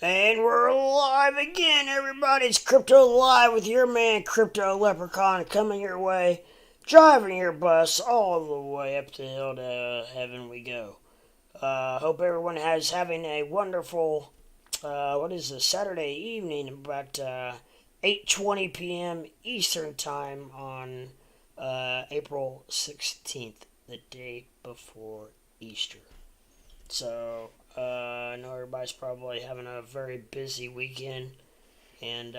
And we're live again, everybody. It's Crypto Live with your man, Crypto Leprechaun, coming your way, driving your bus all the way up the hill to heaven we go. Hope everyone is having a wonderful, what is this, Saturday evening, about 8:20 p.m. Eastern Time on April 16th, the day before Easter. So, I know everybody's probably having a very busy weekend, and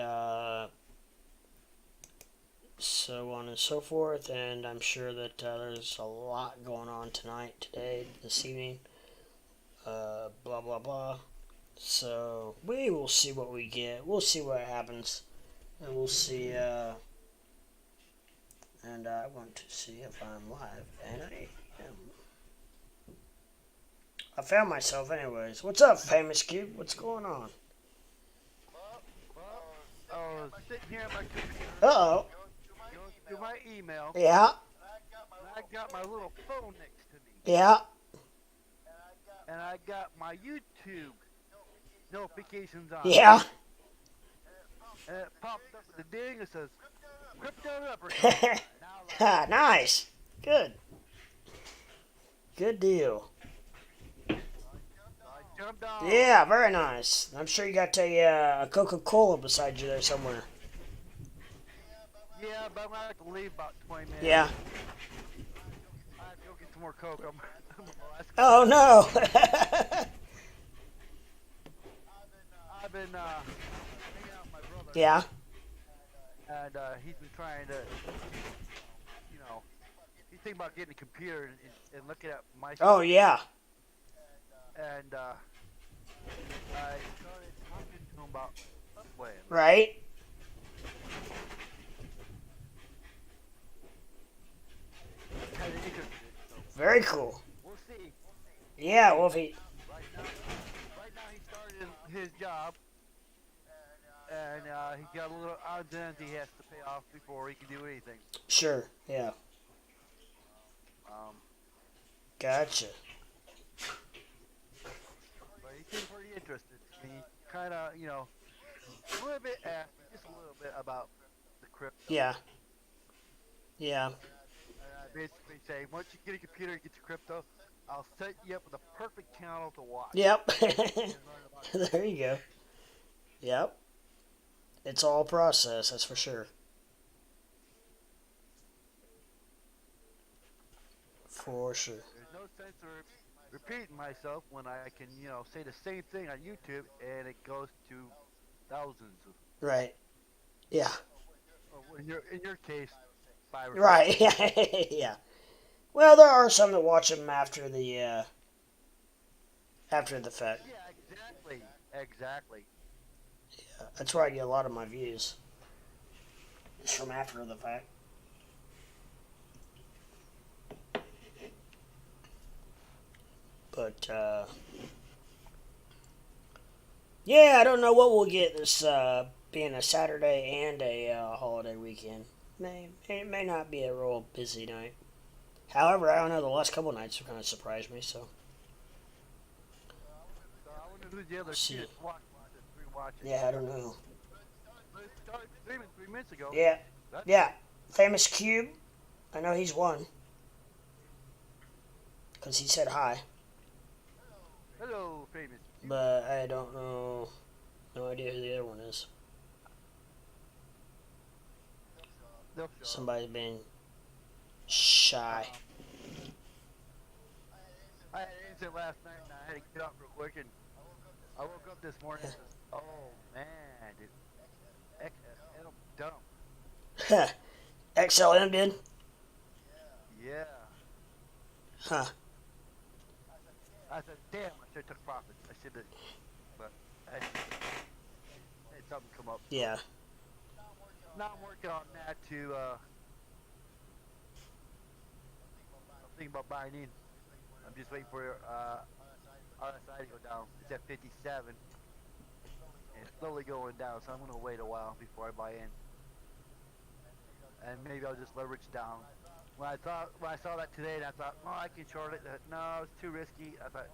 so on and so forth. And I'm sure that there's a lot going on tonight, today, this evening, blah blah blah. So we will see what we get. We'll see what happens, and we'll see. And I want to see if I'm live, and I am. I found myself anyways. What's up, Famous Cube? What's going on? I was sitting here at my computer, Uh-oh. going through my email, Yeah. and I got my little phone next to me, Yeah. and I got my YouTube notifications on. Yeah. And it popped up with the ding. It says, Crypto Leprechaun. Now, Nice. Good. Good deal. I jumped on. Yeah, very nice. I'm sure you got a Coca-Cola beside you there somewhere. Yeah, but I'm going to have to leave about 20 minutes. Yeah. I have to go get some more Coke. Oh, no. I've been hanging out with my brother. Yeah. And he's been trying to, he's thinking about getting a computer and looking at my Oh, yeah. And I started talking to him about Upland. Right. Kind of interested. So Very cool. we'll see. Yeah, well, if he... Right now he started his job, and he got a little odds and ends he has to pay off before he can do anything. Sure, yeah. Gotcha. But he seemed pretty interested. He kind of, a little bit asked me just a little bit about the crypto. Yeah. Yeah. And I basically say, once you get a computer and get your crypto, I'll set you up with a perfect channel to watch. Yep. And learn about it. There you go. Yep. It's all a process, that's for sure. For sure. There's no sense of repeating myself when I can, say the same thing on YouTube and it goes to thousands. Right. Yeah. In your case, 5 or 6. Right. Yeah. Well, there are some that watch them after the fact. Yeah, exactly. Yeah, that's where I get a lot of my views. It's from after the fact. But yeah, I don't know what we'll get this being a Saturday and a holiday weekend. It may not be a real busy night. However, I don't know. The last couple of nights have kind of surprised me. So So I wonder who's the other See. kid watching. yeah, I don't know. But it started 3 minutes ago. Yeah, That's yeah. Famous Cube. I know he's one because he said hi, Hello, famous. but I don't know. No idea who the other one is. No, Somebody's being shy. I had an incident last night and I had to get up real quick and I woke up this morning and said, oh man, XL dumb. XLM did? Yeah. Huh. I said, damn, I should have took profits. I should have, but I had something come up. Yeah. Now I'm working on that to, I'm thinking about buying in. I'm just waiting for, RSI to go down. It's at 57. And it's slowly going down, so I'm going to wait a while before I buy in. And maybe I'll just leverage down. When I saw that today, and I thought, oh, I can short it. No, it's too risky. I thought,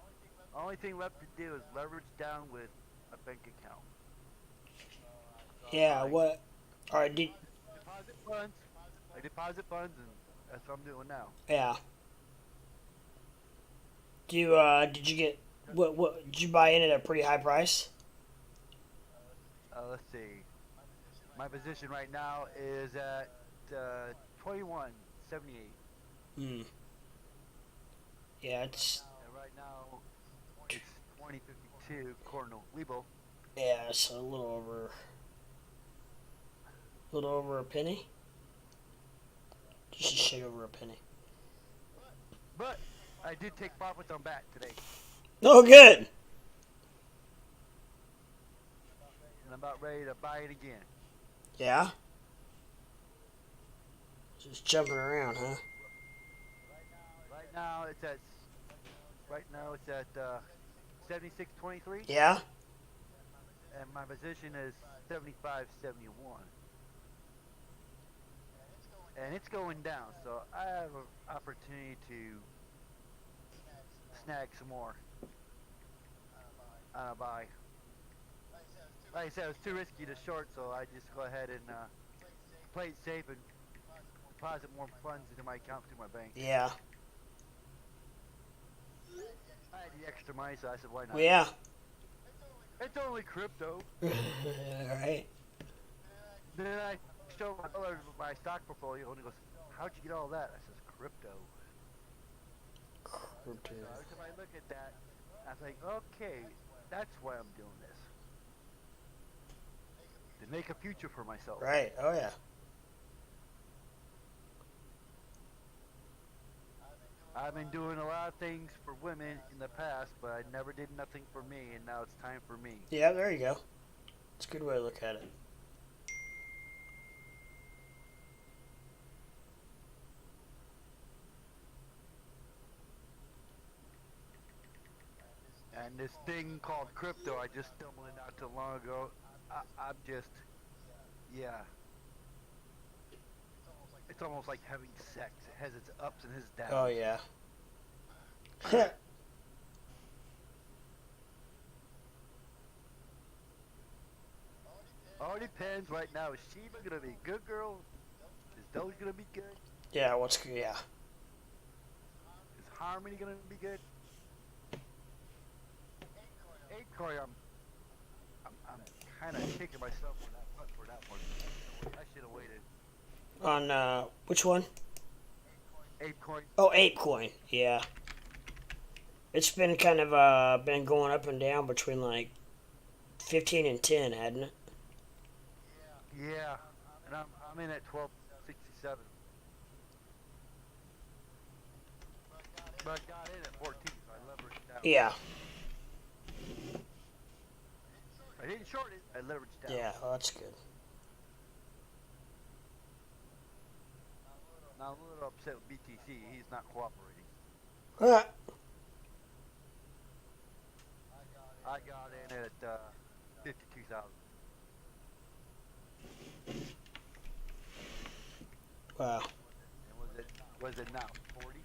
the only thing left to do is leverage down with my bank account. Yeah, I what? Alright, deposit funds. I deposit funds, and that's what I'm doing now. yeah. Did you get, did you buy in at a pretty high price? Let's see. My position right now is at 21.78. Hmm. Yeah, it's, And right now it's 20.52 Cardinal Weibo. yeah, it's a little over a penny. Just a shade over a penny. But I did take profits on bat today, Oh, good. and I'm about ready to buy it again. Yeah? Just jumping around, huh? Right now it's at 76.23, Yeah? and my position is 75.71. And it's going down, so I have an opportunity to snag some more on a buy. Like I said, it was too risky to short, so I just go ahead and play it safe and deposit more funds into my account through my bank. Yeah. I had the extra money, so I said, why not? Well, yeah. It's only crypto. Alright. Then I showed my brother my stock portfolio, and he goes, how'd you get all that? I says, crypto. So every time I look at that, I think, okay, that's why I'm doing this. To make a future for myself. Right, oh yeah. I've been doing a lot of things for women in the past, but I never did nothing for me, and now it's time for me. Yeah, there you go. It's a good way to look at it. And this thing called crypto, I just stumbled in not too long ago. I'm just, yeah. It's almost like having sex. It has its ups and its downs. Oh yeah. All depends right now. Is Sheba gonna be a good girl? Is Doge gonna be good? Yeah, what's good? Yeah. Is Harmony gonna be good? Acorn, I'm kind of kicking myself for that one. I should have waited. On which one? Acorn. Oh, ApeCoin. Yeah. It's been kind of been going up and down between like 15 and 10, hadn't it? Yeah, and I'm in at 12.67. But I got in at 14, so I leveraged down. Yeah. I didn't short it. I leveraged down. Yeah, well, that's good. Now I'm a little upset with BTC. He's not cooperating. Ah, I got in at 52,000. wow. And was it now 40?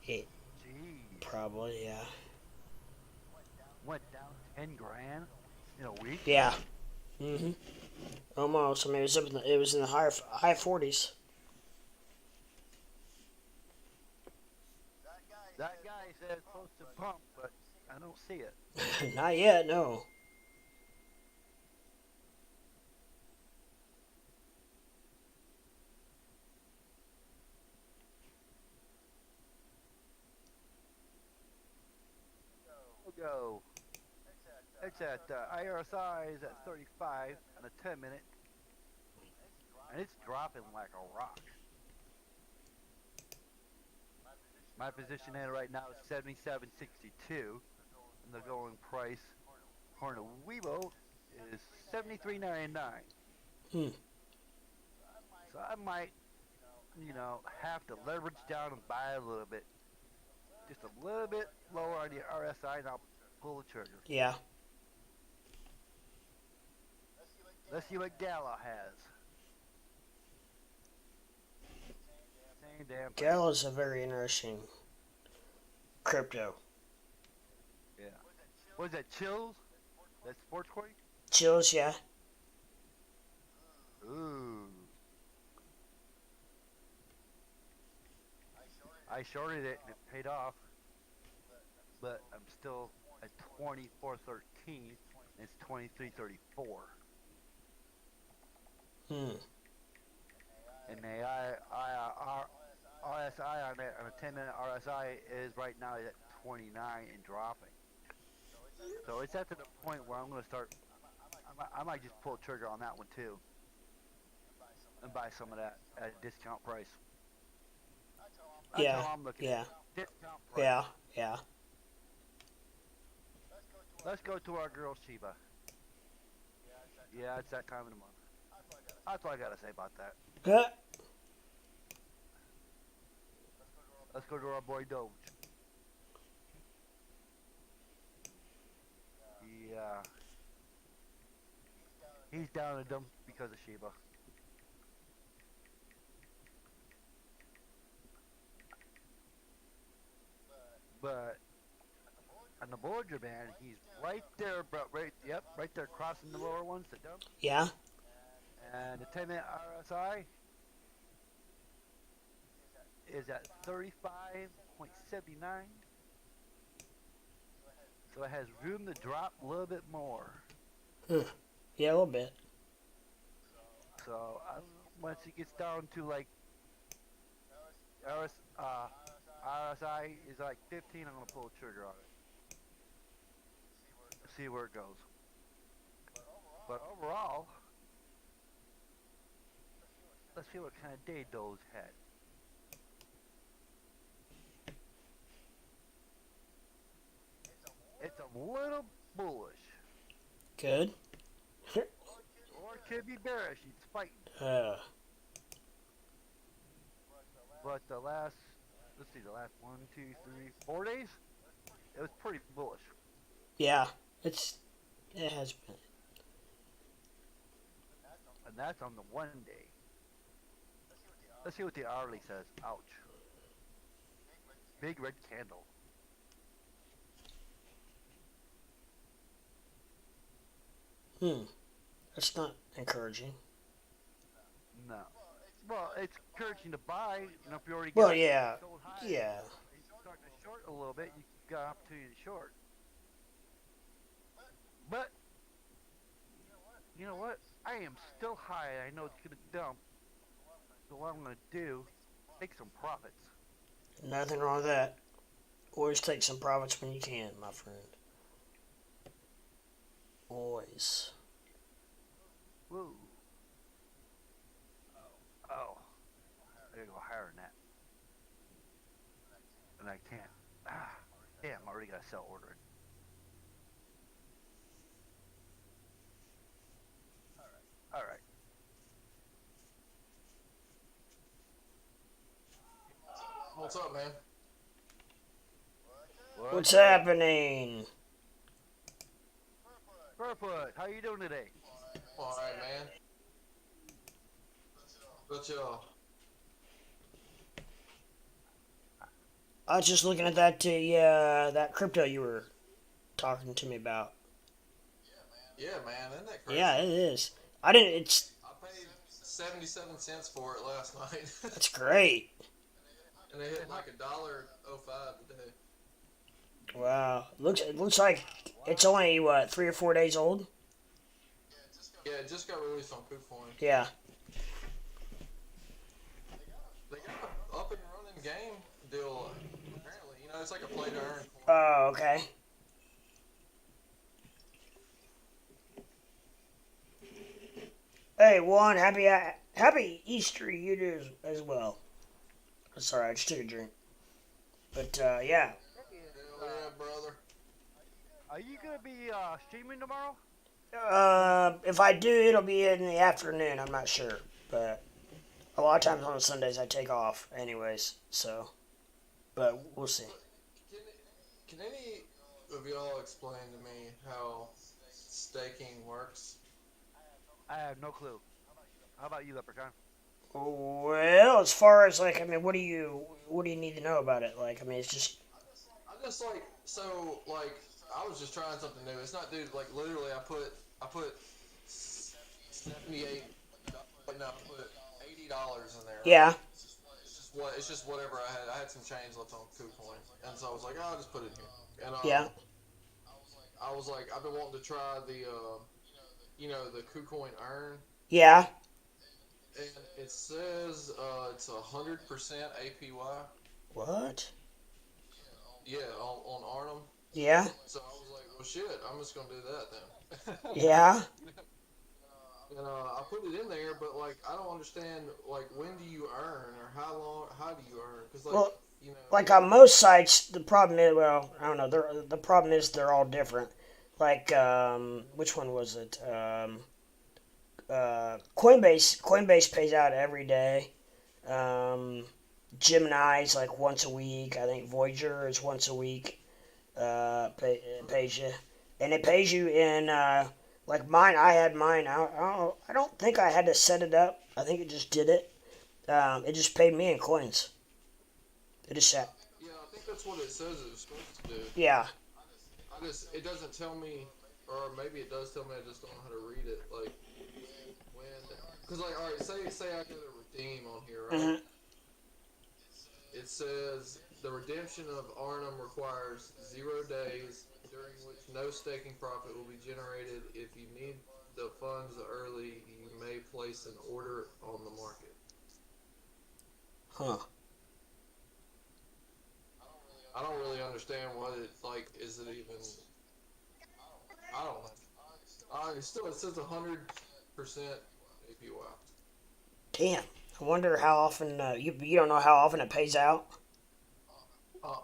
It Jeez. probably, yeah. Went down 10 grand in a week? Yeah. Mhm. Almost. I mean, it was in the high 40s. That guy said it's supposed to pump, but I don't see it. Not yet, no. We'll go. It's at IRSI is at 35 on a 10-minute, and it's dropping like a rock. My position in right now is 77.62, and the going price for a Weibo is 73.99. Hmm. So I might, have to leverage down and buy a little bit, just a little bit lower on the RSI, and I'll pull the trigger. Yeah. Let's see what Gala has. Same damn thing. Gal is a very interesting crypto. Yeah. Was that Chills? That sports coin? Chills, yeah. Ooh. I shorted it and it paid off, but I'm still at 24.13. It's 23.34. Hmm. And the RSI on a 10-minute RSI is right now at 29 and dropping. So it's at the point where I'm going to start. I might just pull the trigger on that one too and buy some of that at a discount price. That's Yeah. how I'm looking at Yeah. it. Discount price. Yeah. Yeah. Let's go to our girl Sheba. Yeah, it's that time of the month. That's all I gotta say about that. Huh? Let's go to our boy Doge. Yeah. He's down in the dumps because of Sheba. But on the Bollinger Band, he's right there, but right there, crossing the lower ones, the dump. Yeah. And the 10-minute RSI is at 35.79. So it has room to drop a little bit more. Hmm. Yeah, a little bit. So once it gets down to like RSI is like 15, I'm gonna pull the trigger on it. See where it goes. But overall, let's see what kind of day Doge had. It's a little bullish. Good. Or it could be bearish. It's fighting. Uh. But the last 1, 2, 3, 4 days, it was pretty bullish. Yeah. It has been. And that's on the 1 day. Let's see what the hourly says. Ouch. Big red candle. Hmm. That's not encouraging. No. Well, it's encouraging to buy. You know, if you already Well, got yeah. sold high, Yeah. you're starting to short a little bit, you got an opportunity to short. But you know what? I am still high. I know it's gonna dump. So what I'm gonna do, take some profits. Nothing wrong with that. Always take some profits when you can, my friend. Always. Woo. Oh. I gotta go higher than that. And I can't. Ah. Damn, I already got a sell order. Alright. What's up, man? What's happening? Purpose, how you doing today? All right, man. But I was just looking at that that crypto you were talking to me about. yeah, man, isn't that crazy? Yeah, it is. I didn't. It's I paid 77 cents for it last night, That's great. and they hit like $1.05 today. Wow. It looks like it's only what 3 or 4 days old. Yeah, it just got released on KuCoin. Yeah. They got a up and running game deal. Apparently, you know, it's like a play to earn. Oh, okay. Hey, Juan, happy Easter you do as well. Sorry, I just took a drink. But yeah. Hell yeah, brother. Are you gonna be streaming tomorrow? If I do, it'll be in the afternoon. I'm not sure, but a lot of times on Sundays I take off, anyways. So, but we'll see. Can any of y'all explain to me how staking works? I have no clue. How about you, Leprechaun? Well, as far as like, I mean, what do you need to know about it? Like, I mean, it's just I just like so like I was just trying something new. It's not, dude. Like literally, I put 78. Like, no, I put $80 in there, right? Yeah. It's just whatever I had. I had some change left on KuCoin, and so I was like, oh, I'll just put it in here. And Yeah. I was like, I've been wanting to try the the KuCoin Earn, Yeah. and it says it's 100% APY. What? Yeah, on Arnhem. Yeah. So I was like, well, shit, I'm just gonna do that then. Yeah. And I put it in there, but like I don't understand like when do you earn or how long? How do you earn? Because like Well, you know, like on most sites, the problem is, well, I don't know. The problem is they're all different. Like, which one was it? Coinbase pays out every day. Um, Gemini is like once a week. I think Voyager is once a week. Pays you, and it pays you in like mine. I had mine. I don't think I had to set it up. I think it just did it. It just paid me in coins. It just sat. yeah, I think that's what it says it's supposed to do. Yeah. I just it doesn't tell me, or maybe it does tell me. I just don't know how to read it. Like when, because like all right, say I go to redeem on here, right? Hmm. It says the redemption of Arnhem requires 0 days during which no staking profit will be generated. If you need the funds early, you may place an order on the market. Huh. I don't really understand what it like. Is it even? I don't know. It says 100% APY. Damn. I wonder how often. You don't know how often it pays out. Uh,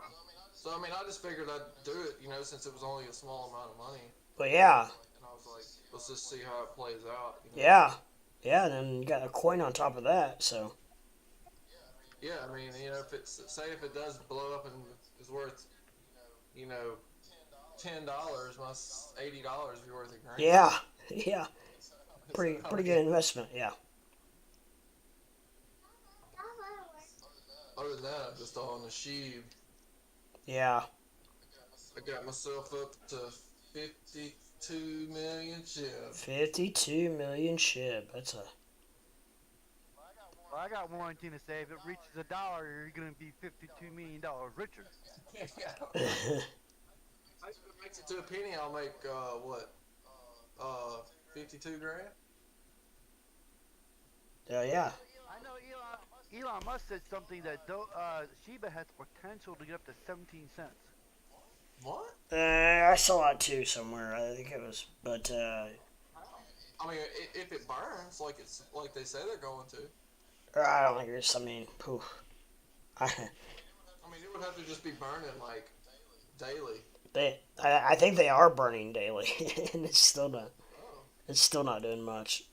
so I mean, I just figured I'd do it, since it was only a small amount of money, But yeah. and I was like, let's just see how it plays out. Yeah. Yeah. Then you got a coin on top of that. So. Yeah, I mean, if it's say if it does blow up and is worth, you know, $10, my $80 be worth a grand. Yeah. Yeah. So, I Pretty mean, good investment. Yeah. other than that, I'm just on the sheep. Yeah. I got myself up to 52 million chips. 52 million ship. That's a. Well, I got one thing to say. If it reaches $1, you're gonna be $52 million richer. Yeah. If it makes it to a penny, I'll make what? 52 grand. Yeah. I know Elon Musk said something that Shiba has potential to get up to 17 cents. What? I saw it too somewhere. I think it was, but I mean, if it burns like they say they're going to, I don't think it's. I mean, poof. I I mean, it would have to just be burning like daily. I think they are burning daily, and it's still not. Oh. It's still not doing much.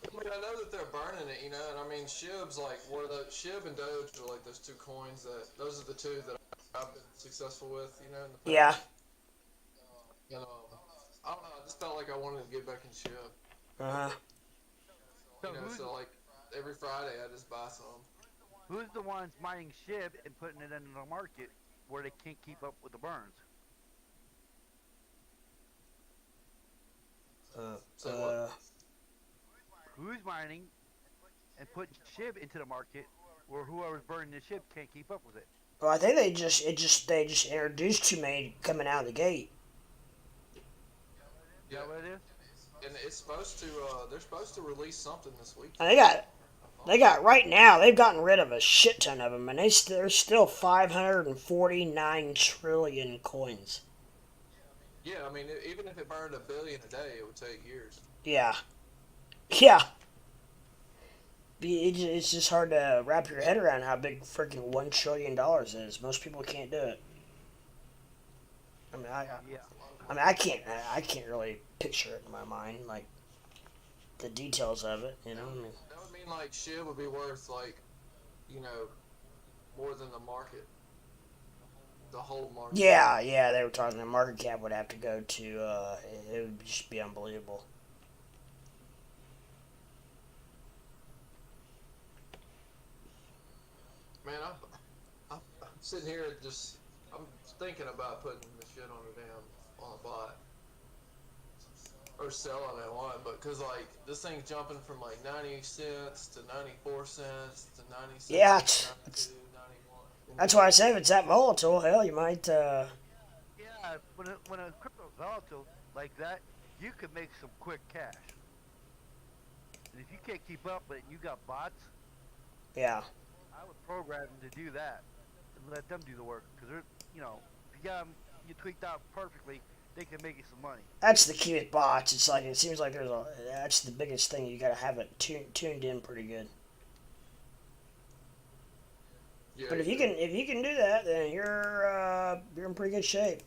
I mean, I know that they're burning it, and I mean, Shib's like one of those. Shib and Doge are like those two coins those are the two that I've been successful with, in the past. Yeah. And I don't know. I just felt like I wanted to get back in Shib. Uh huh. So like every Friday I just buy some. Who's the ones mining SHIB and putting it into the market where they can't keep up with the burns? So what? Who's mining and putting SHIB into the market where whoever's burning the SHIB can't keep up with it? Well, I think they just introduced too many coming out of the gate. Is that what it is? And it's supposed to. They're supposed to release something this week. And they got right now. They've gotten rid of a shit ton of them, and there's still 549 trillion coins. Yeah, I mean, even if it burned 1 billion a day, it would take years. Yeah. Yeah. It's just hard to wrap your head around how big freaking $1 trillion is. Most people can't do it. I mean, I can't really picture it in my mind, like the details of it. I mean, That would mean like SHIB would be worth like, more than the market, the whole market. yeah, they were talking the market cap would have to go to. It would just be unbelievable. Man, I'm sitting here I'm thinking about putting the shit on a bot or selling it on it, but because like this thing's jumping from like 90 cents to 94 cents to 90 Yeah, cents to 92, 91. that's why I said if it's that volatile, hell, you might. Yeah, when a crypto volatile like that, you could make some quick cash. And if you can't keep up with it and you got bots, Yeah, I would program them to do that and let them do the work. Because they're, if you got them, you tweaked out perfectly, they can make you some money. that's the key with bots. It's like it seems like that's the biggest thing. You got to have it tuned in pretty good. Yeah, But if you can do that, then you're in pretty good shape.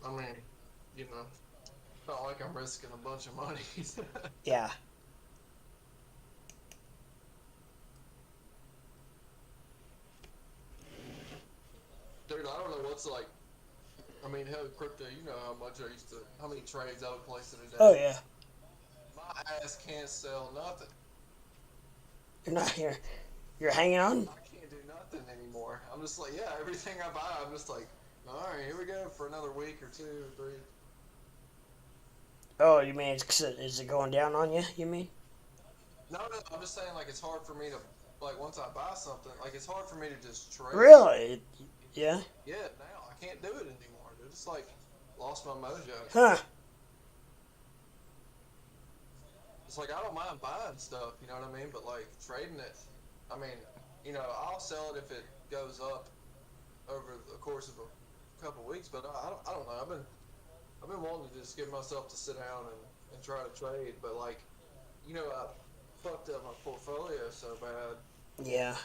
I mean, not like I'm risking a bunch of money. Yeah. Dude, I don't know what's like. I mean, hell, crypto, you know how many trades I would place in a day. Oh yeah. My ass can't sell nothing. You're not here. You're hanging on. I can't do nothing anymore. I'm just like, yeah, everything I buy, I'm just like, all right, here we go for another week or 2 or 3. Oh, you mean is it going down on you? You mean? No, I'm just saying like it's hard for me to like once I buy something, like it's hard for me to just trade. Really? Yeah. Yeah, now I can't do it anymore, dude. It's like lost my mojo. Huh. It's like I don't mind buying stuff, you know what I mean? But like trading it, I mean, I'll sell it if it goes up over the course of a couple of weeks. But I don't know. I've been wanting to just give myself to sit down and try to trade, but like, I fucked up my portfolio so bad, Yeah.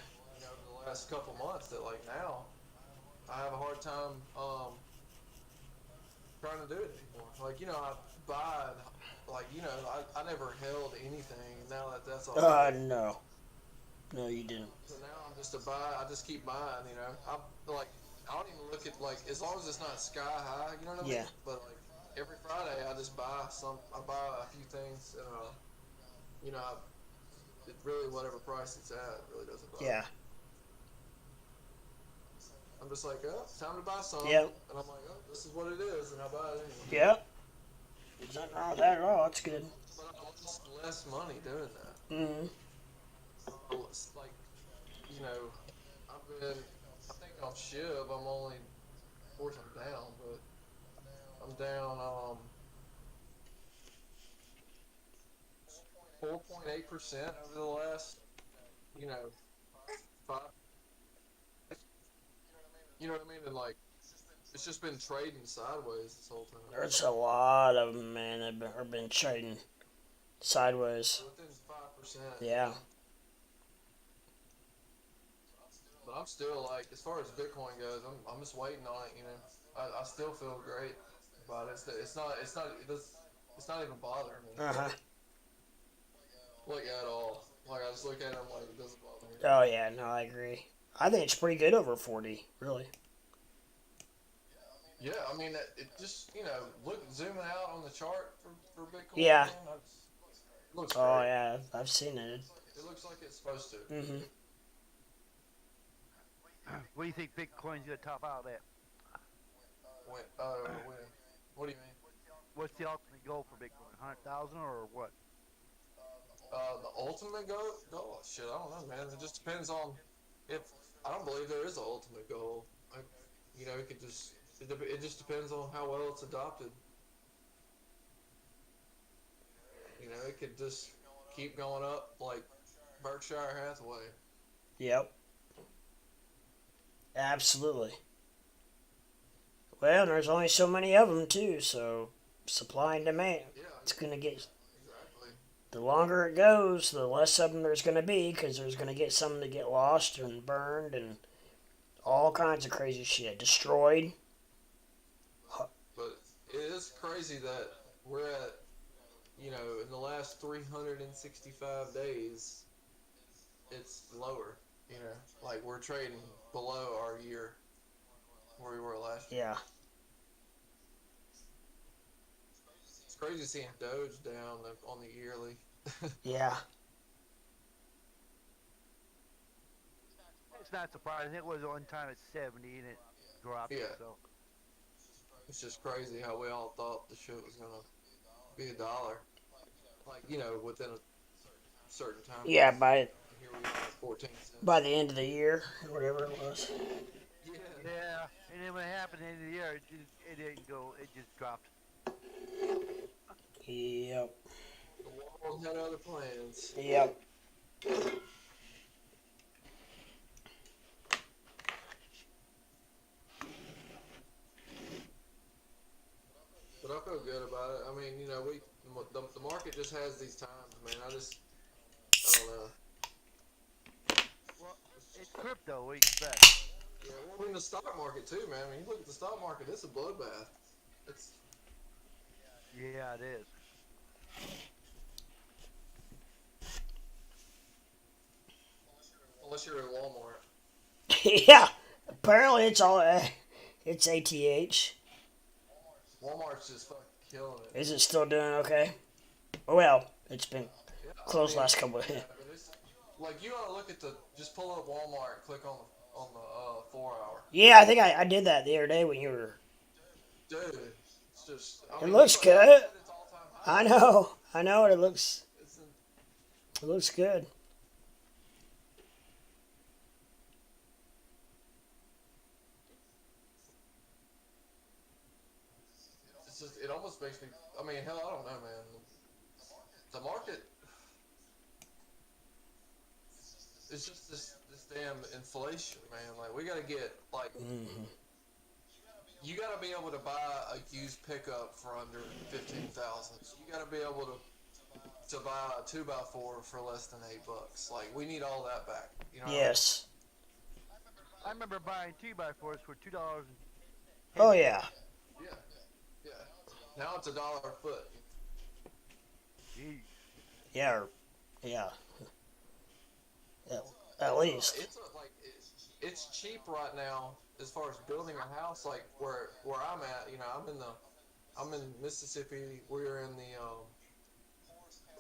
the last couple months that like now I have a hard time trying to do it anymore. Like, I buy, like, I never held anything. Now that's all. No. No, you didn't. So now I'm just I just keep buying, I'm like, I don't even look at, like, as long as it's not sky high, you know what I mean? Yeah. But, like, every Friday I just buy I buy a few things, and, it really, whatever price it's at, it really doesn't bother. Yeah. I'm just like, oh, time to buy something. Yeah. And I'm like, oh, this is what it is, and I buy it anyway. Yeah. There's nothing wrong with that at all. That's good. But I lost less money doing that. Mm-hmm. It's like, I think on SHIB, I'm only, of course I'm down, but I'm down, 4.8% over the last, 5. You know what I mean? And like, it's just been trading sideways this whole time. There's a lot of them, man, that have been trading sideways. Within 5%. Yeah. But I'm still like, as far as Bitcoin goes, I'm just waiting on it. I still feel great about it. It's not even bothering me. Uh-huh. Like at all. Like I just look at it, I'm like, it doesn't bother me. Oh, yeah, no, I agree. I think it's pretty good over 40, really. Yeah, I mean, it just, zooming out on the chart for Bitcoin. Yeah. Man, it looks great. Oh, yeah, I've seen it. It looks like it's supposed to. Mm-hmm. What do you think Bitcoin's gonna top out at? When? What do you mean? What's the ultimate goal for Bitcoin? 100,000 or what? The ultimate goal? Shit, I don't know, man. It just depends on if. I don't believe there is an ultimate goal. It could just. It just depends on how well it's adopted. It could just keep going up like Berkshire Hathaway. Yep. Absolutely. Well, there's only so many of them, too, so supply and demand. Yeah. It's going to get... Exactly. The longer it goes, the less of them there's going to be, because there's going to get some that get lost and burned and all kinds of crazy shit. Destroyed. But it is crazy that we're at, in the last 365 days, it's lower. Like we're trading below our year where we were last year. Yeah. It's crazy seeing Doge down on the yearly. Yeah. It's not surprising. It was one time at 70 and it dropped. Yeah. So It's just crazy how we all thought the shit was gonna be $1. Like, within a certain time Yeah, frame. by And here we are at 14 by cents. the end of the year or whatever it was. Yeah. yeah, and then when it happened at the end of the year, it didn't go. It just dropped. Yep. The world had other plans. Yep. But I feel good about it. I mean, the market just has these times, man. I don't know. Well, it's crypto. What do you expect? Yeah, well, I mean, the stock market too, man. When you look at the stock market, it's a bloodbath. It's Yeah, it is. unless you're at Walmart. Yeah. Apparently it's ATH. Walmart's just fucking killing it. Is it still doing okay? Well, it's been Yeah, closed last couple of yeah, but it's like you ought to look at just pull up Walmart, click on the 4 hour. Yeah, I think I did that the other day when you were. Dude, it's just. I It mean, looks look, it's good. at its all-time I high. know. I know it looks. It's in, It looks good. it's just. It almost makes me. I mean, hell, I don't know, man. The market. It's just this damn inflation, man. Like we gotta get like. Hmm. You gotta be able to buy a used pickup for under 15,000. You gotta be able to buy a 2x4 for less than $8. Like we need all that back. You know. Yes. I remember buying 2x4s for $2. Oh yeah. Yeah. Yeah. Now it's $1 a foot. Jeez. Yeah. Yeah. At least. It's cheap right now as far as building a house. Like where I'm at, I'm in Mississippi. We're in the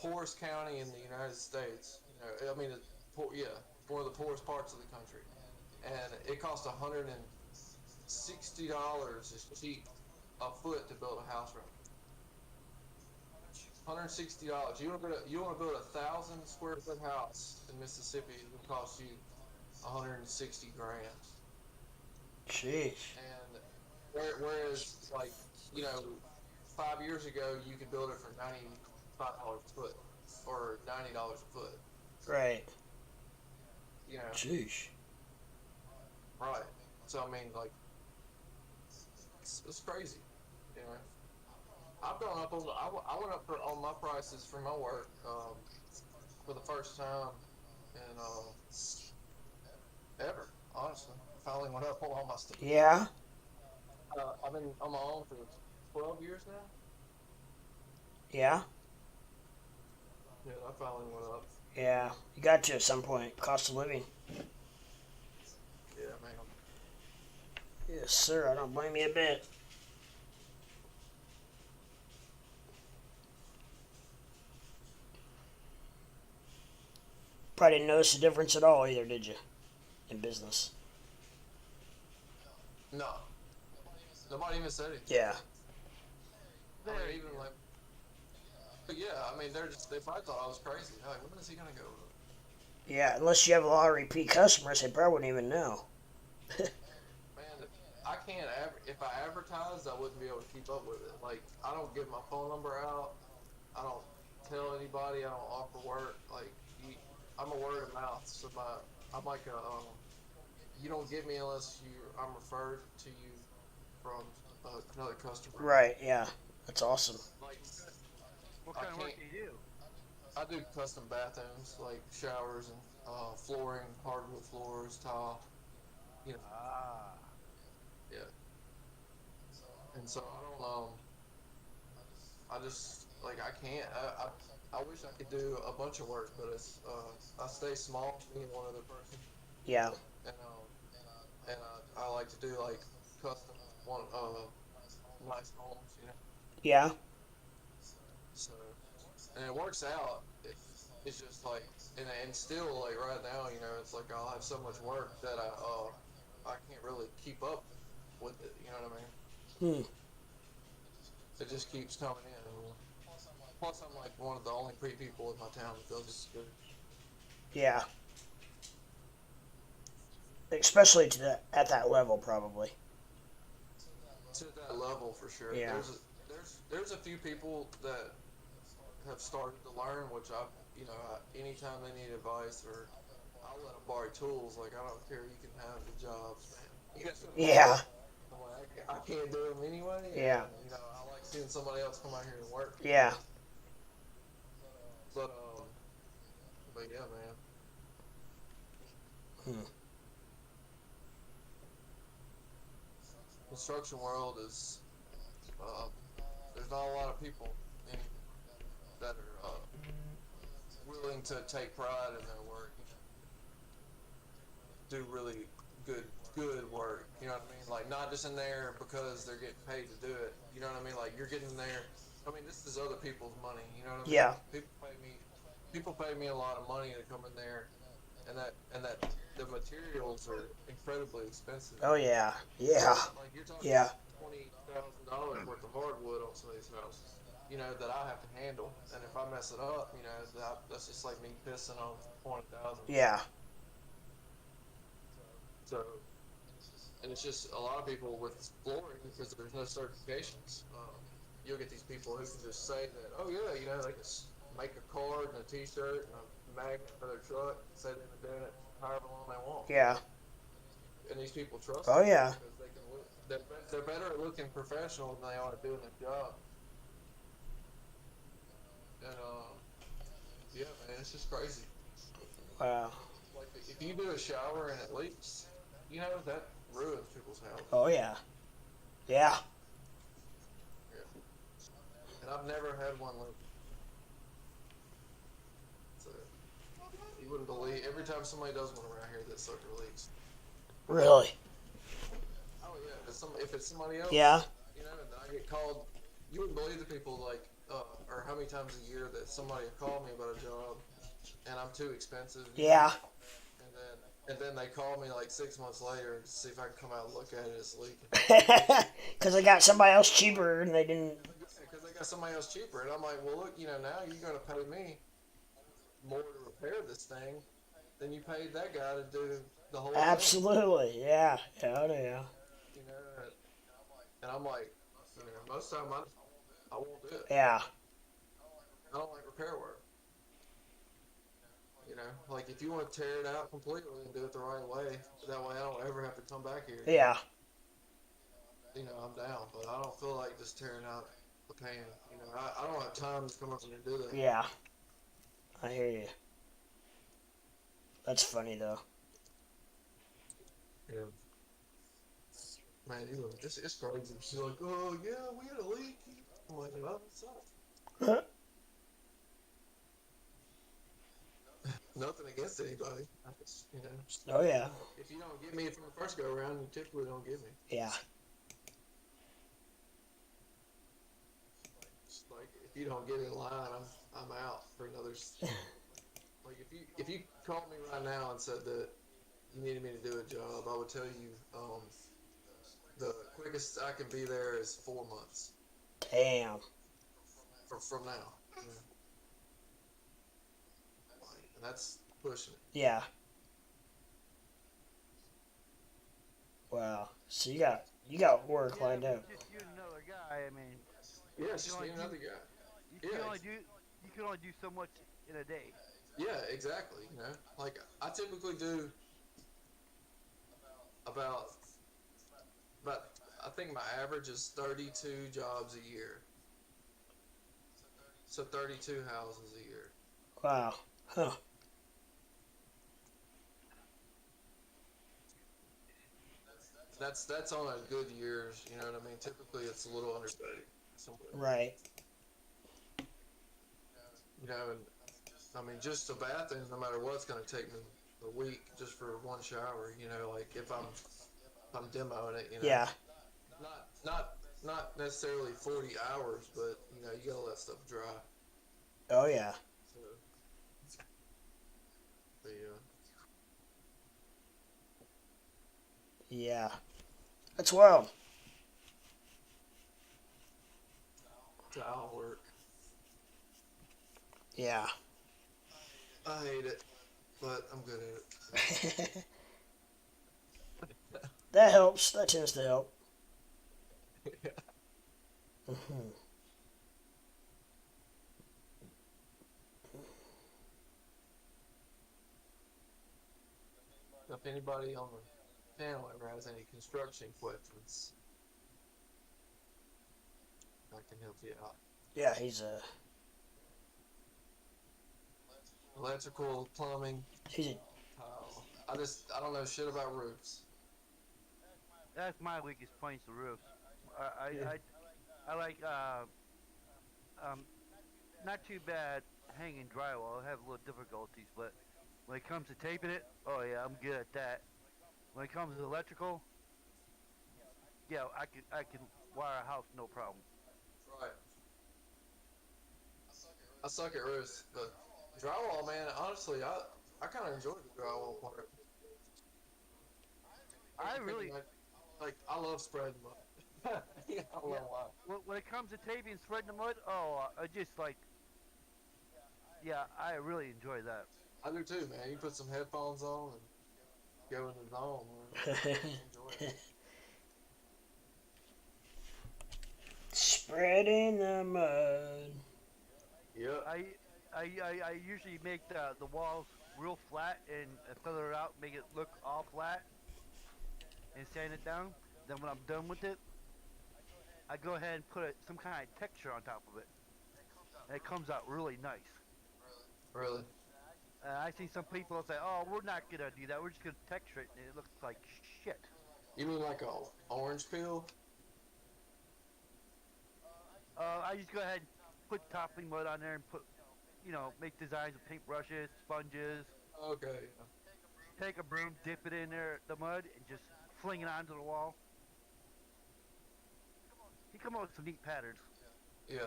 poorest county in the United States. I mean, yeah, one of the poorest parts of the country, and it costs $160 is cheap a foot to build a house around. $160. You want to build 1,000 square foot house in Mississippi? It would cost you 160 grand. Jeez. And whereas, like, 5 years ago, you could build it for $95 a foot or $90 a foot. Right. Jeez. Right. So I mean, like, it's crazy. I've gone up I went up on my prices for my work for the first time in ever. Honestly, finally went up on all my stuff. Yeah. I've been on my own for 12 years now. Yeah. Yeah, I finally went up. Yeah. You got to at some point. Cost of living. Yeah, man. Yes, sir. I don't blame you a bit. Probably didn't notice the difference at all either, did you? In business. No. Nobody even said anything. Yeah. I mean, even like, but yeah, I mean, they probably thought I was crazy. Like, when is he gonna go? Yeah, unless you have a lot of repeat customers, they probably wouldn't even know. Man, I can't. If I advertised, I wouldn't be able to keep up with it. Like, I don't give my phone number out. I don't tell anybody. I don't offer work. Like, I'm a word of mouth. So I'm like a. You don't get me unless I'm referred to you from another customer. Right, yeah. That's awesome. Like, What kind of work do you do? I do custom bathrooms, like showers and flooring, hardwood floors, tile. Ah. Yeah. And so I don't. I just like I can't. I wish I could do a bunch of work, but it's I stay small, me and one other person. Yeah. And I like to do like custom nice homes, Yeah. So, and it works out. it's just like, and still like right now, you know, it's like I'll have so much work that I can't really keep up with it. You know what I mean? Hmm. It just keeps coming in. Plus, I'm like one of the only people in my town that does this good. Yeah. Especially at that level, probably. To that level for sure. Yeah. There's a few people that have started to learn, which anytime they need advice or I'll let them borrow tools. Like I don't care, you can have the jobs, man. You know what I mean? Yeah. I'm like I can't do them anyway, Yeah. and I like seeing somebody else come out here and work. Yeah. But yeah, man. Hmm. Construction world is uh, there's not a lot of people in that are willing to take pride in their work. Do really good work. You know what I mean? Like not just in there because they're getting paid to do it. You know what I mean? Like you're getting there. I mean, this is other people's money. You know what I mean? Yeah. People pay me a lot of money to come in there, and that the materials are incredibly expensive. Oh yeah. Yeah. Like you're talking Yeah. $20,000 worth of hardwood on some of these houses. That I have to handle, and if I mess it up, that's just like me pissing on 20,000. Yeah. So, and it's just a lot of people with flooring because there's no certifications. You'll get these people who can just say that, oh yeah, they can make a card and a T-shirt and a magnet for their truck, and say they've been doing it however long they want. Yeah. And these people trust Oh them yeah. because they can look. They're better at looking professional than they are at doing their job. And yeah, man, it's just crazy. Wow. Like if you do a shower and it leaks, that ruins people's house. Oh yeah. Yeah. Yeah. And I've never had one leak. So you wouldn't believe every time somebody does one around here that sucker leaks. Really. Oh yeah. If it's somebody else, Yeah. and I get called, you wouldn't believe the people like, or how many times a year that somebody will call me about a job, and I'm too expensive. Yeah. And then they call me like 6 months later to see if I can come out and look at it. It's leaking. Because they got somebody else cheaper and they didn't. Because they got somebody else cheaper, and I'm like, well, look, now you're going to pay me more to repair this thing than you paid that guy to do the whole thing. Absolutely. Yeah. Oh yeah. And I'm like, most of the time I won't do it. Yeah. I don't like repair work. Like if you want to tear it out completely and do it the right way, that way I don't ever have to come back here. Yeah. I'm down, but I don't feel like just tearing out the pan. I don't have time to come up and do that. Yeah. I hear you. That's funny though. Yeah. Man, it's crazy. She's like, oh yeah, we had a leak. I'm like, well, it sucks. Nothing against anybody. I just, Oh yeah. if you don't get me from the first go around, you typically don't get me. Yeah. Like if you don't get in line, I'm out for another. Like if you called me right now and said that you needed me to do a job, I would tell you the quickest I can be there is 4 months. Damn. From now. Yeah. And that's pushing it. Yeah. Wow. So you got work lined up. Just you and another guy. I mean, Yeah, it's just me and another guy. you can only do so much in a day. Yeah, exactly. Like I typically do about I think my average is 32 jobs a year. So 32 houses a year. Wow. Huh. That's on a good years, you know what I mean? Typically it's a little under 30. Right. And I mean just the bathroom, no matter what, it's gonna take me a week just for one shower, like if I'm demoing it, Yeah. Not necessarily 40 hours, but you gotta let stuff dry. Oh yeah. So But Yeah. That's wild. dial work. Yeah. I hate it, but I'm good at That helps. That tends to help. it. Hmm. If anybody on the channel ever has any construction questions, I can help you out. Yeah, he's a Electrical, plumbing, he's a tile. I don't know shit about roofs. That's my weakest points, the roofs. I, I, Yeah. I like, um, not too bad hanging drywall. I have a little difficulties, but when it comes to taping it, oh yeah, I'm good at that. When it comes to electrical, yeah, I can wire a house no problem. Right. I suck at roofs, but drywall, man. Honestly, I kind of enjoy the drywall part. I Make you think really, like I love spreading mud. I don't yeah. know why. When it comes to taping and spreading the mud, oh, I just like, yeah, I really enjoy that. I do too, man. You put some headphones on and go in the zone, man. Enjoy it. spreading the mud. Yep. I usually make the walls real flat and feather it out, make it look all flat, and sand it down. Then when I'm done with it, I go ahead and put some kind of texture on top of it, and it comes out really nice. Really. I see some people say, "Oh, we're not gonna do that. We're just gonna texture it," and it looks like shit. You mean like a orange peel? I just go ahead and put toppling mud on there and put, make designs with paintbrushes, sponges. Okay. Take a broom, dip it in there, the mud, and just fling it onto the wall. You come up with some neat patterns. Yeah.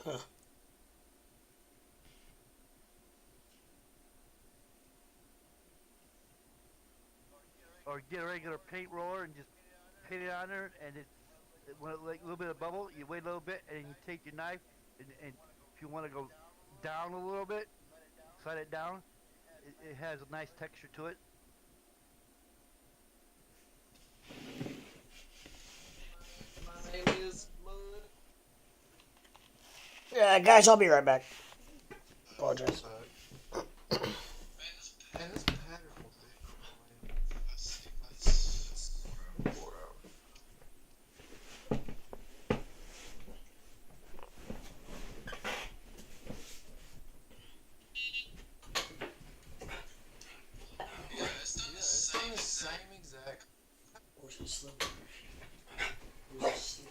Huh. Or get a regular paint roller and just paint it on there, and when it like a little bit of bubble, you wait a little bit, and you take your knife, and if you want to go down a little bit, slide it down. It has a nice texture to it. My name is Mud. Yeah, guys, I'll be right back. Apologize. Man, this pattern will take man. That's 4 hours. Yeah, it's done the same exact. Where's the slip? Where's the slip?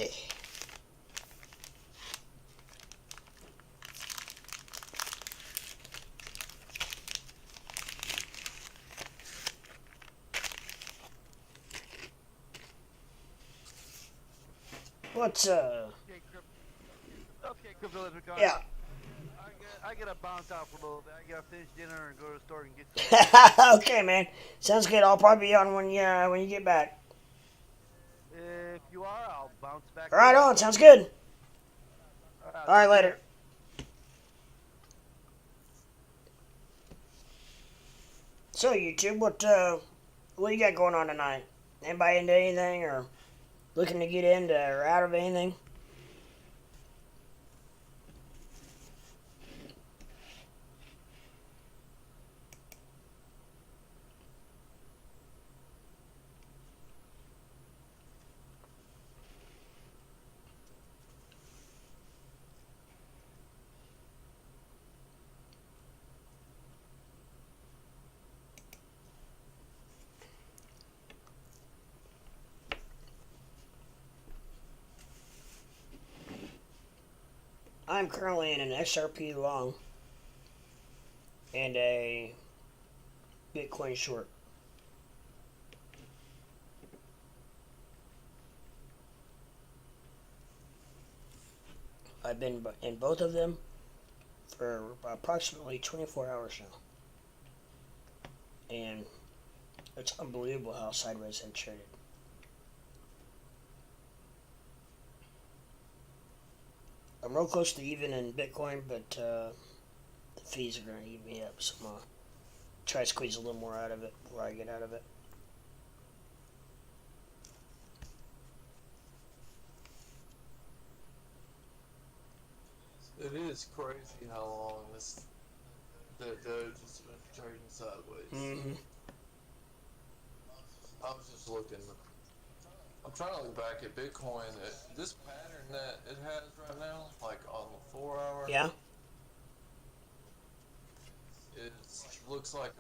ready. What's Okay, Crypto Leprechaun. yeah. I gotta bounce out for a little bit. I gotta finish dinner and go to the store and get some. Okay, man. Sounds good. I'll probably be on when you get back. If you are, I'll bounce back Right in. on. Sounds good. All right, All right, talk to you later. later. So YouTube, what you got going on tonight? Anybody into anything or looking to get into or out of anything? I'm currently in an XRP long and a Bitcoin short. I've been in both of them for approximately 24 hours now. And it's unbelievable how sideways they traded. I'm real close to even in Bitcoin, but the fees are going to eat me up. So I'm going to try to squeeze a little more out of it before I get out of it. It is crazy how long the Doge has been trading sideways. Mm-hmm. I was just looking. I'm trying to look back at Bitcoin. This pattern that it has right now, like on the 4 hour, Yeah? it looks like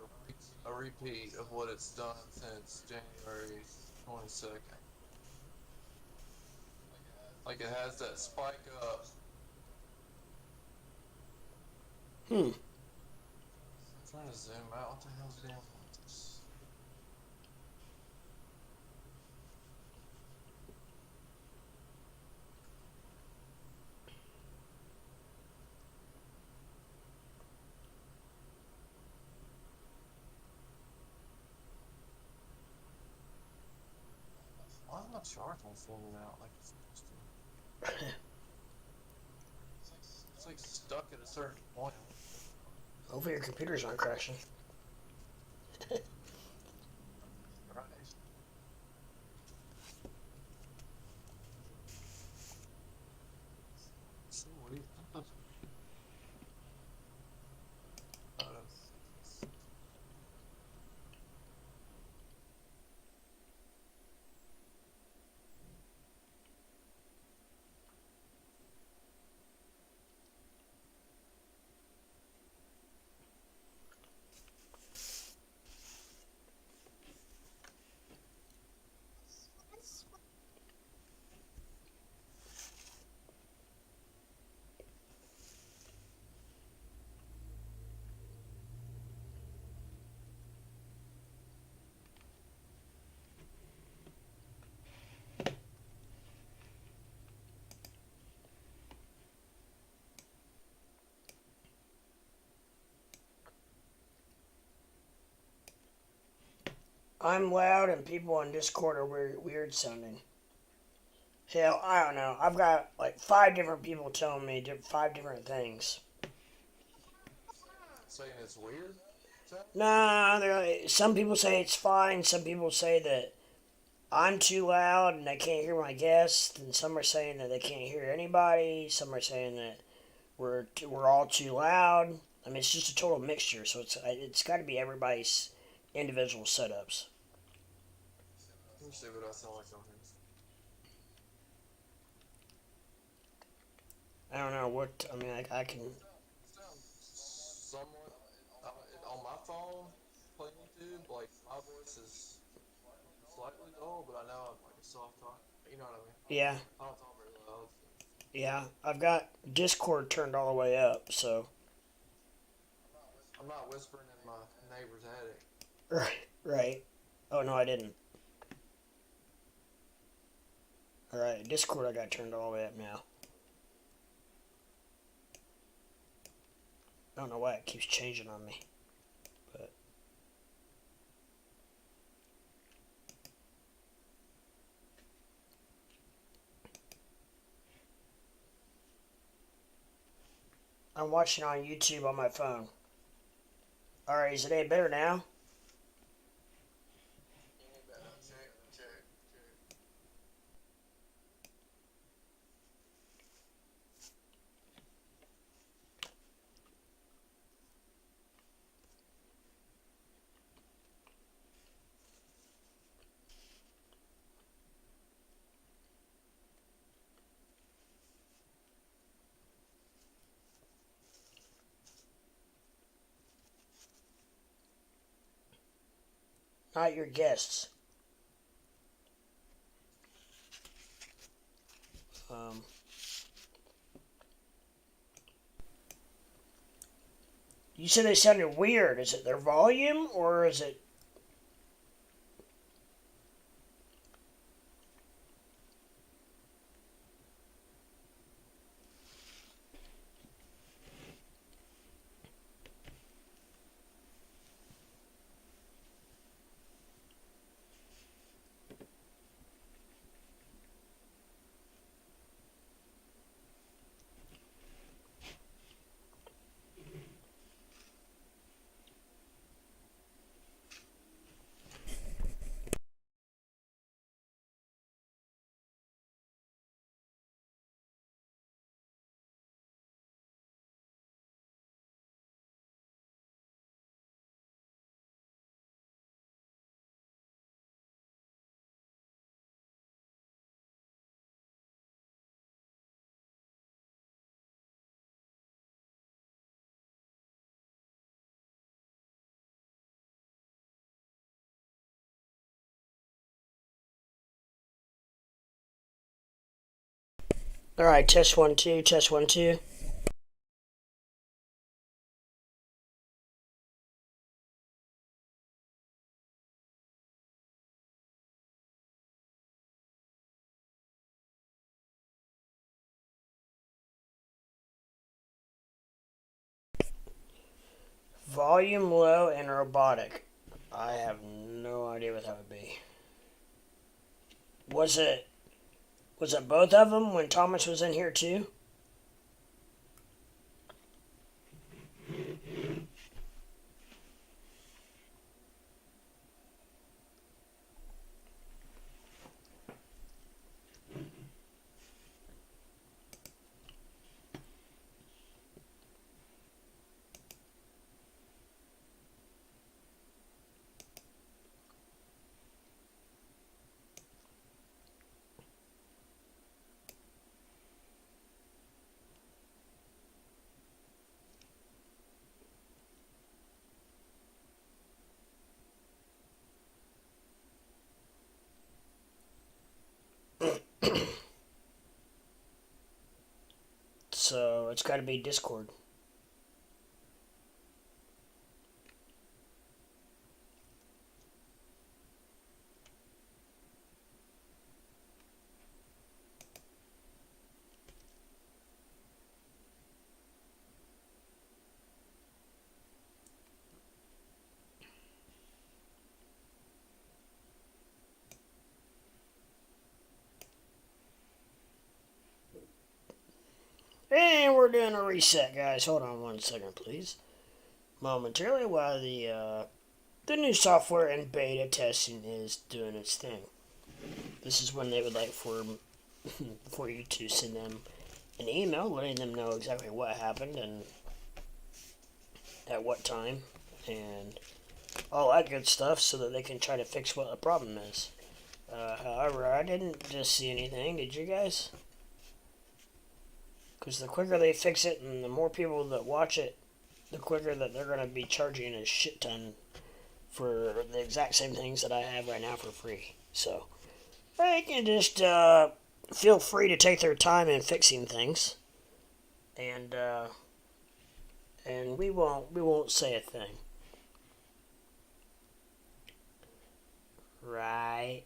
a repeat of what it's done since January 22nd. Like it has that spike up. Hmm. I'm trying to zoom out. What the hell's going on with this? Why is my chart not zooming out like it's supposed to? It's like stuck at a certain point. Hopefully your computers aren't crashing. Right. So weird. I'm loud and people on Discord are weird sounding. Hell, I don't know. I've got like 5 different people telling me 5 different things. Saying it's weird? Nah, some people say it's fine. Some people say that I'm too loud and I can't hear my guests. And some are saying that they can't hear anybody. Some are saying that we're all too loud. I mean, it's just a total mixture. So it's got to be everybody's individual setups. Let me see what I sound like on here. I don't know what. I mean, I can. Sounds somewhat on my phone playing YouTube. Like my voice is slightly dull, but I know I'm like a soft talk. You know what I mean? Yeah, I don't talk very loud. yeah. I've got Discord turned all the way up, so. I'm not whispering in my neighbor's attic. Right, right. Oh, no, I didn't. Alright, Discord I got turned all the way up now. I don't know why it keeps changing on me. But I'm watching on YouTube on my phone. Alright, is it any better now? Check, check, check. Not your guests. Um, you said they sounded weird. Is it their volume or is it? Alright, test 1 2, test 1 2. Volume low and robotic. I have no idea what that would be. Was it both of them when Thomas was in here too? So it's got to be Discord. And we're doing a reset, guys. Hold on 1 second, please. Momentarily, while the new software in beta testing is doing its thing. This is when they would like for you to send them an email letting them know exactly what happened and at what time and all that good stuff so that they can try to fix what the problem is. However, I didn't just see anything. Did you guys? Because the quicker they fix it and the more people that watch it, the quicker that they're going to be charging a shit ton for the exact same things that I have right now for free. So, They can just feel free to take their time in fixing things, and we won't say a thing. Right.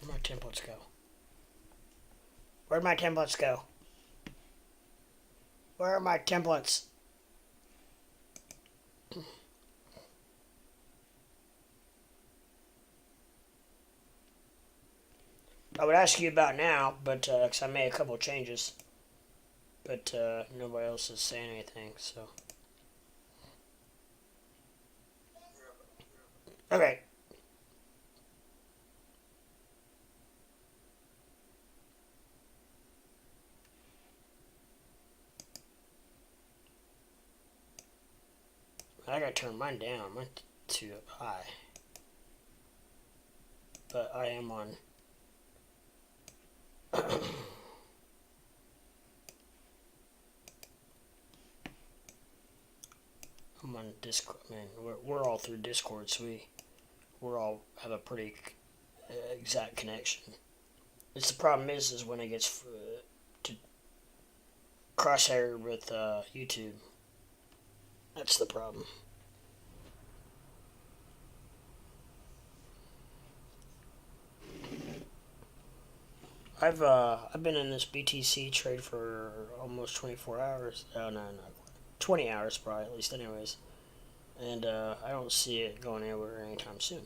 Where'd my templates go? Where'd my templates go? Where are my templates? I would ask you about now, but because I made a couple of changes, but nobody else is saying anything. So okay. I gotta turn mine down. Mine too high, but I am on. I'm on Discord. Man, we're all through Discord, so we're all have a pretty exact connection. It's the problem is when it gets to crosshair with YouTube. That's the problem. I've been in this BTC trade for almost 24 hours. Oh no, 20 hours probably at least, anyways. And I don't see it going anywhere anytime soon.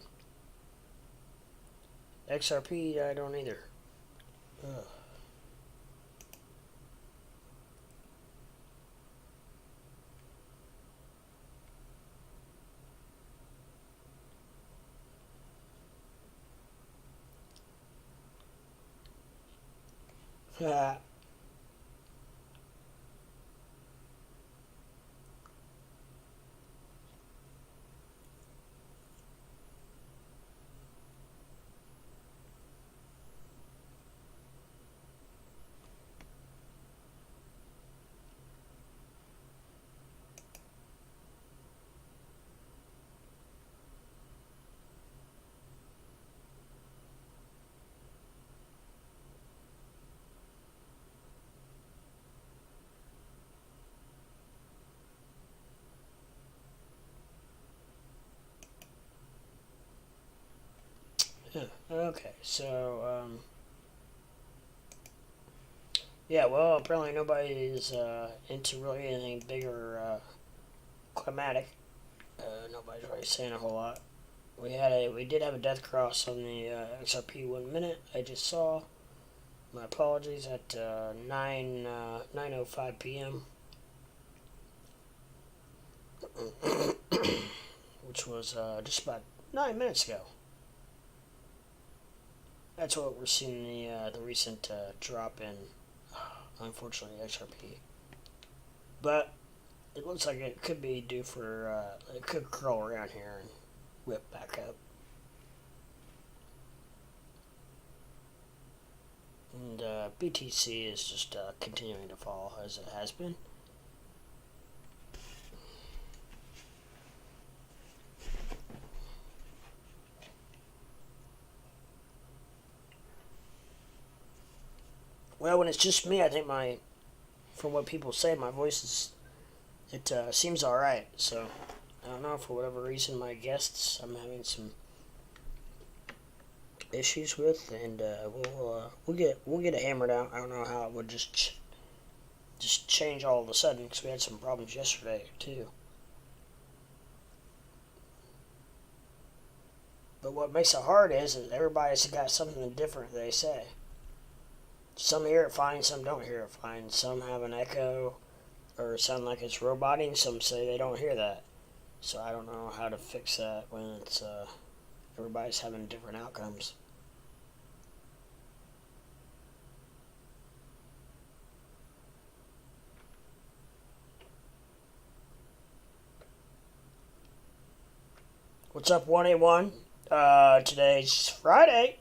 XRP, I don't either. Ugh. Ah. Yeah. Okay, so yeah, well, apparently nobody is into really anything big or climatic. Nobody's really saying a whole lot. We did have a death cross on the XRP 1 minute. I just saw. My apologies at 9:05 p.m. which was just about 9 minutes ago. That's what we're seeing the recent drop in, unfortunately, XRP. But it looks like it could be due for it could curl around here and whip back up. And BTC is just continuing to fall as it has been. Well, when it's just me, I think from what people say, my voice it seems alright. So, I don't know, for whatever reason, my guests, I'm having some issues with, and we'll get it hammered out. I don't know how it would just change all of a sudden, because we had some problems yesterday, too. But what makes it hard is everybody's got something different they say. Some hear it fine, some don't hear it fine. Some have an echo or sound like it's roboting. Some say they don't hear that. So I don't know how to fix that when it's everybody's having different outcomes. What's up, 181? Today's Friday.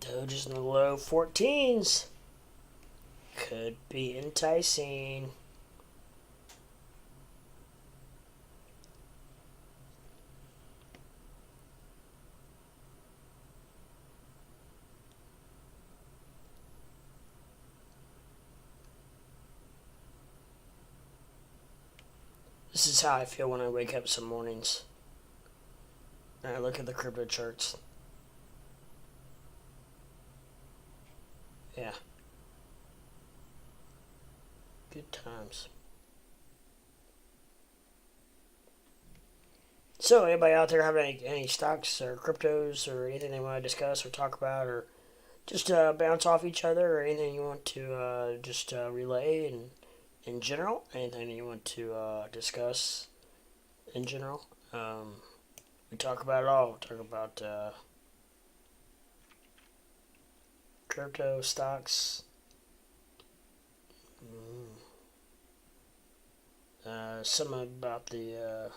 Doge is in the low 14s. Could be enticing. This is how I feel when I wake up some mornings. And I look at the crypto charts. Yeah. Good times. So, anybody out there have any stocks or cryptos or anything they want to discuss or talk about, or just bounce off each other, or anything you want to just relay in general? Anything you want to discuss in general? We talk about it all. We talk about crypto, stocks, some about the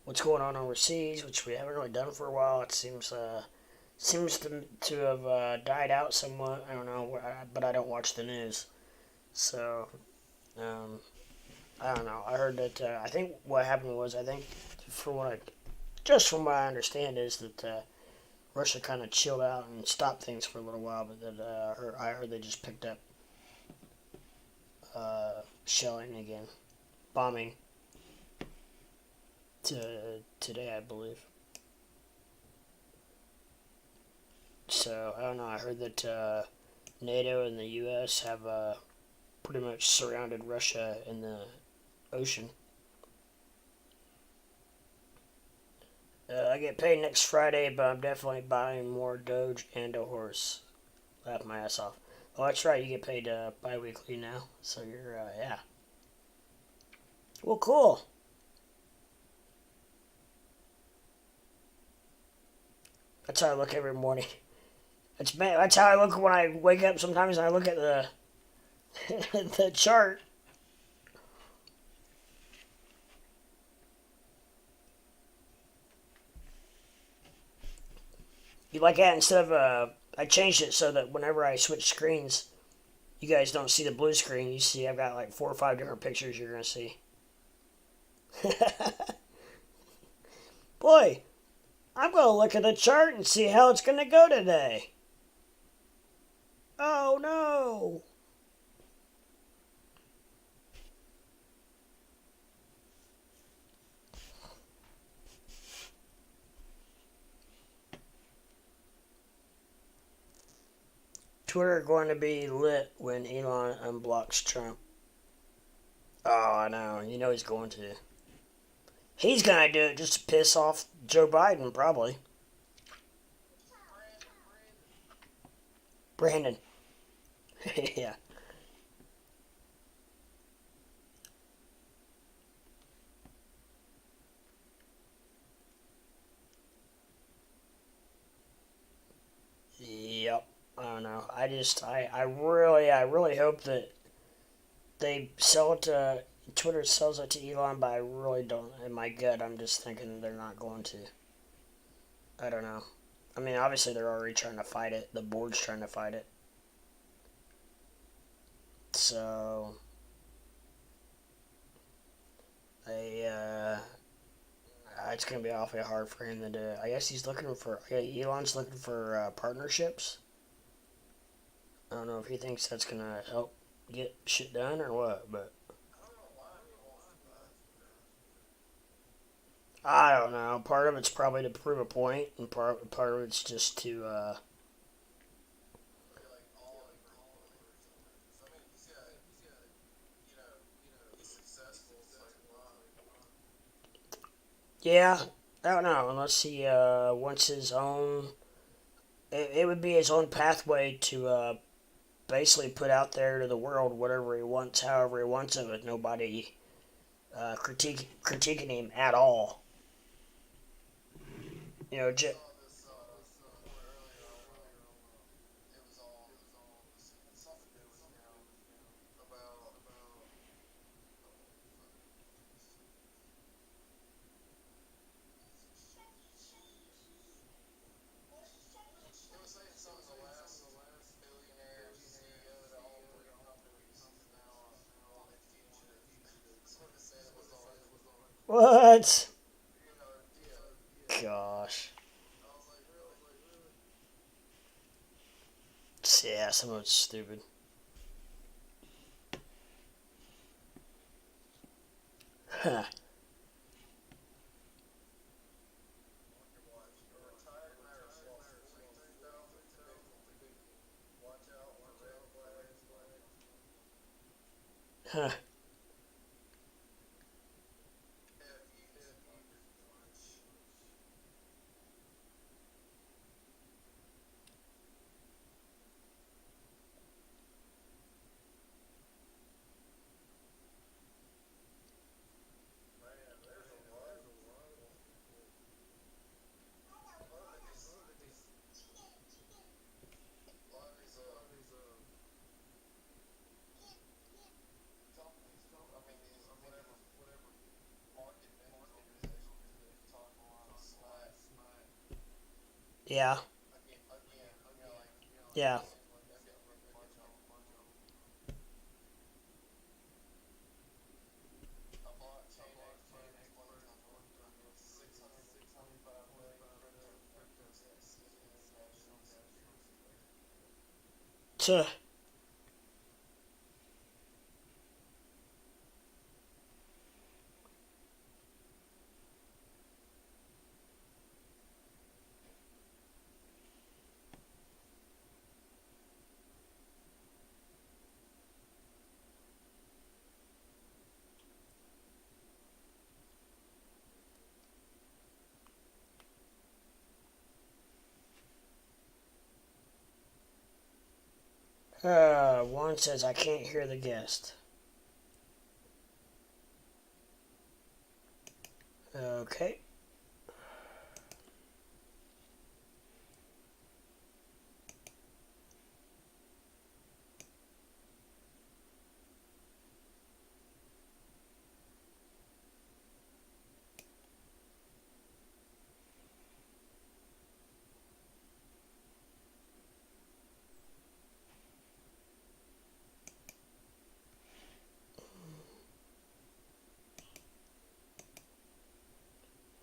what's going on overseas, which we haven't really done for a while. It seems to have died out somewhat. I don't know, but I don't watch the news, so I don't know. I heard that I think what happened was from what I understand is that Russia kind of chilled out and stopped things for a little while, but then I heard they just picked up shelling again, bombing today, I believe. So I don't know. I heard that NATO and the U.S. have pretty much surrounded Russia in the ocean. I get paid next Friday, but I'm definitely buying more Doge and a horse. Laugh my ass off. Oh, that's right. You get paid bi-weekly now, so you're yeah. Well, cool. That's how I look every morning. That's how I look when I wake up. Sometimes I look at the the chart. You like that instead of I changed it so that whenever I switch screens, you guys don't see the blue screen. You see I've got like 4 or 5 different pictures you're gonna see. Boy, I'm gonna look at the chart and see how it's gonna go today. Oh no! Twitter going to be lit when Elon unblocks Trump. Oh, I know. You know he's going to. He's gonna do it just to piss off Joe Biden, probably. Brandon. Yeah. Yep. I don't know. I really hope that they sell it to Twitter sells it to Elon, but I really don't. In my gut, I'm just thinking they're not going to. I don't know. I mean, obviously they're already trying to fight it. The board's trying to fight it. So they it's gonna be awfully hard for him to do. I guess he's looking for. Yeah, Elon's looking for partnerships. I don't know if he thinks that's gonna help get shit done or what, but I don't know. Part of it's probably to prove a point, and part of it's just to yeah. I don't know unless he wants his own. It would be his own pathway to basically put out there to the world whatever he wants, however he wants it, with nobody critiquing him at all. You know, What? Gosh. Yeah, some of it's stupid. Huh. Huh. Yeah. Yeah. Tuh. One says I can't hear the guest. Okay.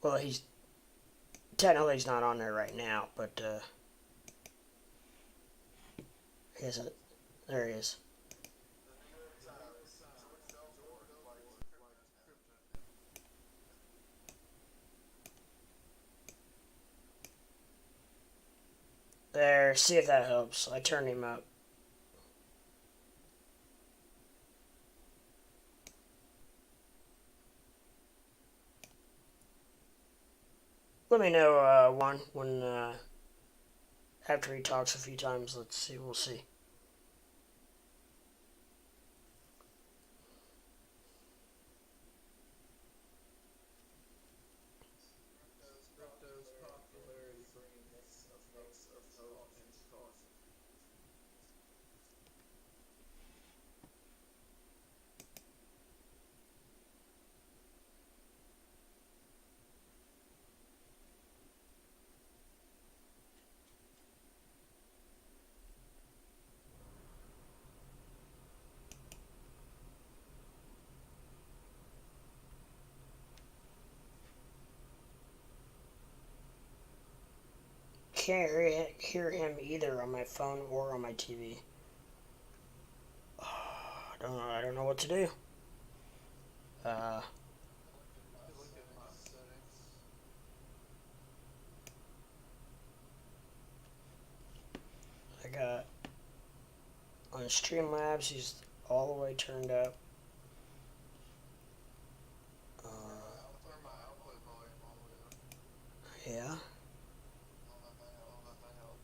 Well, he's technically he's not on there right now, but there he is. There, see if that helps. I turned him up. Let me know, Juan, when after he talks a few times. Let's see. We'll see. Crypto's popularity brings a mix of hope and caution. Can't hear him either on my phone or on my TV. I don't know what to do. Uh, Look at my settings. I got on Streamlabs. He's all the way turned up. I'll turn my output volume all the way up. Yeah. I'll let that helps.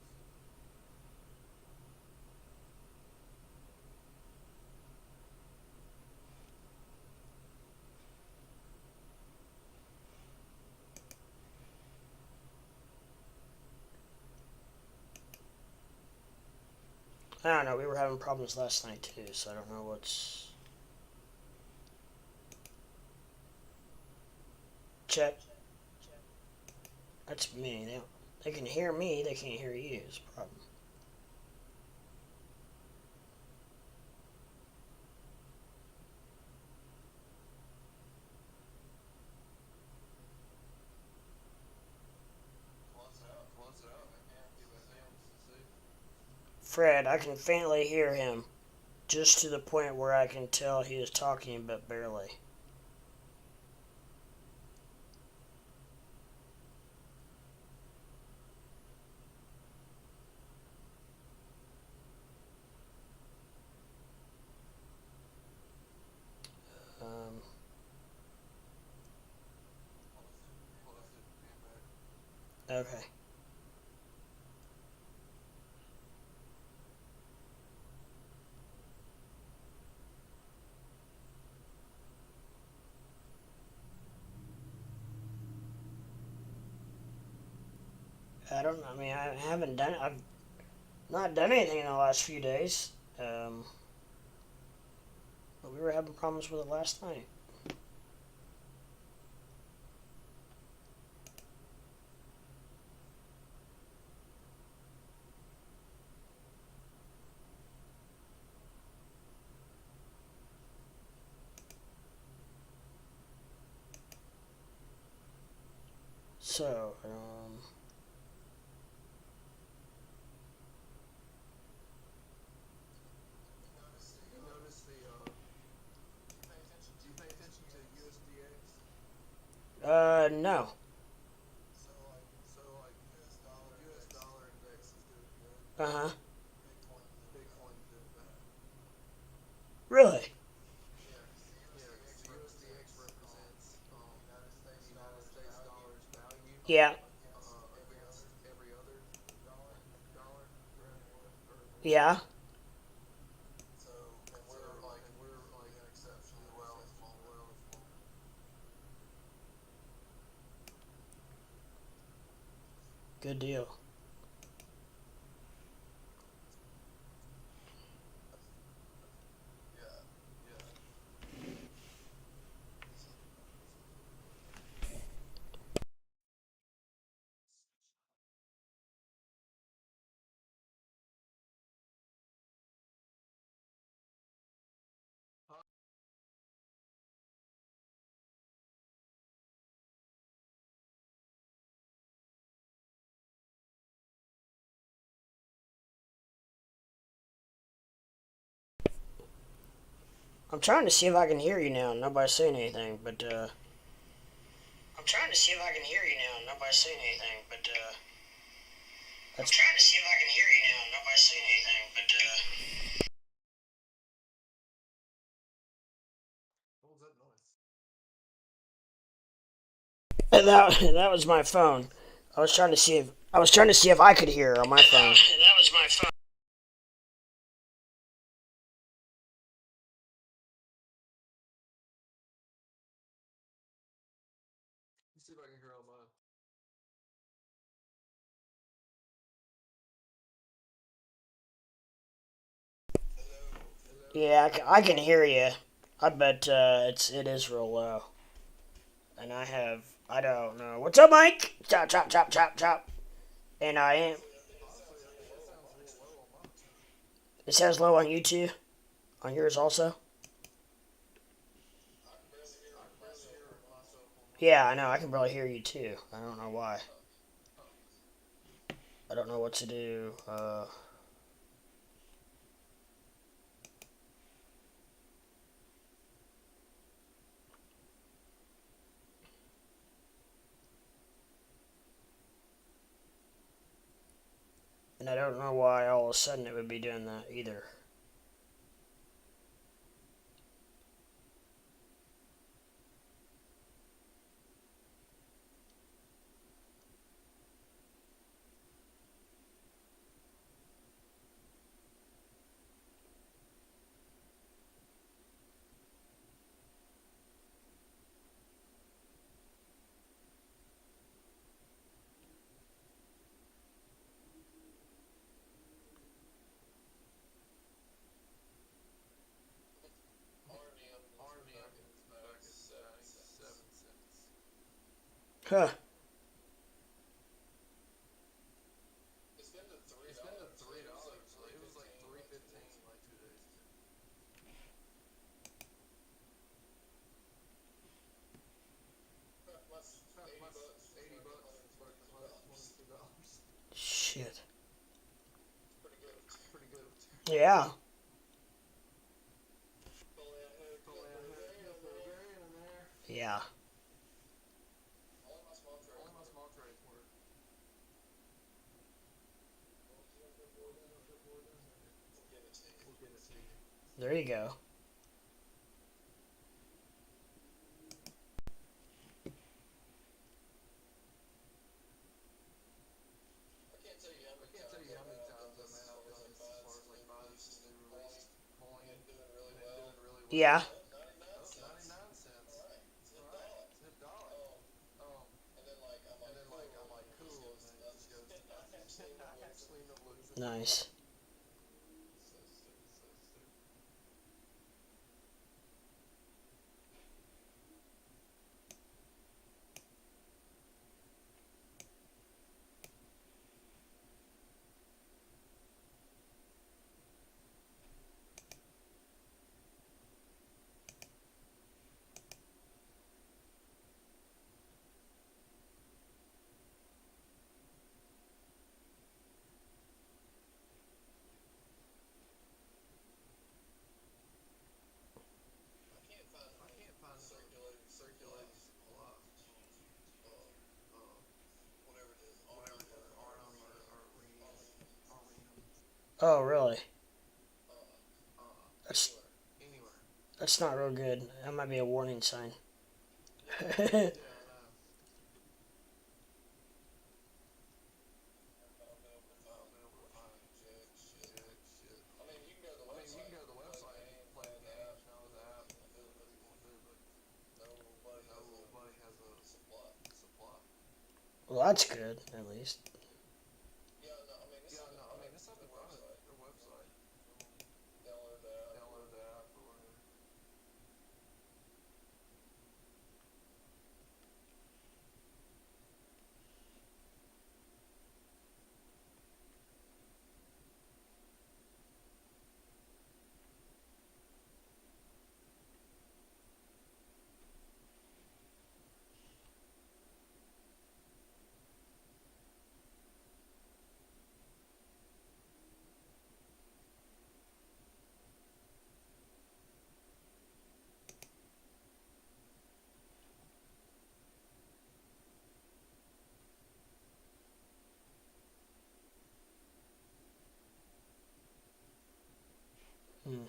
I don't know. We were having problems last night too, so I don't know what's. Check. That's me. They can hear me. They can't hear you. Is the problem. Fred, I can faintly hear him, just to the point where I can tell he is talking, but barely. Um, okay. I don't know. I mean, I haven't done it. I've not done anything in the last few days. But we were having problems with it last night. So, You notice the do you pay attention to USDX? no. So like US dollar index is doing good. Uh-huh. Bitcoin's doing bad. Really? Yeah, because the USDX represents the United States dollar's value Yeah. against every other dollar around the world. Yeah. So and we're like doing exceptionally well at the moment. Good deal. I'm trying to see if I can hear you now. Nobody's saying anything, but I'm trying to see if I can hear you now. Nobody's saying anything, but I'm trying to see if I can hear you now. Nobody's saying anything, but What was that noise? that was my phone. I was trying to see if I could hear on my phone. That was my phone. Let's see if I can hear on mine. Hello. Yeah, I can hear you. I bet it is real low. And I don't know. What's up, Mike? Chop chop chop chop chop. And I am. Honestly, I think it sounds a little low on mine. It sounds low on you too. On yours also. I can barely hear myself on mine. Yeah, I know. I can barely hear you too. I don't know why. I don't know what to do. And I don't know why all of a sudden it would be doing that either. RDM is back at 77 cents. Huh. It's been to $3 lately. It was like 3.15 like 2 days ago. $80 is worth $122. Shit. Pretty good. Yeah. Yeah. Only my small trades work. We'll give it to you. There you go. I can't tell you how many times I have done this as far as like buying some new released coin and it doing really well. Yeah. Oh, 99 cents. Alright, it's $1. Um, and then like I'm like cool, and then it just goes to nothing. I actually end up losing. Nice. So stupid, so stupid. I can't find circulating supply. Um, whatever it is, Arnhem or Arlenum. Oh, really? Uh, That's anywhere. that's not real good. That might be a warning sign. Yeah, I know. I've been able to find it. Check shit. I mean, you can go to the website and play the games, download the app, and do whatever you want to do, but nobody has a supply. Well, that's good, at least. Yeah, no, I mean, it's something on their website. Download the app or whatever. Hmm.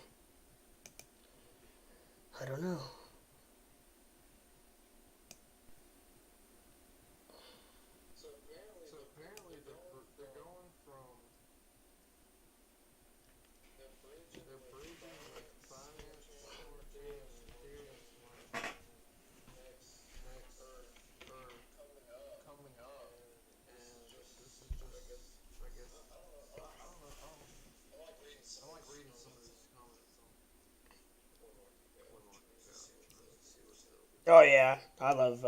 I don't know. So apparently they're going from they're bridging like finance blockchain and Ethereum blockchain next or coming up, and this is just I guess I don't know I like reading some of these comments on CoinMarketCap. Let's see what they'll do. Oh yeah, I love.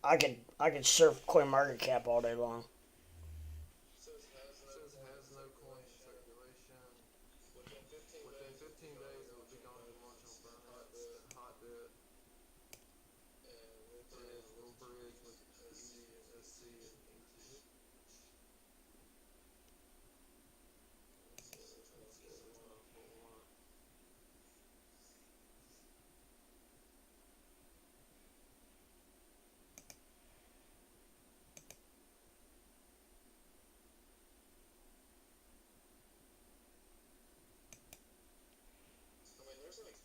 I could surf CoinMarketCap all day long. It says it has no coin in circulation. Within 15 days, it will be going to launch on Binance and Hotbit, and will bridge with ETSC and ET. Let's see, there's not a full one.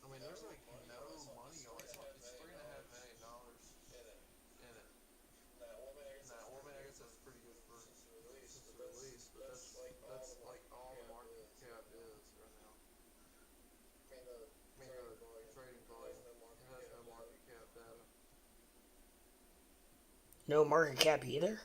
I mean, there's like no money on it. It's $3.5 million in it. Now, well, I mean, I guess that's pretty good for since the release, but that's like all the market cap is right now. I mean, the trading volume. It has no market cap data. No market cap either.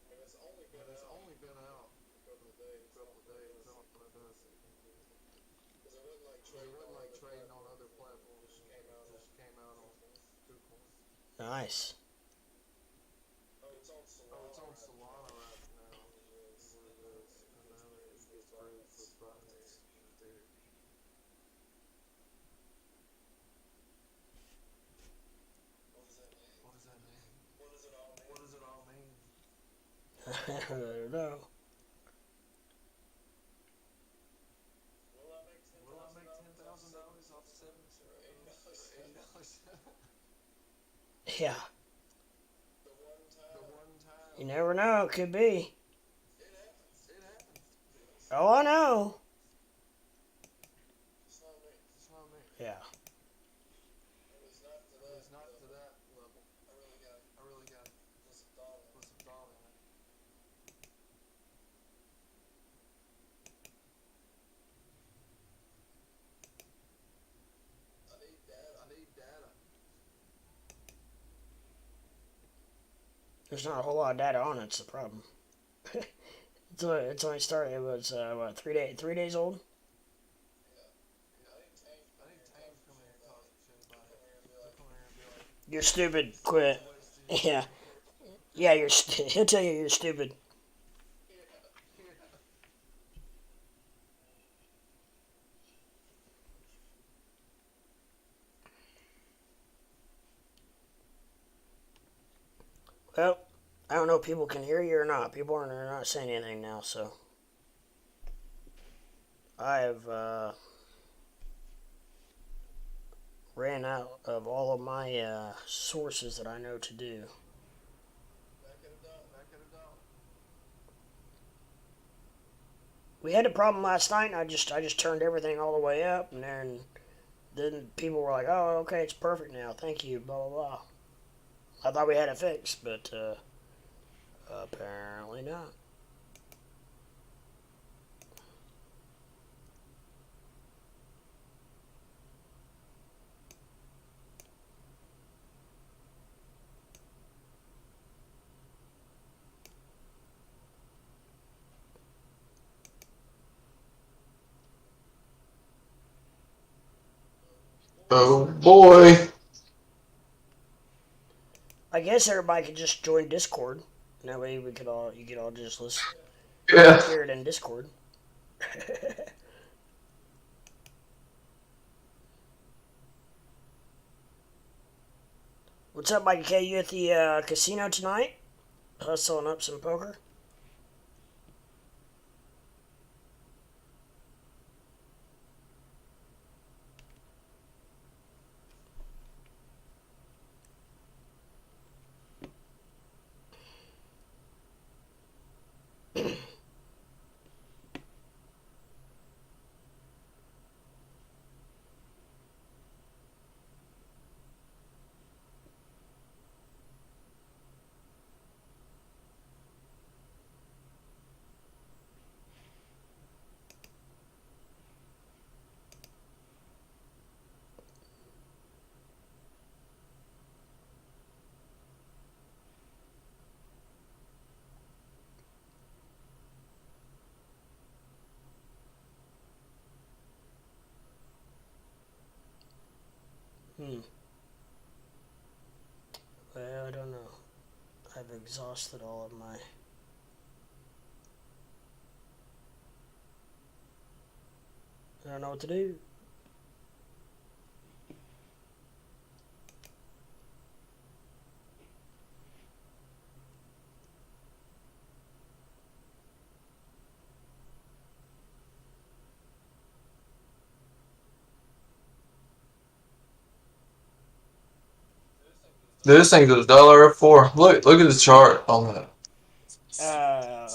And it's only been out a couple of days. I don't know if that does anything. Because it wasn't like trading on other platforms. It just came out on KuCoin. Nice. Oh, it's on Solana right now. Is what it is. And then it gets bridged with Binance and Ethereum. What does that mean? I don't know. Will I make $10,000 off 70 or $80? Yeah, The one you time. never know. It could be. It happens. Oh, I know. It's not me. Yeah. But it's not to that level. I really gotta put some thought in it. I need data. There's not a whole lot of data on it. It's the problem. It's only started. It was what 3 days old. Yeah. I need Tame to come in here and talk some shit about it. He'll come in here and be like, You're stupid. it's Quit. a waste of your Yeah. time. Yeah. He'll tell you you're stupid. Yeah. Yeah. Well, I don't know if people can hear you or not. People are not saying anything now, so I have ran out of all of my sources that I know to do. Back at a dollar. We had a problem last night, and I just turned everything all the way up, and then people were like, "Oh, okay, it's perfect now. Thank you." Blah blah blah. I thought we had it fixed, but apparently not. Oh boy. I guess everybody could just join Discord. That way you could all just listen, Yeah. hear it in Discord. What's up, Mikey K? You at the casino tonight? Hustling up some poker? Hmm. Well, I don't know. I've exhausted all of my. I don't know what to do. This thing goes $1.04. Look at the chart on that.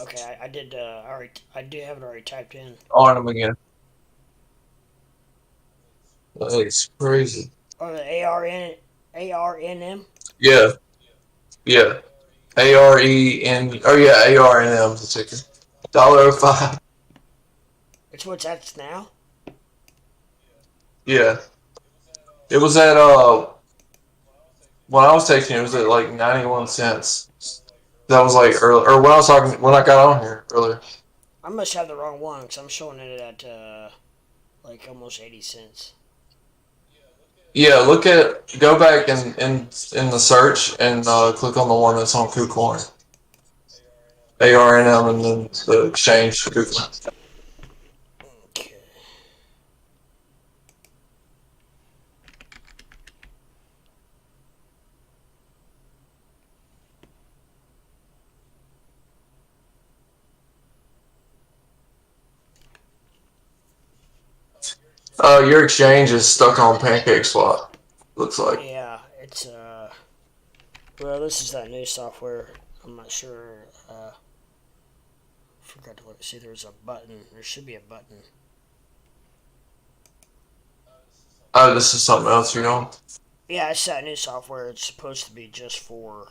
Okay, I did. Already, I do have it already typed in. On them again. It's crazy. Oh, the ARNM. Yeah, yeah. AREN. Oh yeah, ARNM is the ticker. $1.05. It's what's at now. Yeah. It was at when I was taking it was at like 91 cents. That was like early, or when I was talking when I got on here earlier. I must have the wrong one because I'm showing it at like almost 80 cents. Yeah, go back in the search and click on the one that's on KuCoin. ARNM and then the exchange KuCoin. Okay. Your exchange is stuck on Pancake Swap. Looks like. Yeah, it's well, this is that new software. I'm not sure. Forgot to look. See, there's a button. There should be a button. Oh, this is something else you're on. Yeah, it's that new software. It's supposed to be just for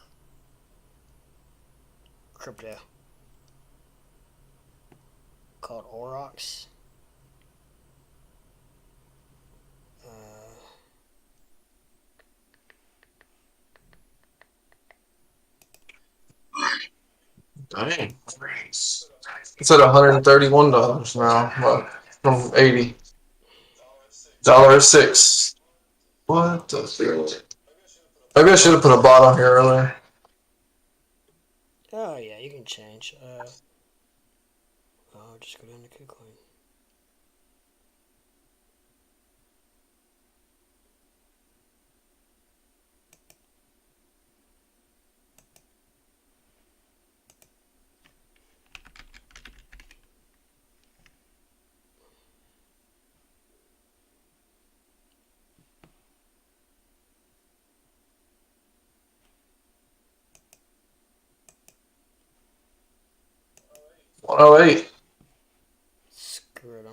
crypto. Called Orox. Dang. It's at $131 now, from 80. $1.06. What the fuck? Maybe I should have put a bot on here earlier. Oh yeah, you can change. I'll just go down to KuCoin. $108. Screw it,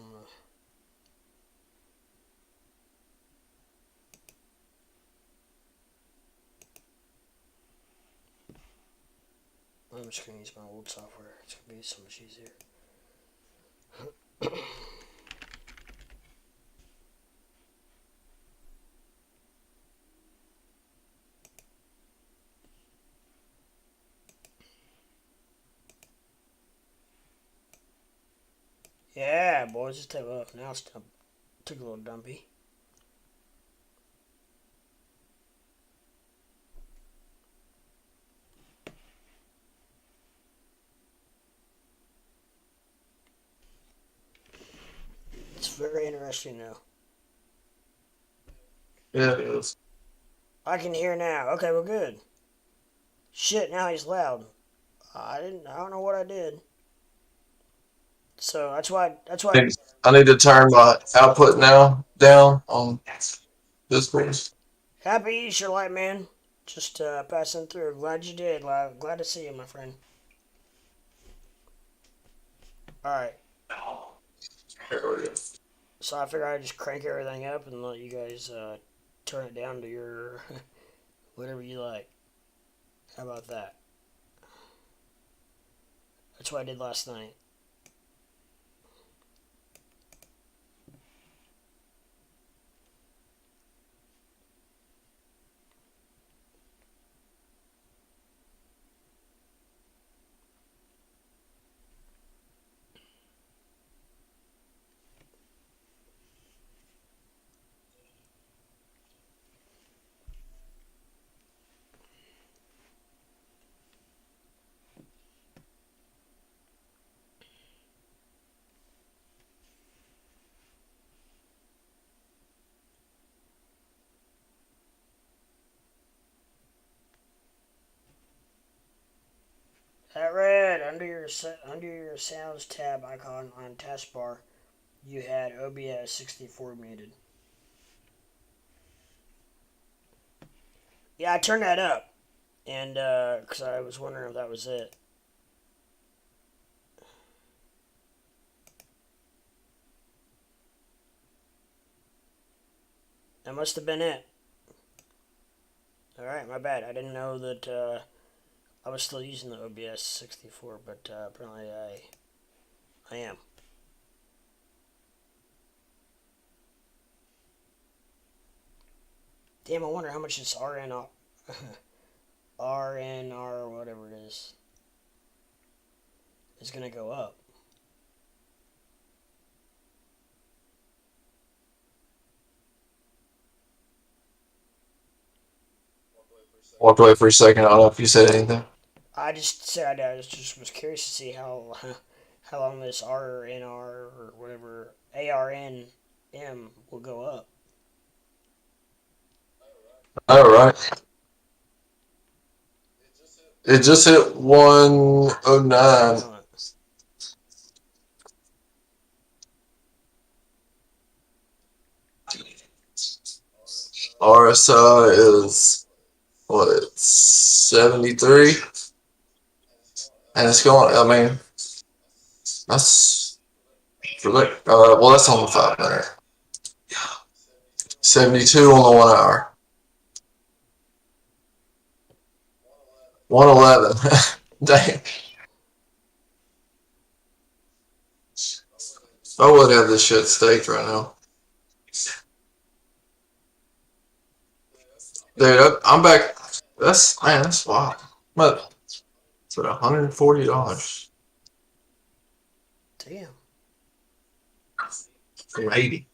I'm just gonna use my old software. It's gonna be so much easier. Yeah, boys, just take off. Now it's took a little dumpy. It's very interesting now. Yeah, it is. I can hear now. Okay, well, good. Shit, now he's loud. I don't know what I did. So that's why. I need to turn my output now down on Discord. Happy Easter, light man. Just passing through. Glad you did. Glad to see you, my friend. All right. So I figured I'd just crank everything up and let you guys turn it down to your whatever you like. How about that? That's what I did last night. At red, under your sounds tab icon on taskbar, you had OBS 64 muted. Yeah, I turned that up, and because I was wondering if that was it. That must have been it. All right, my bad. I didn't know that I was still using the OBS 64, but apparently I am. Damn, I wonder how much this RNR, RNR, whatever it is going to go up. Walked away for a second. I don't know if you said anything. I just said I just was curious to see how long this RNR or whatever ARNM will go up. All right. It just hit 109. Let's RSI is what, 73, and it's going. I mean, that's for like well, that's on the 5 minute. 72 on the 1 hour. 111. Dang. I would have this shit staked right now. Dude, I'm back. That's wild. But it's at $140 Damn. from 80.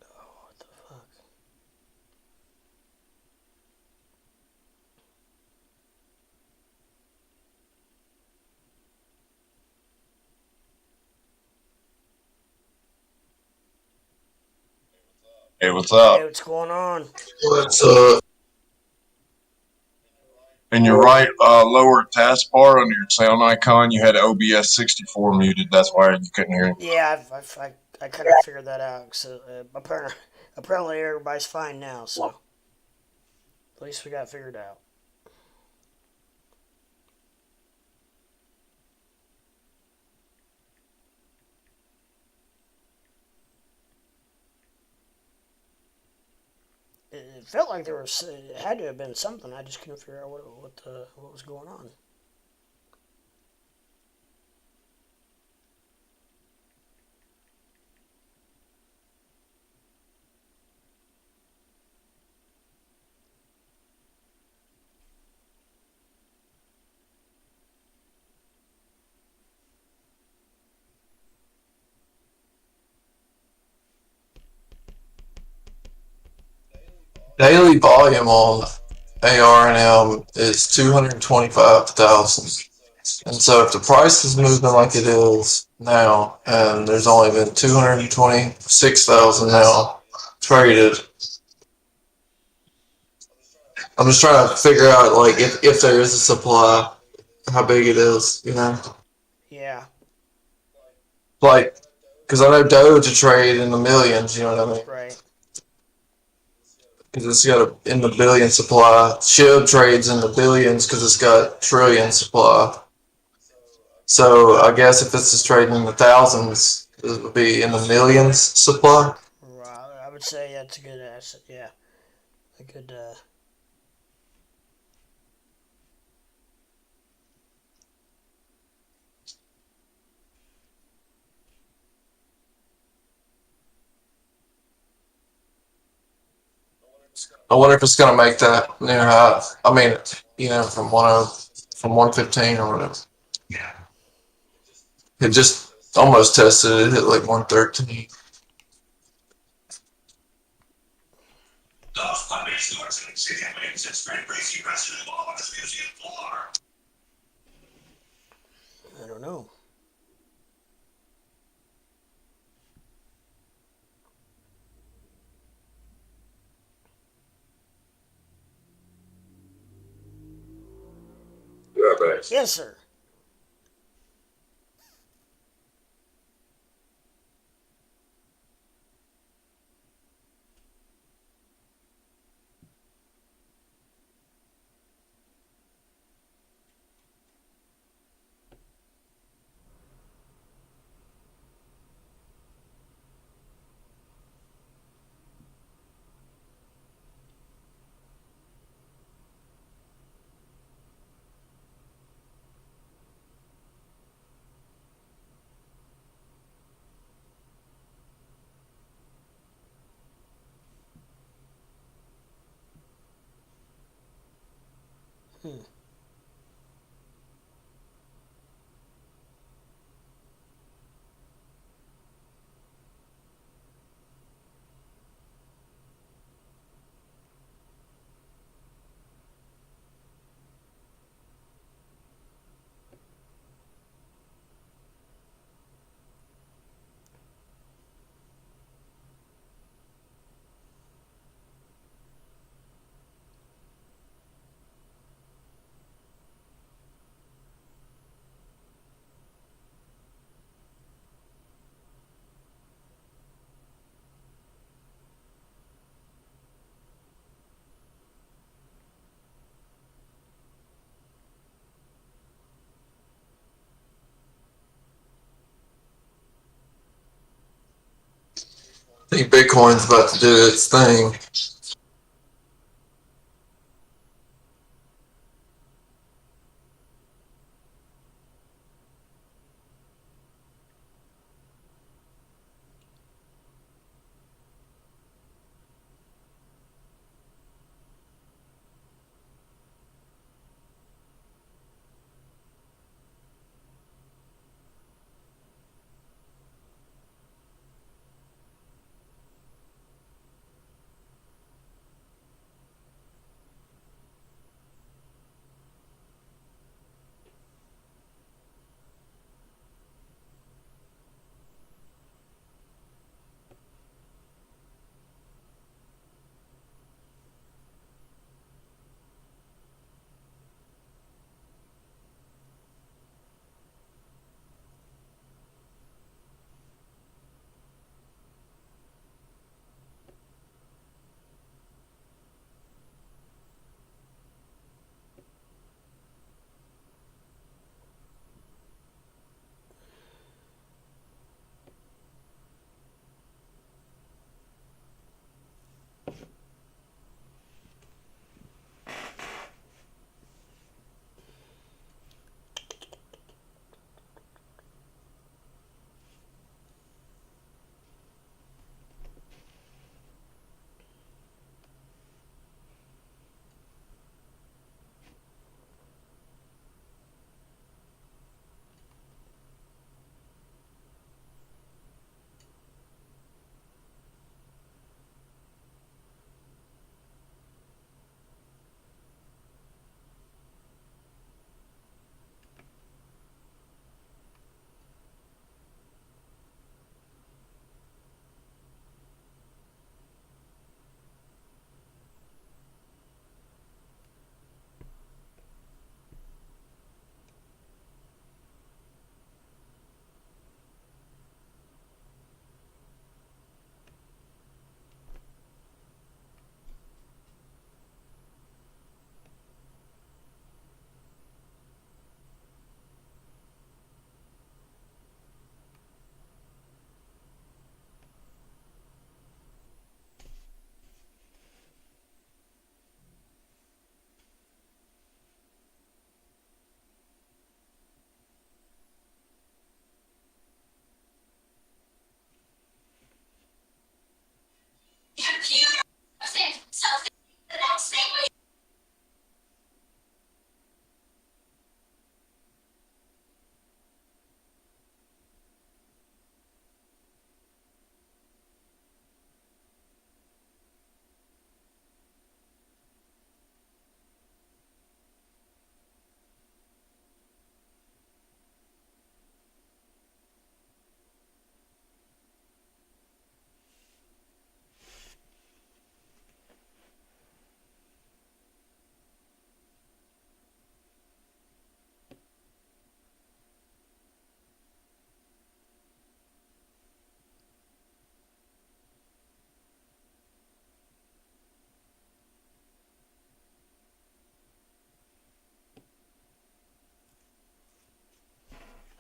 Oh, what the fuck? Hey, what's up? Hey, what's going on? What's In your right lower taskbar under your sound icon, you had OBS 64 muted. That's why you couldn't hear him. Yeah, I kind of figured that out. So apparently everybody's fine now. So at least we got it figured out. It felt like it had to have been something. I just couldn't figure out what was going on. daily volume on ARNM is 225,000. And so if the price is moving like it is now, and there's only been 226,000 now traded, I'm just trying to figure out like if there is a supply, how big it is, you know? Yeah, Like, because I know Doge to trade in the millions, you know what I mean? right. Because it's got in the billion supply. SHIB trades in the billions because it's got trillion supply. So I guess if this is trading in the thousands, it would be in the millions supply. Right. I would say that's a good asset. Yeah, a good. I wonder if it's gonna make that new high. I mean, you know, from 115 or whatever. It just almost tested it. It hit like 113. I don't know. Yes, sir. Hmm. I think Bitcoin's about to do its thing.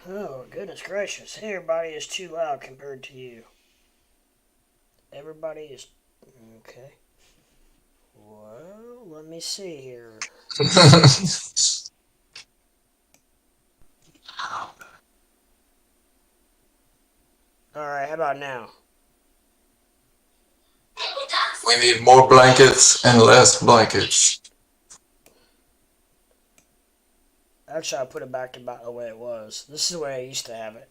Oh, goodness gracious. Everybody is too loud compared to you. Everybody is. Okay. Well, let me see here. Alright, how about now? We need more blankets and less blankets. Actually, I put it back to about the way it was. This is the way I used to have it.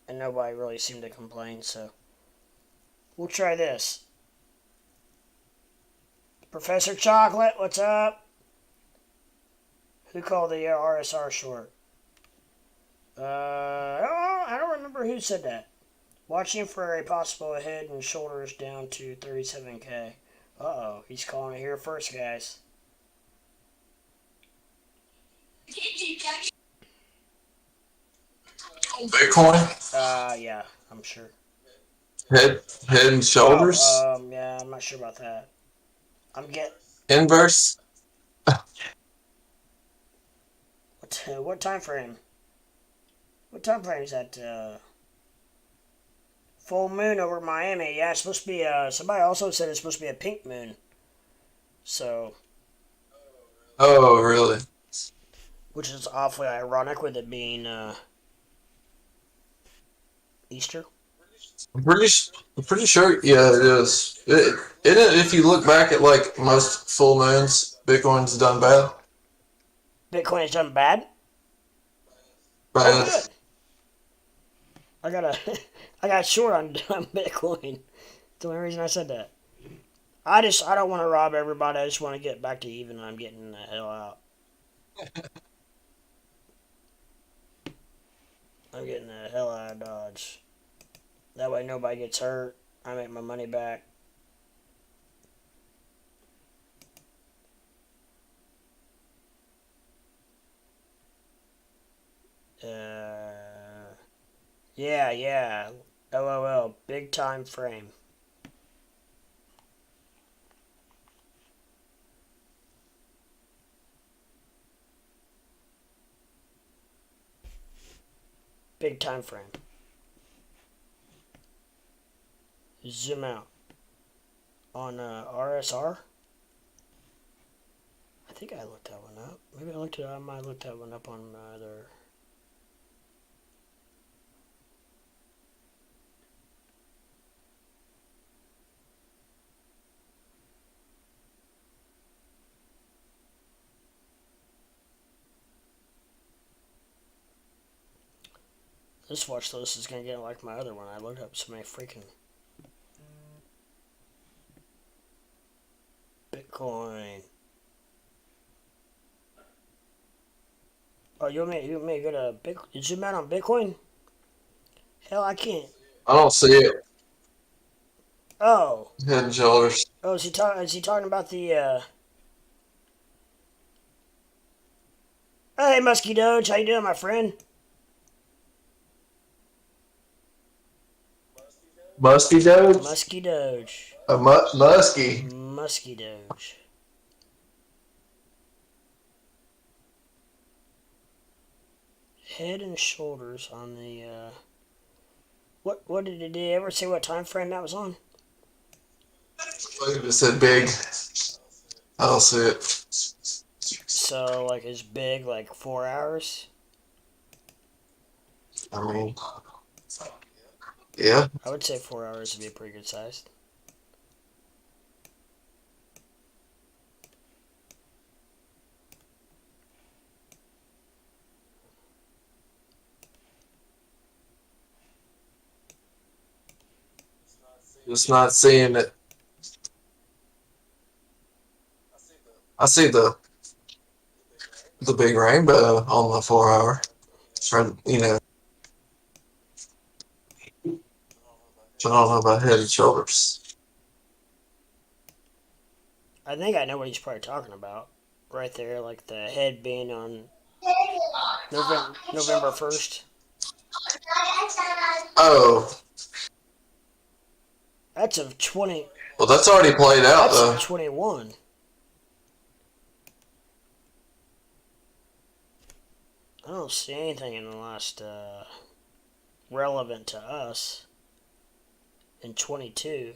And nobody really seemed to complain, so. We'll try this. Professor Chocolate, what's up? Who called the RSR short? I don't remember who said that. Watching for a possible head and shoulders down to 37K. Uh-oh, he's calling it here first, guys. Bitcoin, Yeah, I'm sure. head and shoulders, Yeah, I'm not sure about that. I'm getting... inverse. What time frame? What time frame is that? Full moon over Miami. Yeah, it's supposed to be. Somebody also said it's supposed to be a pink moon. So, Oh, really? which is awfully ironic with it being Easter. I'm pretty sure. Yeah, it is. If you look back at like most full moons, Bitcoin's done bad. Bitcoin has done bad. Oh, Bad. good. I got a, I got short on Bitcoin. That's the only reason I said that. I don't want to rob everybody. I just want to get back to even. I'm getting the hell out. I'm getting the hell out of Dodge. That way nobody gets hurt. I make my money back. Yeah. LOL. Big time frame. Big time frame. Zoom out. On RSR? I think I looked that one up. Maybe I might look that one up on other... This watch list is gonna get like my other one. I looked up so many freaking Bitcoin. Oh, you want me to go to zoom out on Bitcoin? Hell, I can't. I don't see it. Oh, Head and shoulders. Is he talking about the? Hey, Musky Doge, how you doing, my friend? Musky Doge? Musky Doge. Musky. Musky Doge. Head and shoulders on the what did he ever say what time frame that was on? I just said big. I don't see it. So like it's big, like 4 hours. I mean, yeah. I would say 4 hours would be pretty good sized. Just not seeing it. I see the big rainbow on the 4 hour. Trying, I don't know about head and shoulders. I think I know what he's probably talking about. Right there, like the head being on November 1st. Oh. That's of 20. Well, that's already played out, That's though. of 21. I don't see anything in the last relevant to us in 22.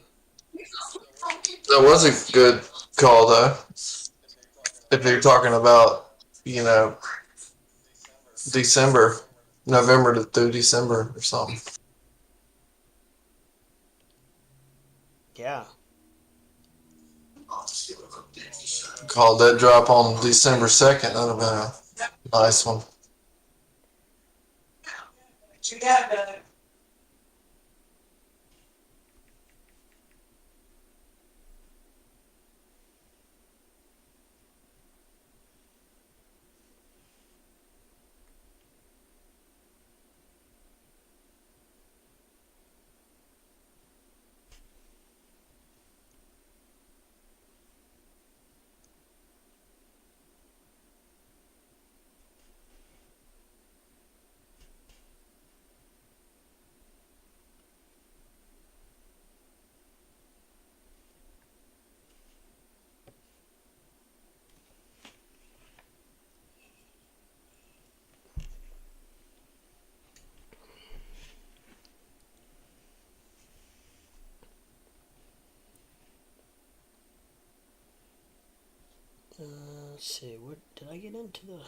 That was a good call, though. If you're talking about, December, November through December or something. Yeah. Called that drop on December 2nd. That'd have been a Nice one. Let's see. What did I get into the?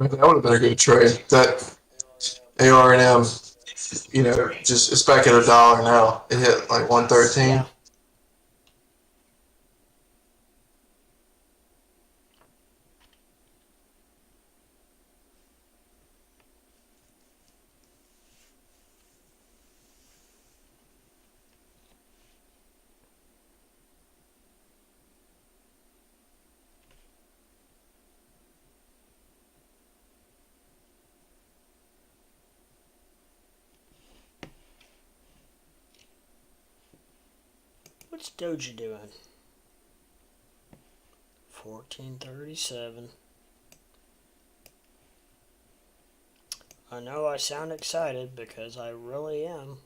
Maybe that would have been a good trade. That ARM, just it's back at $1 now. It hit like 113. Yeah. What's Doge doing? 1437. I know I sound excited because I really am.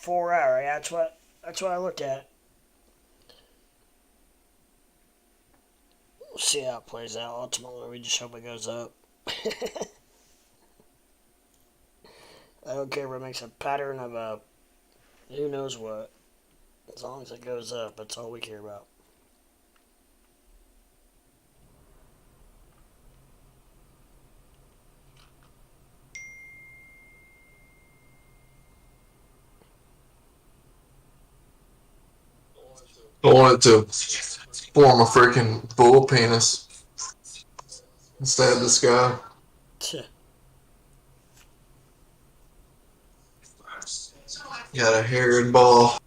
$4 Yeah, that's what I looked at. We'll see how it plays out. Ultimately, we just hope it goes up. I don't care if it makes a pattern of a who knows what. As long as it goes up, that's all we care about. I wanted to form a freaking bull penis instead of this guy. Got a haired ball.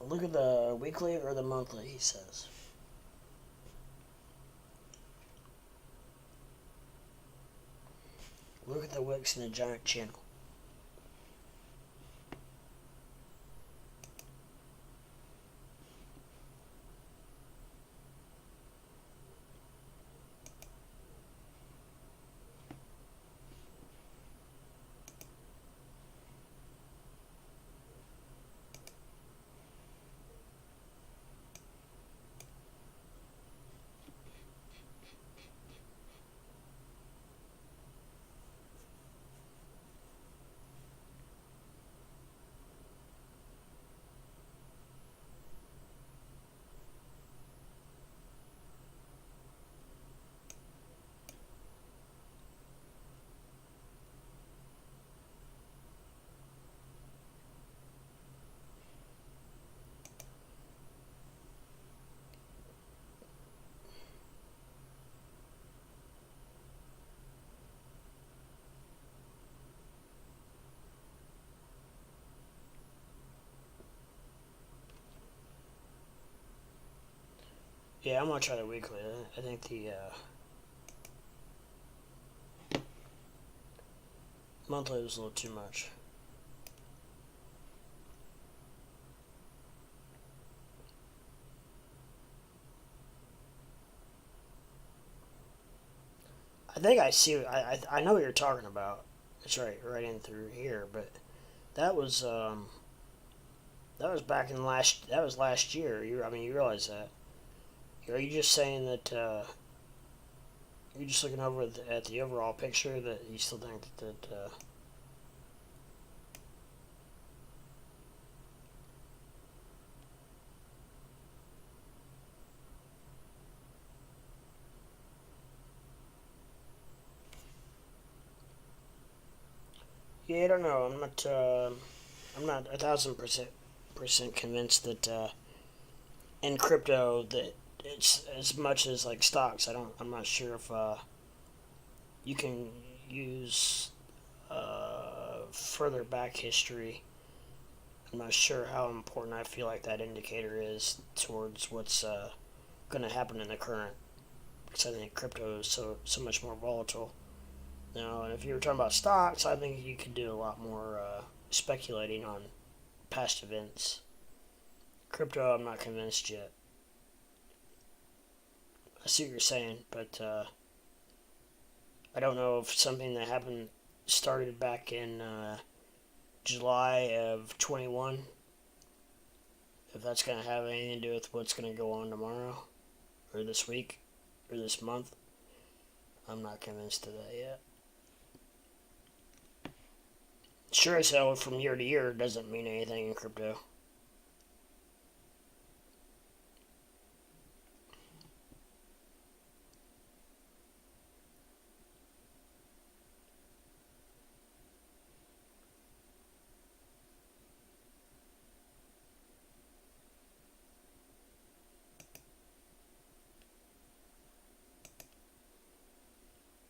Look at the weekly or the monthly, he says. Look at the wicks in the giant channel. Yeah, I'm gonna try the weekly. I think the monthly was a little too much. I think I see. I know what you're talking about. It's right in through here, but that was that was back in last. That was last year. I mean, you realize that. Are you just saying that you're just looking over at the overall picture that you still think that? Yeah, I don't know. I'm not. I'm not 1,000% convinced that in crypto that it's as much as like stocks. I don't. I'm not sure if you can use further back history. I'm not sure how important I feel like that indicator is towards what's going to happen in the current. Because I think crypto is so much more volatile. Now, and if you were talking about stocks, I think you could do a lot more speculating on past events. Crypto, I'm not convinced yet. I see what you're saying, but I don't know if something that happened started back in July of 21, if that's going to have anything to do with what's going to go on tomorrow, or this week, or this month. I'm not convinced of that yet. Sure as hell, from year to year doesn't mean anything in crypto.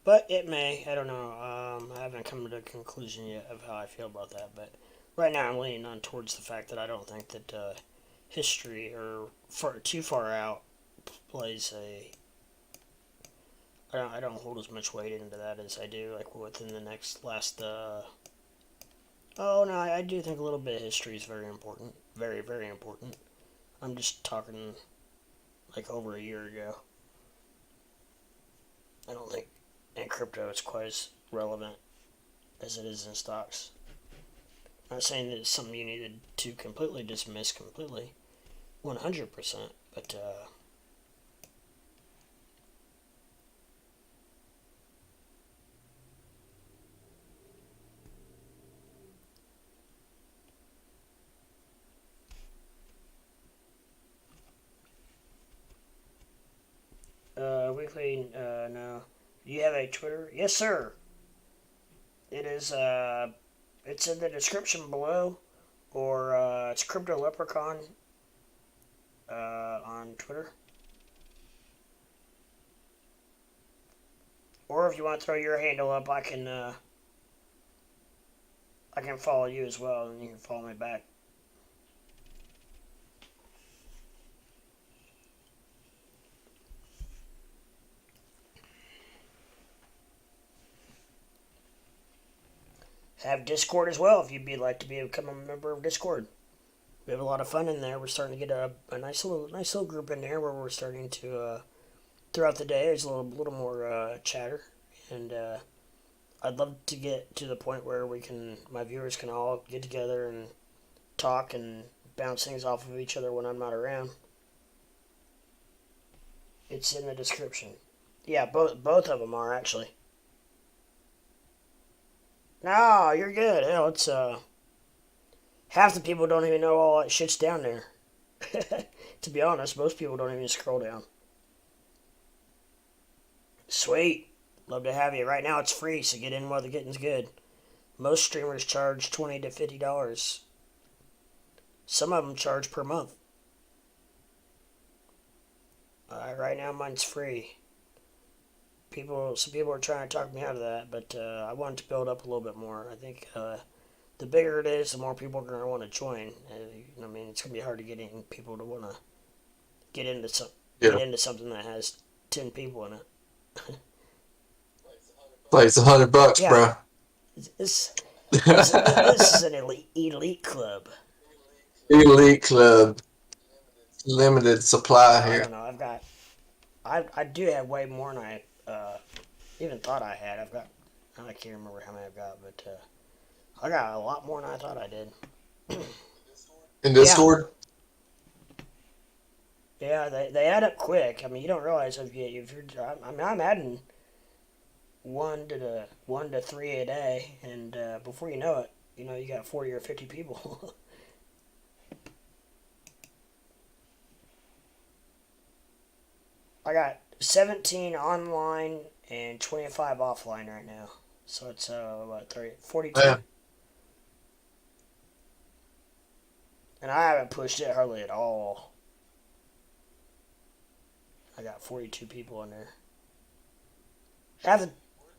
But it may. I don't know. I haven't come to a conclusion yet of how I feel about that. But right now, I'm leaning on towards the fact that I don't think that history or too far out plays a. I don't hold as much weight into that as I do like within the next last. Oh no, I do think a little bit of history is very important. Very important. I'm just talking like over a year ago. I don't think in crypto it's quite as relevant as it is in stocks. I'm not saying that it's something you needed to completely dismiss completely, 100%, but weekly, no. Do you have a Twitter? Yes, sir. It is, it's in the description below, or it's Crypto Leprechaun on Twitter. Or if you want to throw your handle up, I can follow you as well, and you can follow me back. Have Discord as well if you'd be like to become a member of Discord. We have a lot of fun in there. We're starting to get a nice little group in there where we're starting to throughout the day. There's a little more chatter, and I'd love to get to the point where my viewers can all get together and talk and bounce things off of each other when I'm not around. It's in the description. Yeah, both of them are actually. No, you're good. Hell, it's half the people don't even know all that shit's down there. To be honest, most people don't even scroll down. Sweet. Love to have you. Right now it's free, so get in while the getting's good. Most streamers charge $20 to $50. Some of them charge per month. Right now mine's free. Some people are trying to talk me out of that, but I want to build up a little bit more. I think the bigger it is, the more people are going to want to join. I mean, it's going to be hard to get people to want to get into get Yeah. into something that has 10 people in it. Like it's $100, Yeah, bro. this this is an elite club. Elite Club, limited supply I here. don't know. I do have way more than I even thought I had. I can't remember how many I've got, but I got a lot more than I thought I did. In Yeah, Discord? yeah, they add up quick. I mean, you don't realize if you're. I mean, I'm adding one to three a day, and before you know it, you got 40 or 50 people. I got 17 online and 25 offline right now, so it's what 30, 42, Man, and I haven't pushed it hardly at all. I got 42 people in there. Have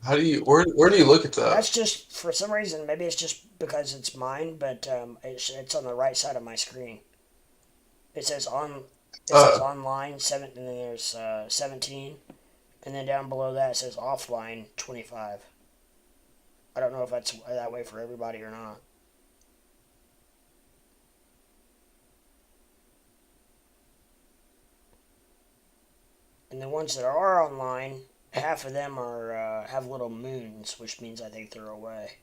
where do you look at that? That's just for some reason. Maybe it's just because it's mine, but it's on the right side of my screen. It says on. It says Uh, online seven, and then there's 17, and then down below that it says offline 25. I don't know if that's that way for everybody or not. And the ones that are online, half of them are have little moons, which means I think they're away.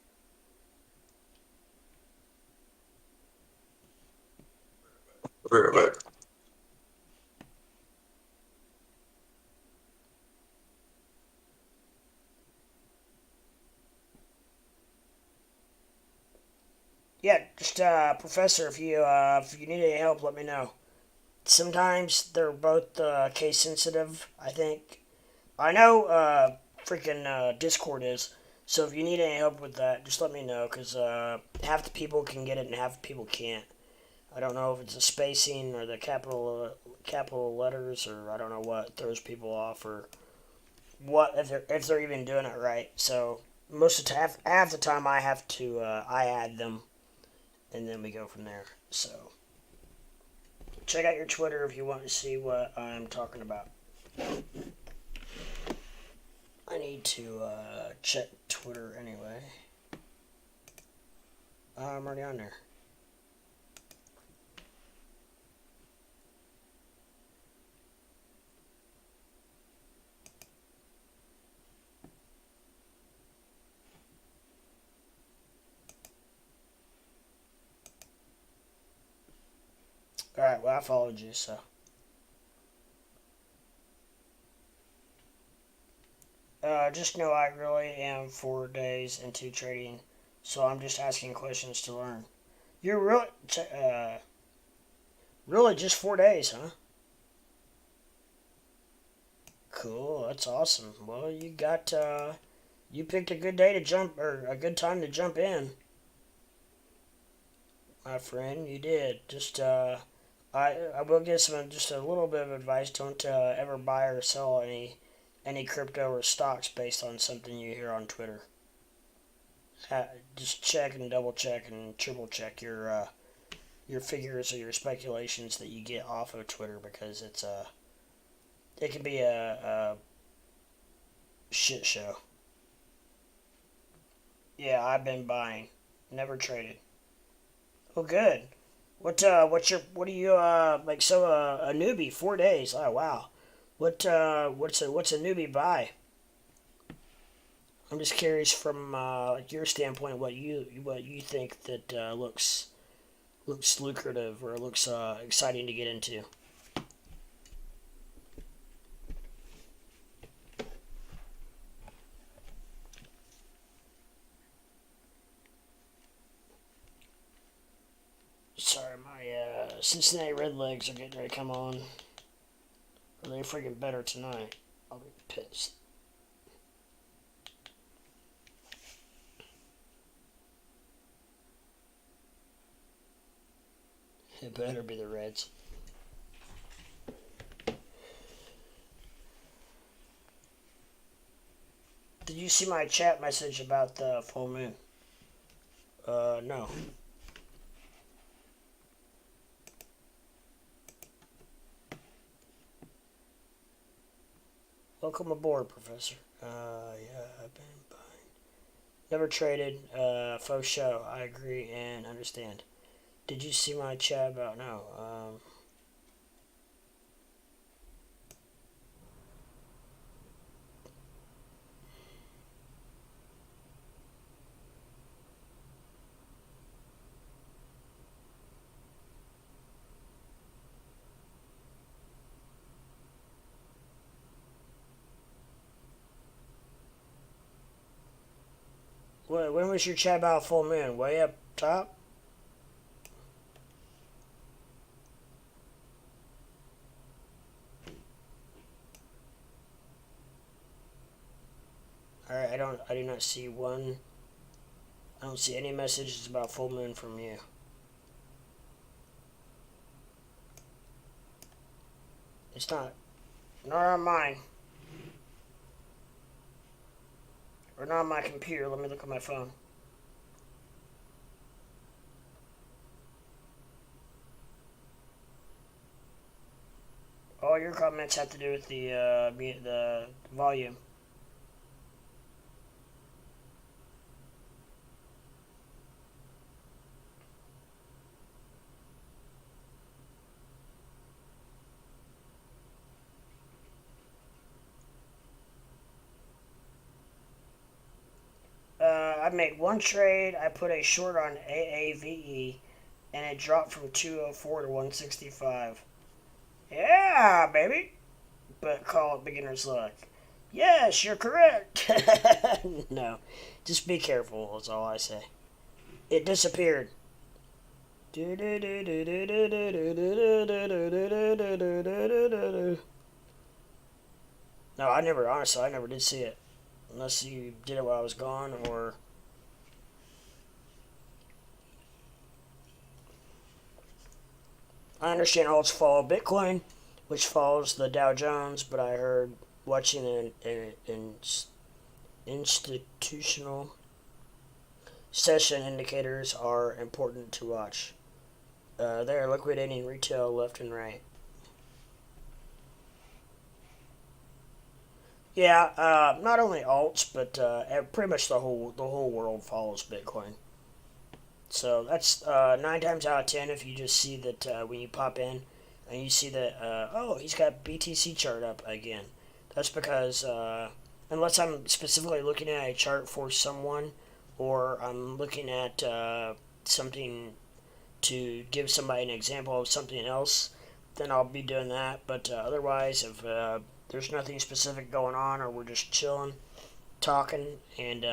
Right, Yeah. right. Yeah, just Professor, if you need any help, let me know. Sometimes they're both case sensitive. I think I know freaking Discord is. So if you need any help with that, just let me know because half the people can get it and half the people can't. I don't know if it's the spacing or the capital letters or I don't know what throws people off or what if they're even doing it right. So most of the time, half the time I have to I add them and then we go from there. So check out your Twitter if you want to see what I'm talking about. I need to check Twitter anyway. I'm already on there. Alright, well, I followed you, so. Just know I really am 4 days into trading, so I'm just asking questions to learn. You're really just 4 days, huh? Cool, that's awesome. Well, you picked a good day to jump, or a good time to jump in, my friend. You did. I will give just a little bit of advice. Don't ever buy or sell any crypto or stocks based on something you hear on Twitter. Just check and double check and triple check your figures or your speculations that you get off of Twitter because it can be a shit show. Yeah, I've been buying, never traded. Oh, good. What are you like? So a newbie, 4 days. Oh wow. What's a newbie buy? I'm just curious from like your standpoint, what you think that looks lucrative or looks exciting to get into. Sorry, my Cincinnati Redlegs are getting ready to come on. Are they freaking better tonight? I'll be pissed. It better be the Reds. Did you see my chat message about the full moon? No. Welcome aboard, Professor. Yeah, I've been buying. Never traded. Faux show. I agree and understand. Did you see my chat about no? When was your chat about full moon? Way up top? Alright, I do not see one. I don't see any messages about full moon from you. It's not. Nor on mine. Or not on my computer. Let me look at my phone. All your comments have to do with the volume. I made one trade. I put a short on AAVE, and it dropped from 204 to 165. Yeah, baby. But call it beginner's luck. Yes, you're correct. No, just be careful. That's all I say. It disappeared. No, honestly, I never did see it. Unless you did it while I was gone, or... I understand all follow Bitcoin, which follows the Dow Jones, but I heard watching an institutional session indicators are important to watch. They're liquidating retail left and right. Yeah, not only alts, but pretty much the whole world follows Bitcoin. So that's 9 times out of 10 if you just see that when you pop in and you see that oh, he's got BTC chart up again. That's because unless I'm specifically looking at a chart for someone, or I'm looking at something to give somebody an example of something else, then I'll be doing that. But otherwise, if there's nothing specific going on, or we're just chilling, talking, and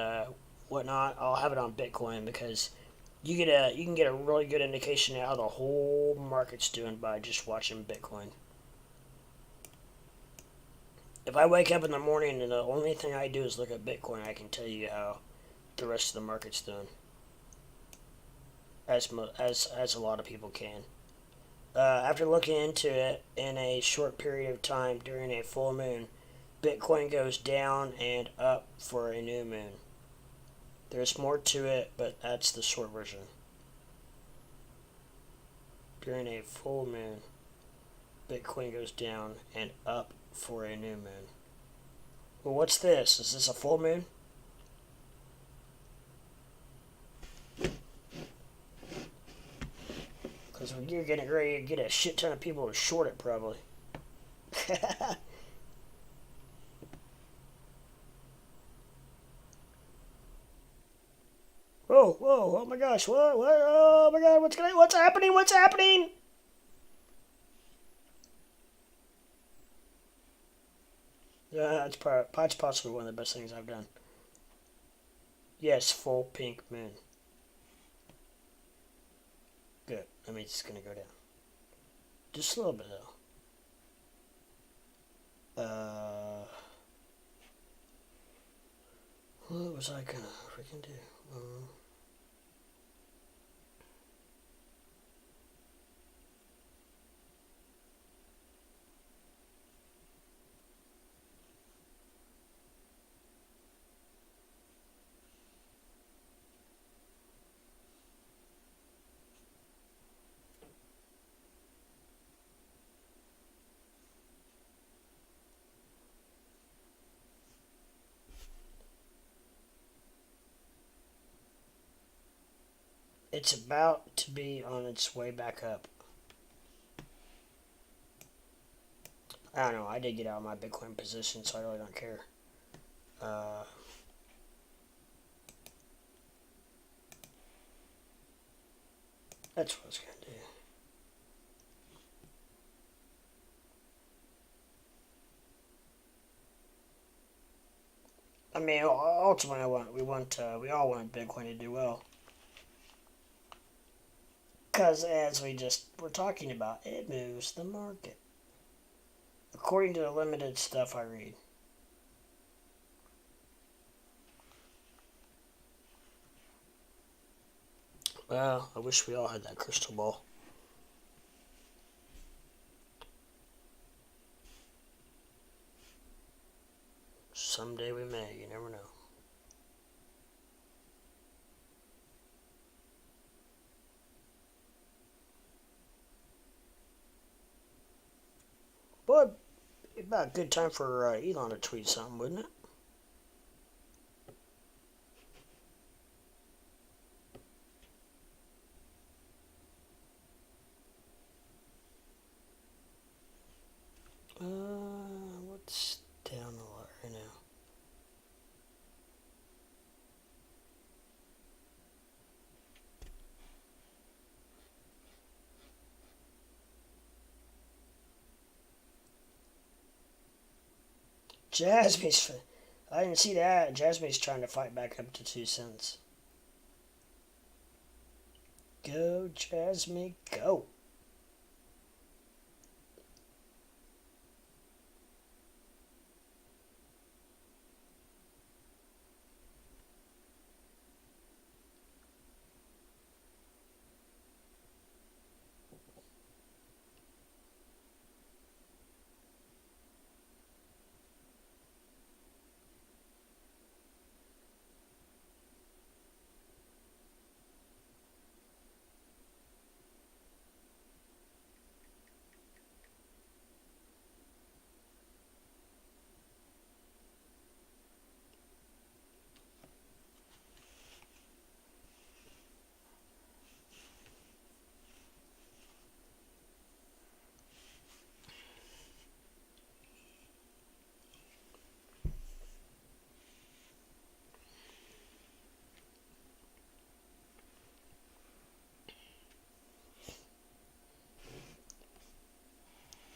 whatnot, I'll have it on Bitcoin, because you can get a really good indication of how the whole market's doing by just watching Bitcoin. If I wake up in the morning and the only thing I do is look at Bitcoin, I can tell you how the rest of the market's doing. As a lot of people can. After looking into it in a short period of time during a full moon, Bitcoin goes down and up for a new moon. There's more to it, but that's the short version. During a full moon, Bitcoin goes down and up for a new moon. Well, what's this? Is this a full moon? Because you're getting ready to get a shit ton of people to short it, probably. Whoa, oh my gosh, what, oh my god, what's happening? Yeah, it's possibly one of the best things I've done. Yes, full pink moon. Good, that means it's gonna go down. Just a little bit, though. What was I gonna freaking do? It's about to be on its way back up. I don't know. I did get out of my Bitcoin position, so I really don't care. That's what I was going to do. I mean, ultimately, we all want Bitcoin to do well. Because as we just were talking about, it moves the market. According to the limited stuff I read. Well, I wish we all had that crystal ball. Someday we may, you never know. Boy, about a good time for Elon to tweet something, wouldn't it? What's down the line right now? Jasmine's. I didn't see that. Jasmine's trying to fight back up to 2 cents. Go, Jasmine, go.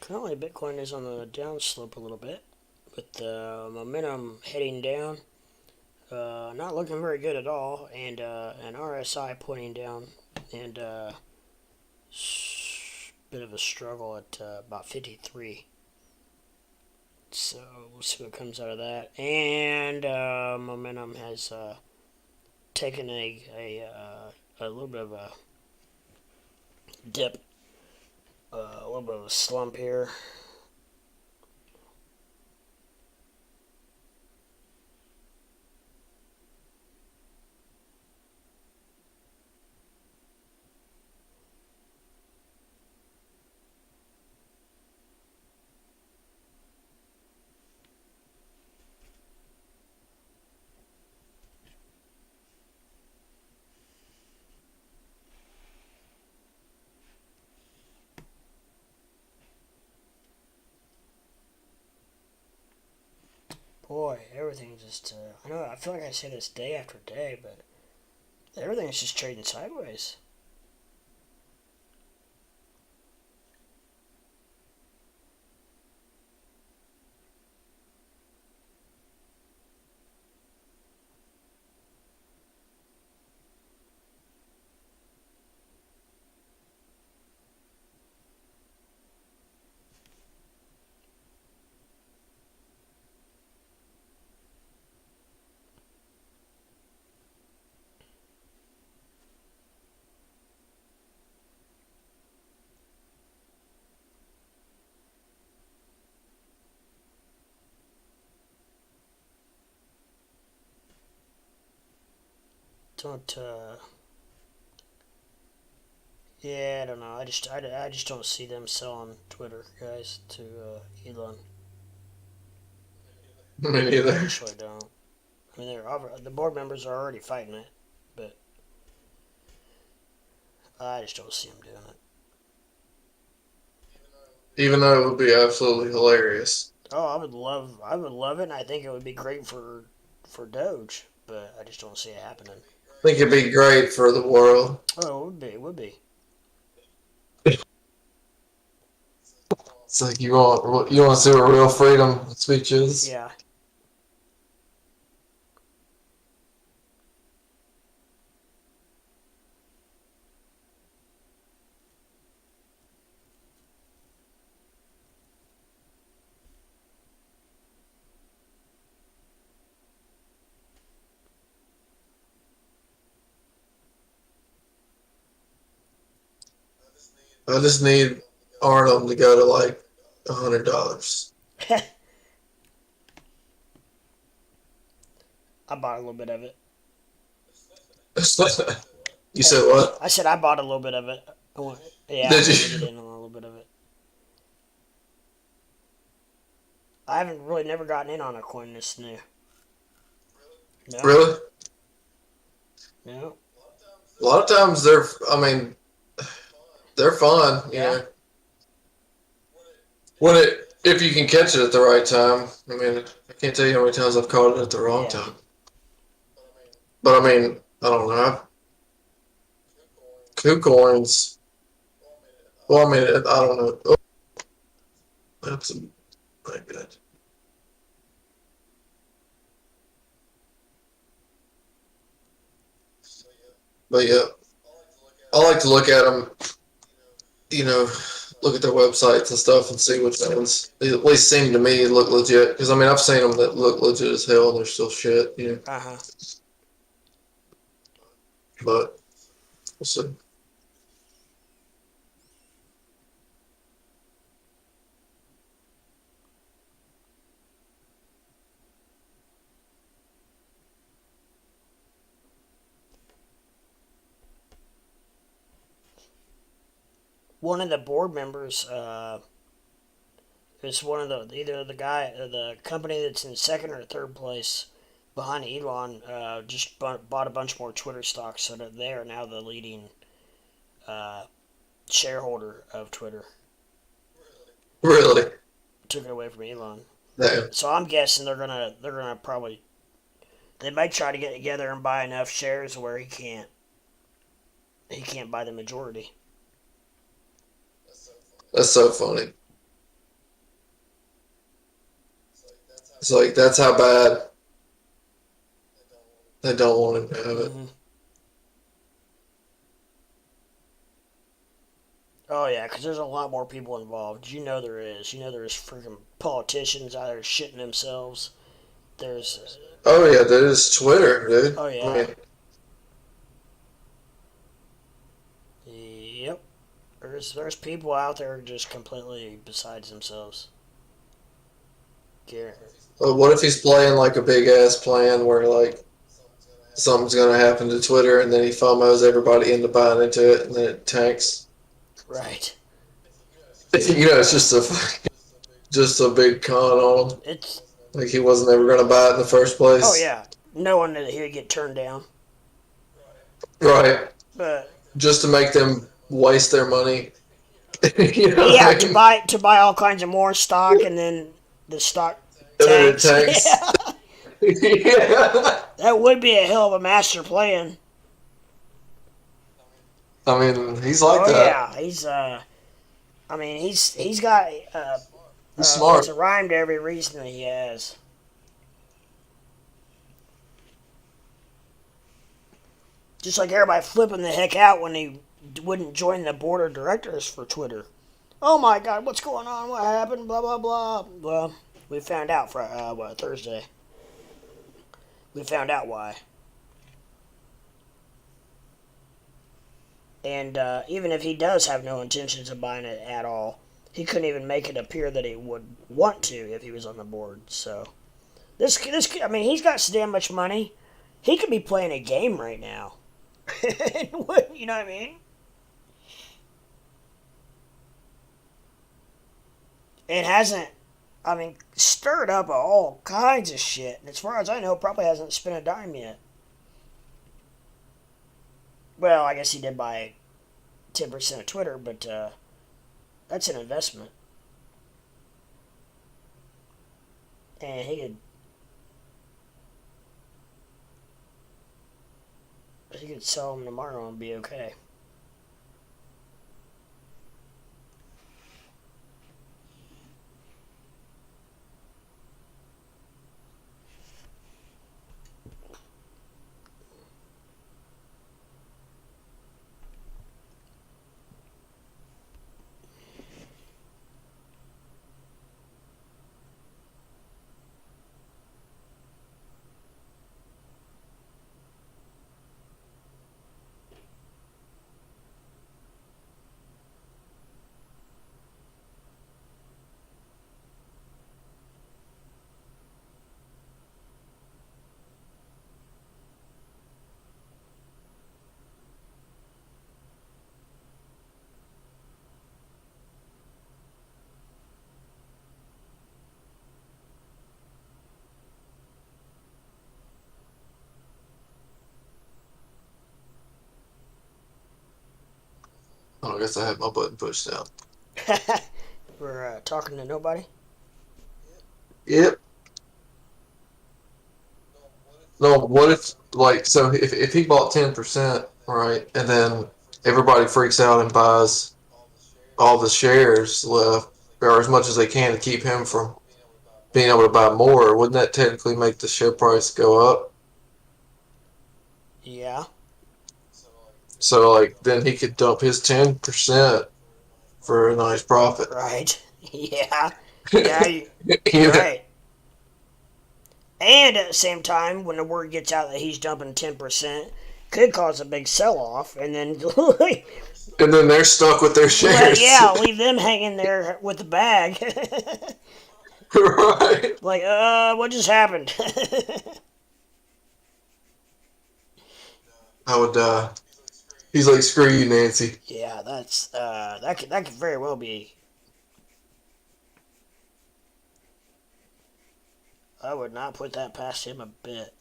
Currently, Bitcoin is on the downslope a little bit, with the momentum heading down. Not looking very good at all, and an RSI pointing down, and bit of a struggle at about 53. So we'll see what comes out of that. And momentum has taken a little bit of a dip, a little bit of a slump here. Boy, everything just, I know, I feel like I say this day after day, but everything's just trading sideways. Don't, yeah, I don't know. I just don't see them selling Twitter, guys, to Elon. Me I neither. actually don't. I mean, the board members are already fighting it, but I just don't see him doing it. Even though it would be absolutely hilarious. Oh, I would love it, and I think it would be great for Doge, but I just don't see it happening. I think it'd be great for the world. Oh, it would be. It's like you want to see what real freedom of speech is. Yeah. I just need Arnhem to go to like $100. I bought a little bit of it. You said what? I said I bought a little bit of it. Yeah, Did I you? wanted to get in on a little bit of it. I haven't really never gotten in on a coin this new. No. Really? No. A lot of times they're fun, you Yeah. know. If you can catch it at the right time. I mean, I can't tell you how many times I've caught it at the wrong Yeah. time. But I mean, I don't know. KuCoins. Well, I mean, I don't know. Oh, that's not good. But yeah, I like to look at them. You know, look at their websites and stuff and see which ones at least seem to me look legit. Because I mean, I've seen them that look legit as hell and they're still shit. You know. Uh-huh. But we'll see. One of the board members, is one of either the company that's in second or third place behind Elon, just bought a bunch more Twitter stocks, so that they are now the leading shareholder of Twitter. Really? Took it away from Elon. Damn. So I'm guessing they're gonna probably, they might try to get together and buy enough shares where he can't buy the majority. That's so funny. It's like that's how bad they don't want him to have it. Mm-hmm. Oh yeah, because there's a lot more people involved. You know there is. You know there's freaking politicians out there shitting themselves. There's. Oh yeah, that is Twitter, dude. Oh yeah. I mean, Yep. There's people out there just completely besides themselves. what if he's playing like a big ass plan where like something's gonna happen to Twitter and then he FOMOs everybody into buying into it and then it tanks? Right. You know, it's just a big con on him. It's. Like he wasn't ever gonna buy it in the first place. Oh yeah. Knowing that he would get turned down. Right. But. Just to make them waste their money. You know Yeah, what I mean? to buy all kinds of more stock and then the stock And then it tanks. tanks. Yeah. Yeah. That would be a hell of a master plan. I mean, he's like Oh that. yeah, I mean, he's got He's smart. it's a rhyme to every reason that he has. Just like everybody flipping the heck out when he wouldn't join the board of directors for Twitter. Oh my God, what's going on? What happened? Blah blah blah. Well, we found out for Thursday. We found out why. And even if he does have no intentions of buying it at all, he couldn't even make it appear that he would want to if he was on the board. So, I mean, he's got so damn much money. He could be playing a game right now. You know what I mean? It hasn't, I mean, stirred up all kinds of shit. And as far as I know, probably hasn't spent a dime yet. Well, I guess he did buy 10% of Twitter, but that's an investment. And he could sell them tomorrow and be okay. Oh, I guess I had my button pushed out. We're talking to nobody. Yep. No, what if, like, so if he bought 10%, right, and then everybody freaks out and buys all the shares left, or as much as they can to keep him from being able to buy more, wouldn't that technically make the share price go up? Yeah. So, like, then he could dump his 10% for a nice profit. Right. Yeah. Yeah. You're Yeah. right. And at the same time, when the word gets out that he's dumping 10%, could cause a big sell-off, and then And then they're stuck with their shares. leave them hanging there with the bag. Right. Like, what just happened? I would, he's like, screw you, Nancy. Yeah, that could very well be. I would not put that past him a bit.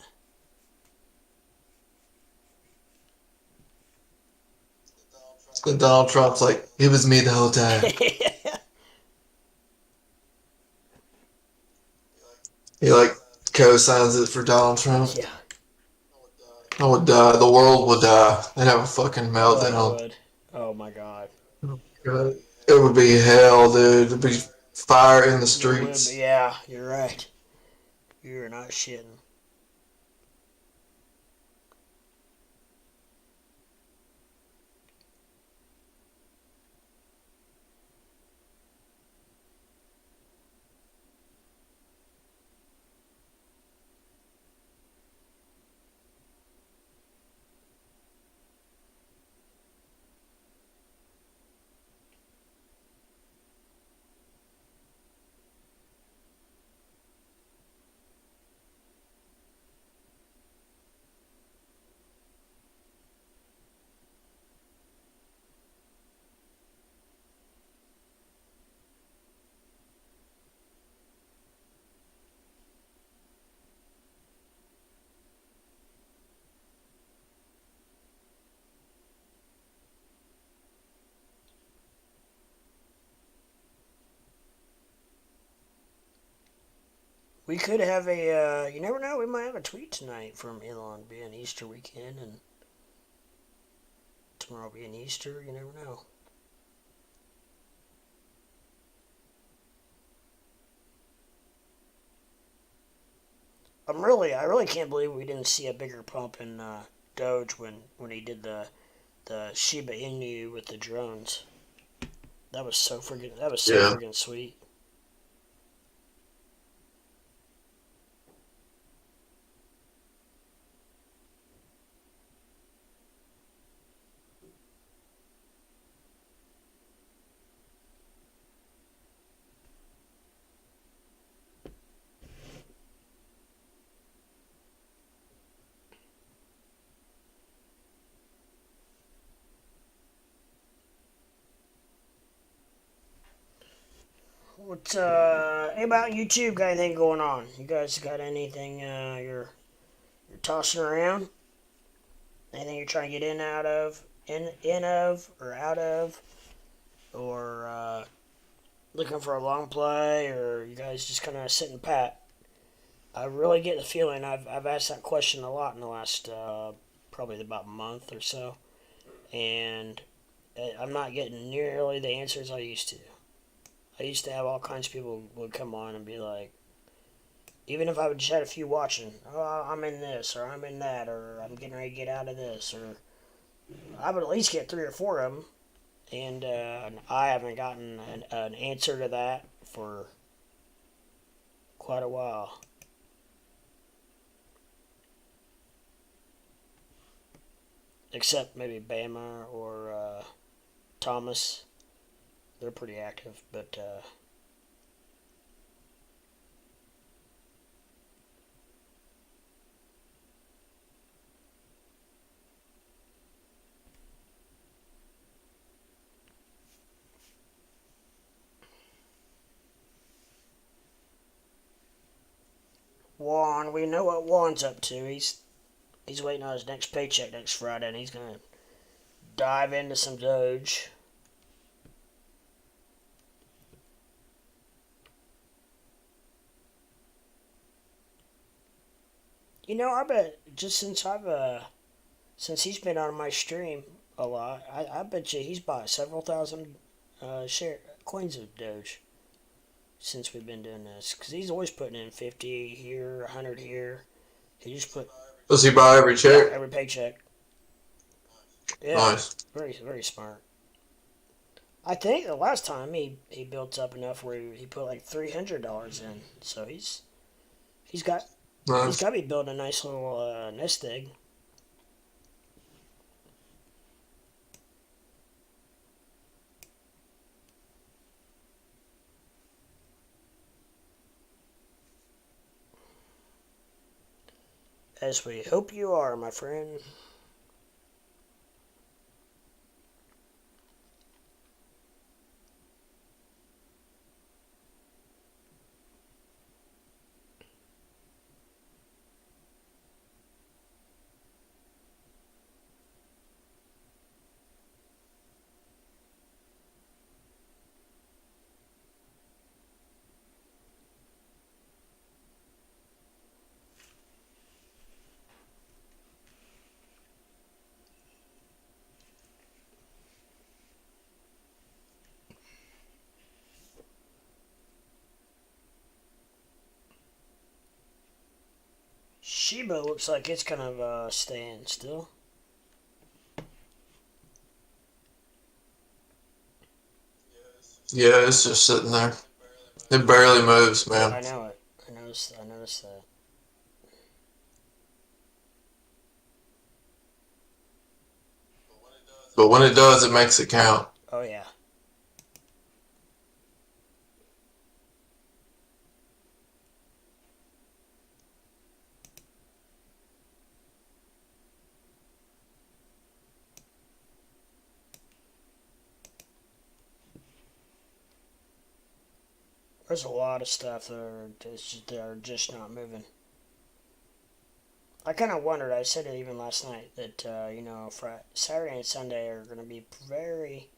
And Donald Trump's like, it was me the whole time. He, like, co-signs it for Donald Trump. Yeah. I would die. The world would die. They'd have a fucking meltdown. Would. Oh my god. God. It would be hell, dude. It'd be fire in the It would be, streets. yeah, you're right. You're not shitting. We could have you never know, we might have a tweet tonight from Elon being Easter weekend and tomorrow being Easter, you never know. I really can't believe we didn't see a bigger pump in Doge when he did the Shiba Inu with the drones. That was so friggin' sweet. What's about YouTube? Got anything going on? You guys got anything you're tossing around? Anything you're trying to get in out of? in of or out of, or looking for a long play, or you guys just kind of sitting pat? I really get the feeling I've asked that question a lot in the last probably about a month or so, and I'm not getting nearly the answers I used to. I used to have all kinds of people would come on and be like, even if I would just had a few watching, oh, I'm in this, or I'm in that, or I'm getting ready to get out of this, or I would at least get three or four of them, and I haven't gotten an answer to that for quite a while. Except maybe Bama or Thomas. They're pretty active, but Juan, we know what Juan's up to. He's waiting on his next paycheck next Friday, and he's gonna dive into some Doge. You know, I bet just since he's been on my stream a lot, I bet you he's bought several thousand share coins of Doge since we've been doing this. Because he's always putting in 50 here, 100 here. He just put Does he buy every check? every paycheck. Yeah, Nice. very smart. I think the last time he built up enough where he put like $300 in, so he's got he's Nice. got to be building a nice little nest egg. As we hope you are, my friend. Shiba looks like it's kind of staying still. Yeah, it's just sitting there. It barely moves, man. I know it. I noticed that. But when it does, it makes it count. Oh yeah. There's a lot of stuff that are just not moving. I kind of wondered. I said it even last night that Saturday and Sunday are going to be very.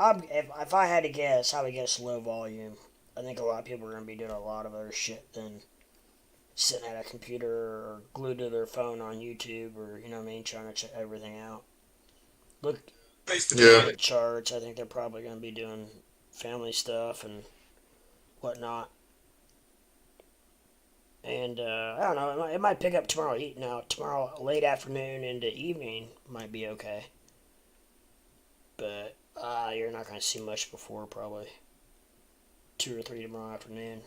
If I had to guess, I would guess low volume. I think a lot of people are going to be doing a lot of other shit than sitting at a computer or glued to their phone on YouTube or you know what I mean, trying to check everything out. Look Yeah. at charts. I think they're probably going to be doing family stuff and whatnot. And I don't know. It might pick up tomorrow. Now tomorrow late afternoon into evening might be okay. But you're not going to see much before probably 2 or 3 tomorrow afternoon.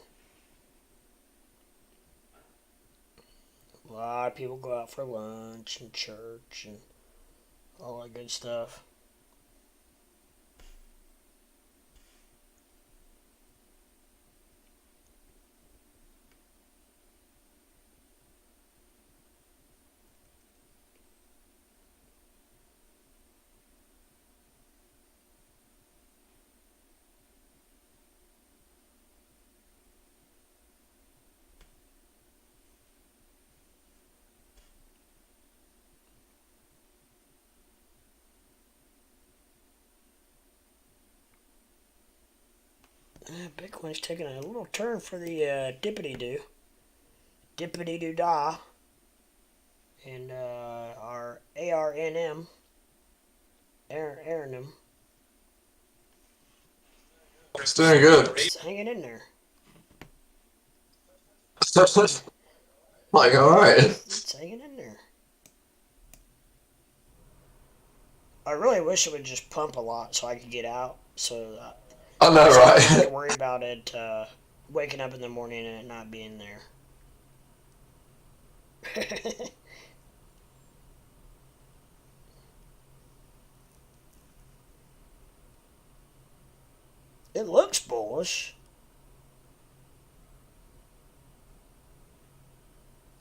A lot of people go out for lunch and church and all that good stuff. Bitcoin's taking a little turn for the dippity-doo. Dippity-doo-dah. And our ARNM. Arnm. It's doing good. It's hanging in there. Like, all right. It's hanging in there. I really wish it would just pump a lot so I could get out. So I know, I don't have right? to worry about it waking up in the morning and it not being there. It looks bullish.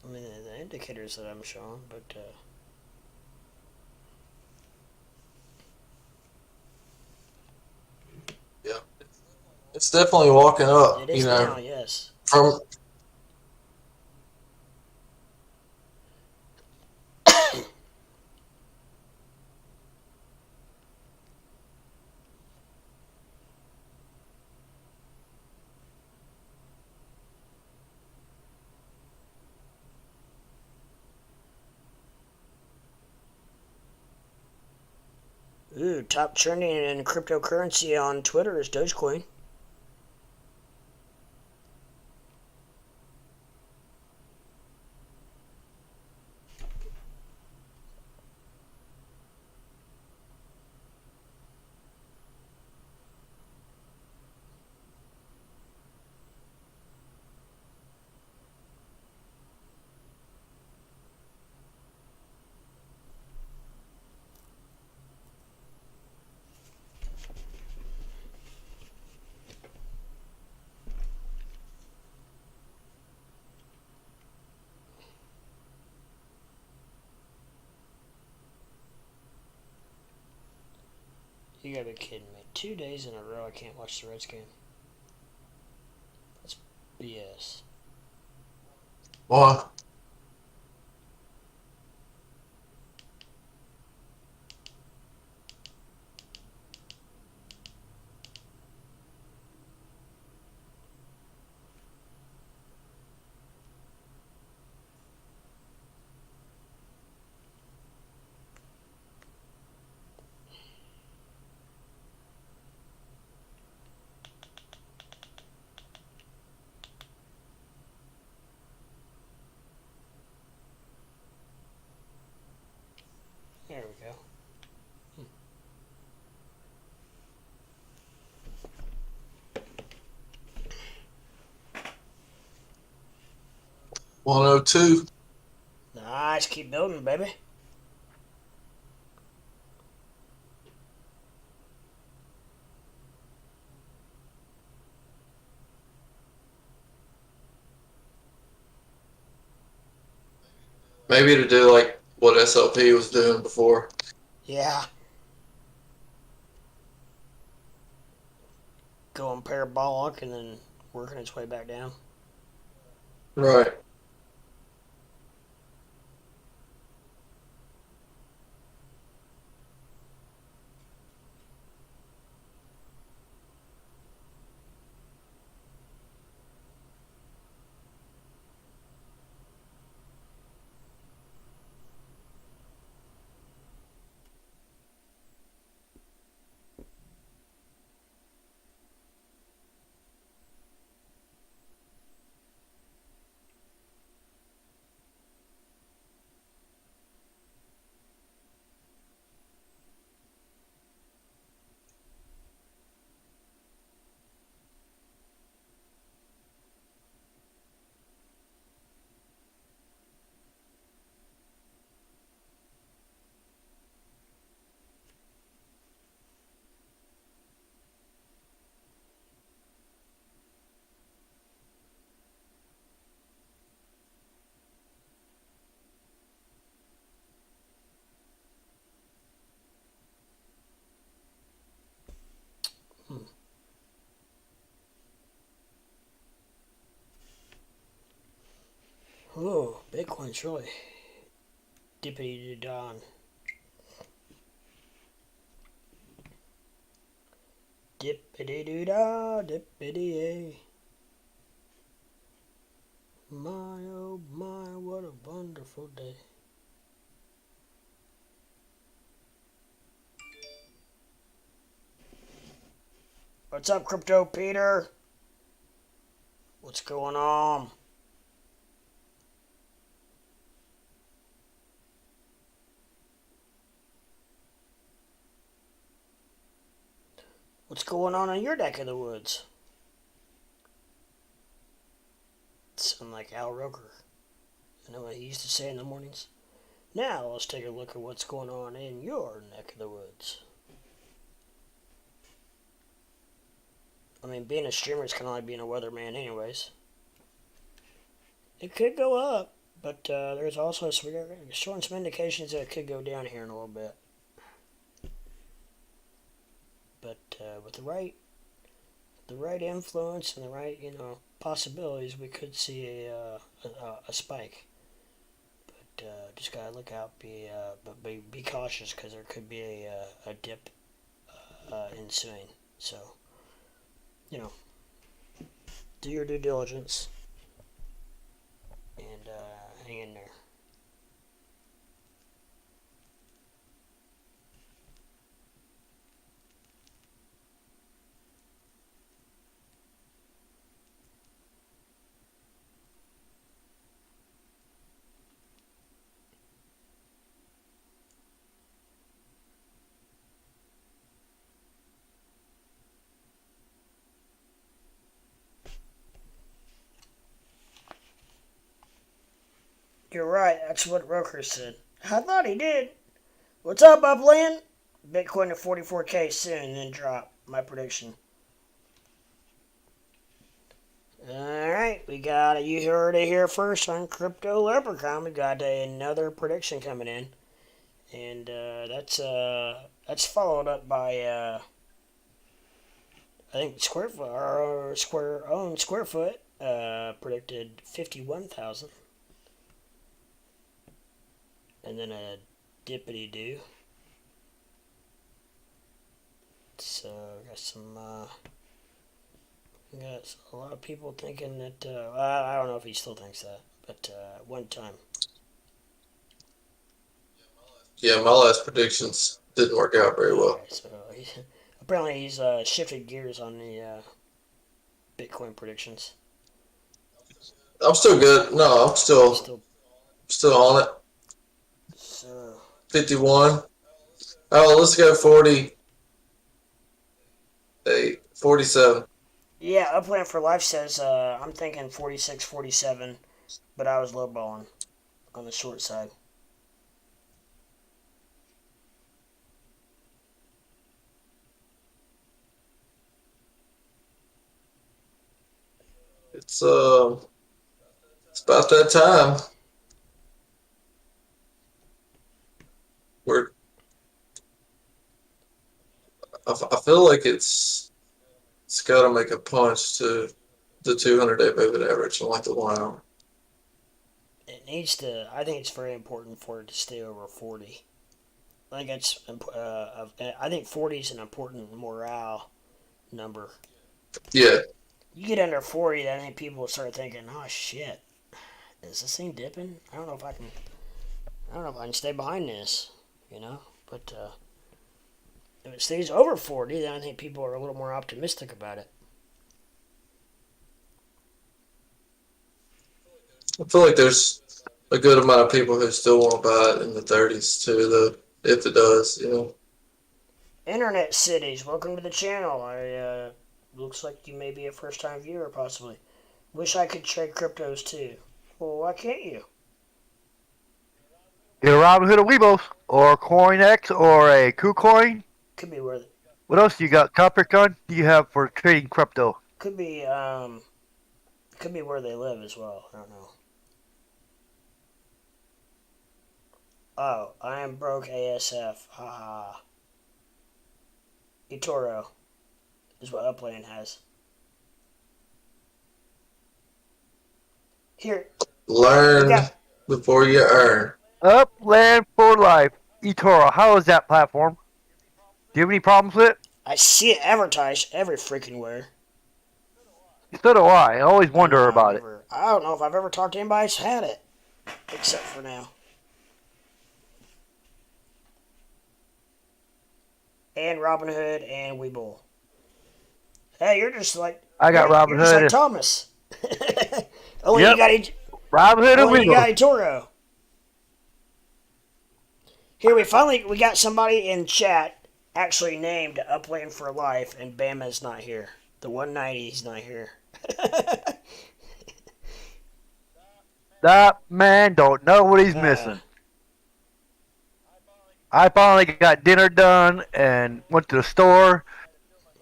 I mean, the indicators that I'm showing, but Yeah, it's definitely walking up. it is now, yes. From Ooh, top trending in cryptocurrency on Twitter is Dogecoin. You gotta be kidding me. 2 days in a row I can't watch the Reds game. That's BS. Why? There we go. 102. Nice, keep building, baby. Maybe to do like what SLP was doing before. Yeah. Going parabolic and then working its way back down. Right. Ooh, Bitcoin's really dippity don. Dippity-doo-dah, dippity-ay. My, oh my, what a wonderful day. What's up, Crypto Peter? What's going on? What's going on in your neck of the woods? Sound like Al Roker. You know what he used to say in the mornings? Now let's take a look at what's going on in your neck of the woods. I mean, being a streamer is kind of like being a weatherman anyways. It could go up, but there's also showing some indications that it could go down here in a little bit. But with the right influence and the right, possibilities, we could see a spike. But just gotta look out, be cautious, because there could be a dip ensuing. So, do your due diligence and hang in there. You're right, that's what Roker said. I thought he did. What's up, Upland? Bitcoin to 44K soon, then drop. My prediction. Alright, we got it. You heard it here first on Crypto Leprechaun. We got another prediction coming in. And that's followed up by I think Squarefoot predicted 51,000. And then a dippity do. So got a lot of people thinking that I don't know if he still thinks that, but one time. Yeah, my last predictions didn't work out very well. Okay, so apparently he's shifted gears on the Bitcoin predictions. I'm still good. No, I'm still on it. So 51. Oh, let's go 40. 47. Yeah, Upland for Life says I'm thinking 46, 47, but I was lowballing on the short side. It's about that time. I feel like it's got to make a punch to the 200-day moving average in like the 1 hour. It needs to. I think it's very important for it to stay over 40. I think 40 is an important morale number. Yeah. You get under 40, then I think people will start thinking, "Oh shit, is this thing dipping? I don't know if I can stay behind this, But if it stays over 40, then I think people are a little more optimistic about it. I feel like there's a good amount of people who still want to buy it in the 30s too, though, if it does, Internet Cities, welcome to the channel. Looks like you may be a first-time viewer, possibly. Wish I could trade cryptos too. Well, why can't you? Get a Robinhood of Weebos, or CoinX, or a KuCoin. Could be worth it. What else do you got? Coppercon? Do you have for trading crypto? Could be where they live as well. I don't know. Oh, I am broke ASF. Haha. eToro is what Upland has. Here. Learn before you earn. Upland for life. eToro. How is that platform? Do you have any problems with it? I see it advertised every freaking where. So do I. I always I wonder know, about it. I don't know if I've ever talked to anybody that's had it, except for now. And Robin Hood and Weeble. Hey, you're just like I got Robin you're just like Hood. Thomas. only Yep. you got Robin Hood and only you got Weeble. eToro. Here we got somebody in chat actually named Upland for Life, and Bama's not here. The 190's not here. That man don't know what he's uh, missing. I finally got dinner done and went to the store.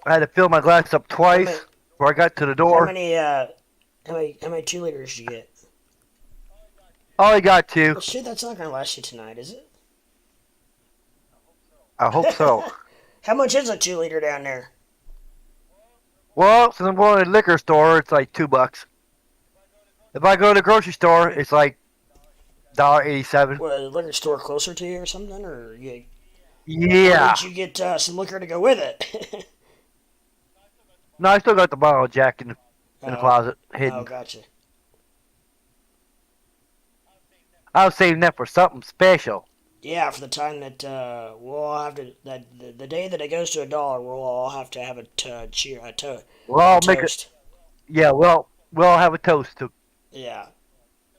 I had to fill my glass up how many twice before I got to the how door. many how many 2 liters did you get? All I got to. Well, shit, that's not gonna last you tonight, is it? I hope so. How much is a 2 liter down there? Well, since I'm going to the liquor store, it's like $2. If I go to the grocery store, it's like $1.87. What, a liquor store closer to you or something, or Yeah. did you get some liquor to go with it? No, I still got the bottle of Jack in the Oh, closet, oh, hidden. gotcha. I was saving that for something special. Yeah, for the time that we'll all have to the day that it goes to $1, we'll all have to have We'll a all make it. toast. Yeah, we'll all have a toast to Yeah,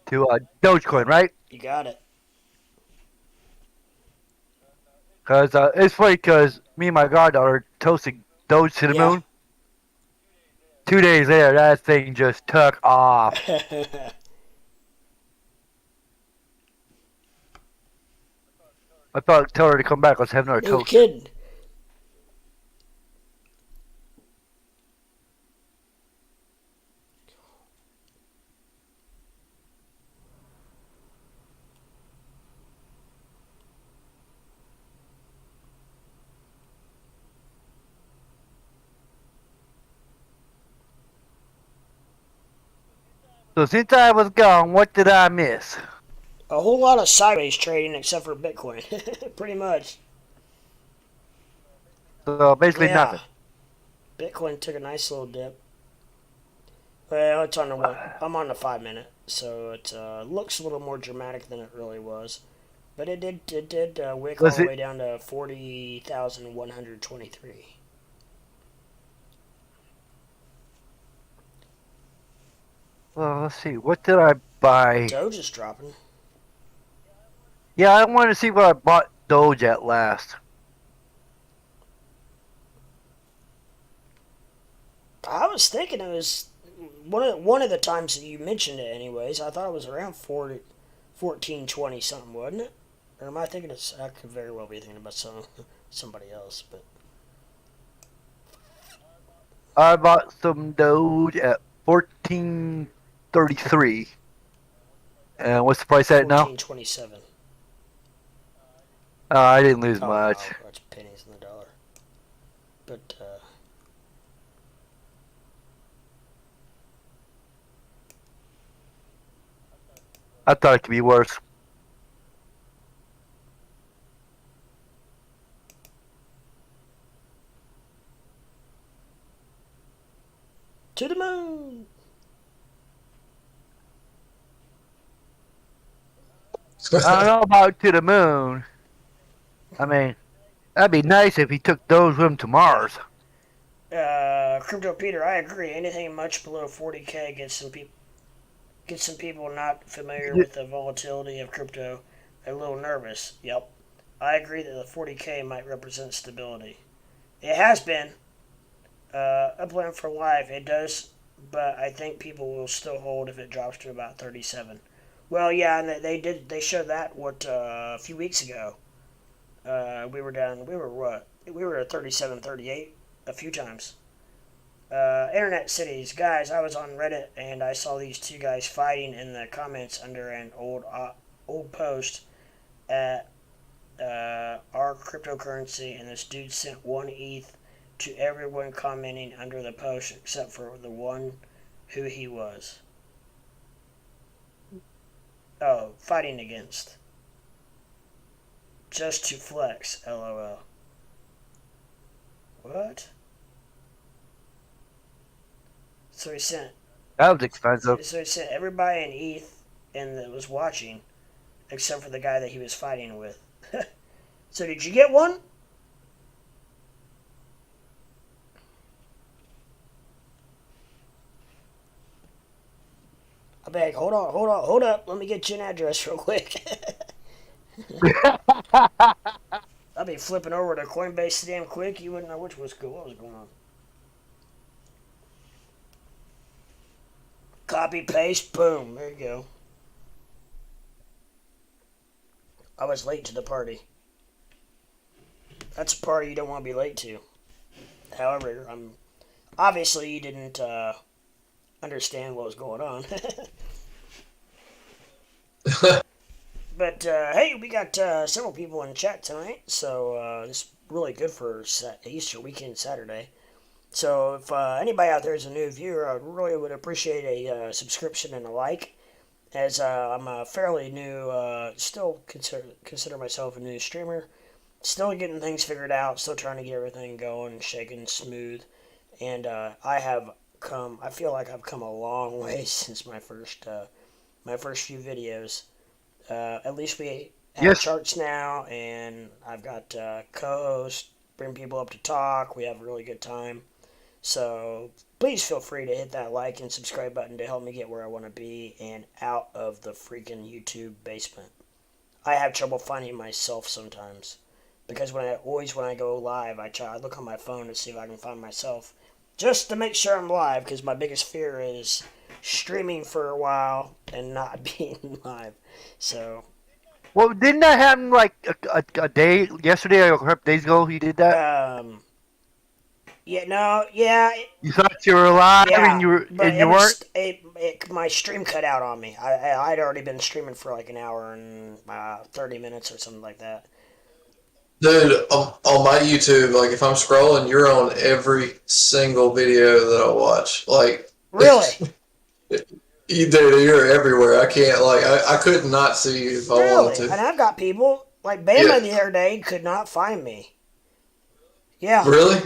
Dogecoin, right? you got it. Because it's funny because me and my goddaughter toasted Doge to the Yeah. moon. 2 days later, that thing just took off. I thought I'd tell her to come back. Let's have another No toast. kidding. So since I was gone, what did I miss? A whole lot of sideways trading except for Bitcoin. Pretty much. So basically Yeah. nothing. Bitcoin took a nice little dip. Well, it's on the one. I'm on the 5 minute, so it looks a little more dramatic than it really was. But it did wick all Was the it- way down to 40,123. Well, let's see. What did I buy? Doge is dropping. Yeah, I wanted to see what I bought Doge at last. I was thinking it was one of the times that you mentioned it. Anyways, I thought it was around 1420 something, wasn't it? Or am I thinking it's? I could very well be thinking about somebody else, but I bought some Doge at 14.33. And what's the price at now? 1427. I didn't lose Oh, much. no, that's pennies in the dollar. But I thought it could be worse. to the moon. I don't know about to the moon. I mean, that'd be nice if he took those with him to Mars. Crypto Peter, I agree. Anything much below 40K gets some people not familiar with the volatility of crypto a little nervous. Yep, I agree that the 40K might represent stability. It has been. Upland for life, it does, but I think people will still hold if it drops to about 37. Well, yeah, and they showed that a few weeks ago. We were what? We were at 37, 38 a few times. Internet cities, guys. I was on Reddit and I saw these two guys fighting in the comments under an old post at our cryptocurrency, and this dude sent 1 ETH to everyone commenting under the post except for the one who he was. Oh, fighting against. Just to flex, lol. What? So he sent. That was expensive. So he sent everybody in ETH and that was watching, except for the guy that he was fighting with. So did you get one? I beg. Hold up. Let me get you an address real quick. I'll be flipping over to Coinbase damn quick. You wouldn't know which was good. What was going on? Copy, paste, boom. There you go. I was late to the party. That's a party you don't want to be late to. However, obviously you didn't understand what was going on. But hey, we got several people in chat tonight, so it's really good for Easter weekend Saturday. So if anybody out there is a new viewer, I really would appreciate a subscription and a like, as I'm a fairly new, still consider myself a new streamer, still getting things figured out, still trying to get everything going, shaking smooth, and I feel like I've come a long way since my first few videos. At least we have charts now, and I've got co-hosts, bring people up to talk. We have a really good time. So please feel free to hit that like and subscribe button to help me get where I want to be and out of the freaking YouTube basement. I have trouble finding myself sometimes because when I go live, I look on my phone to see if I can find myself just to make sure I'm live, because my biggest fear is streaming for a while and not being live. So. Well, didn't that happen like a day yesterday or a couple days ago? You did that. Yeah. No. Yeah. You thought you were live and you weren't. My stream cut out on me. I'd already been streaming for like an hour and 30 minutes or something like that. Dude, on my YouTube, like if I'm scrolling, you're on every single video that I watch. Like, really? You're everywhere. I can't, like, I could not see you if I wanted to. And I've got people like Bama the other day could not find me. Yeah. Really?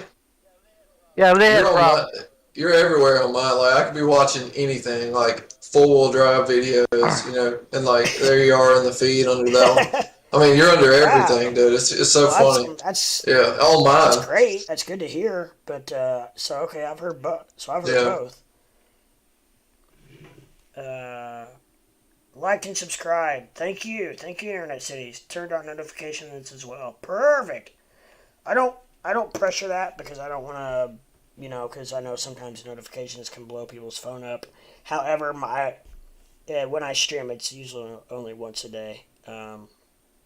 Yeah, they had problems. You're everywhere on mine. Like, I could be watching anything, like four-wheel drive videos, you know, and like there you are in the feed under that one. I mean, you're under everything, dude. It's so funny. That's all mine. That's great. That's good to hear. But so okay, I've heard both. So I've heard both. Like and subscribe. Thank you, Internet Cities. Turned on notifications as well. Perfect. I don't pressure that because I don't want to, because I know sometimes notifications can blow people's phone up. However, when I stream, it's usually only once a day.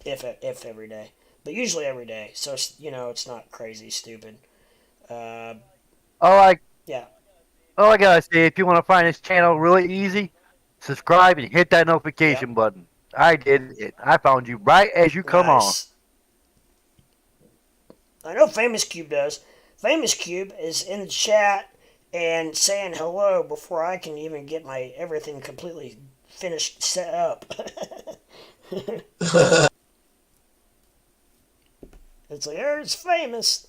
If every day, but usually every day. So it's not crazy stupid. All I gotta say, if you want to find this channel really easy, subscribe and hit that notification button. I did it. I found you right as you come on. I know Famous Cube does. Famous Cube is in the chat and saying hello before I can even get my everything completely finished set up. It's like, there's Famous.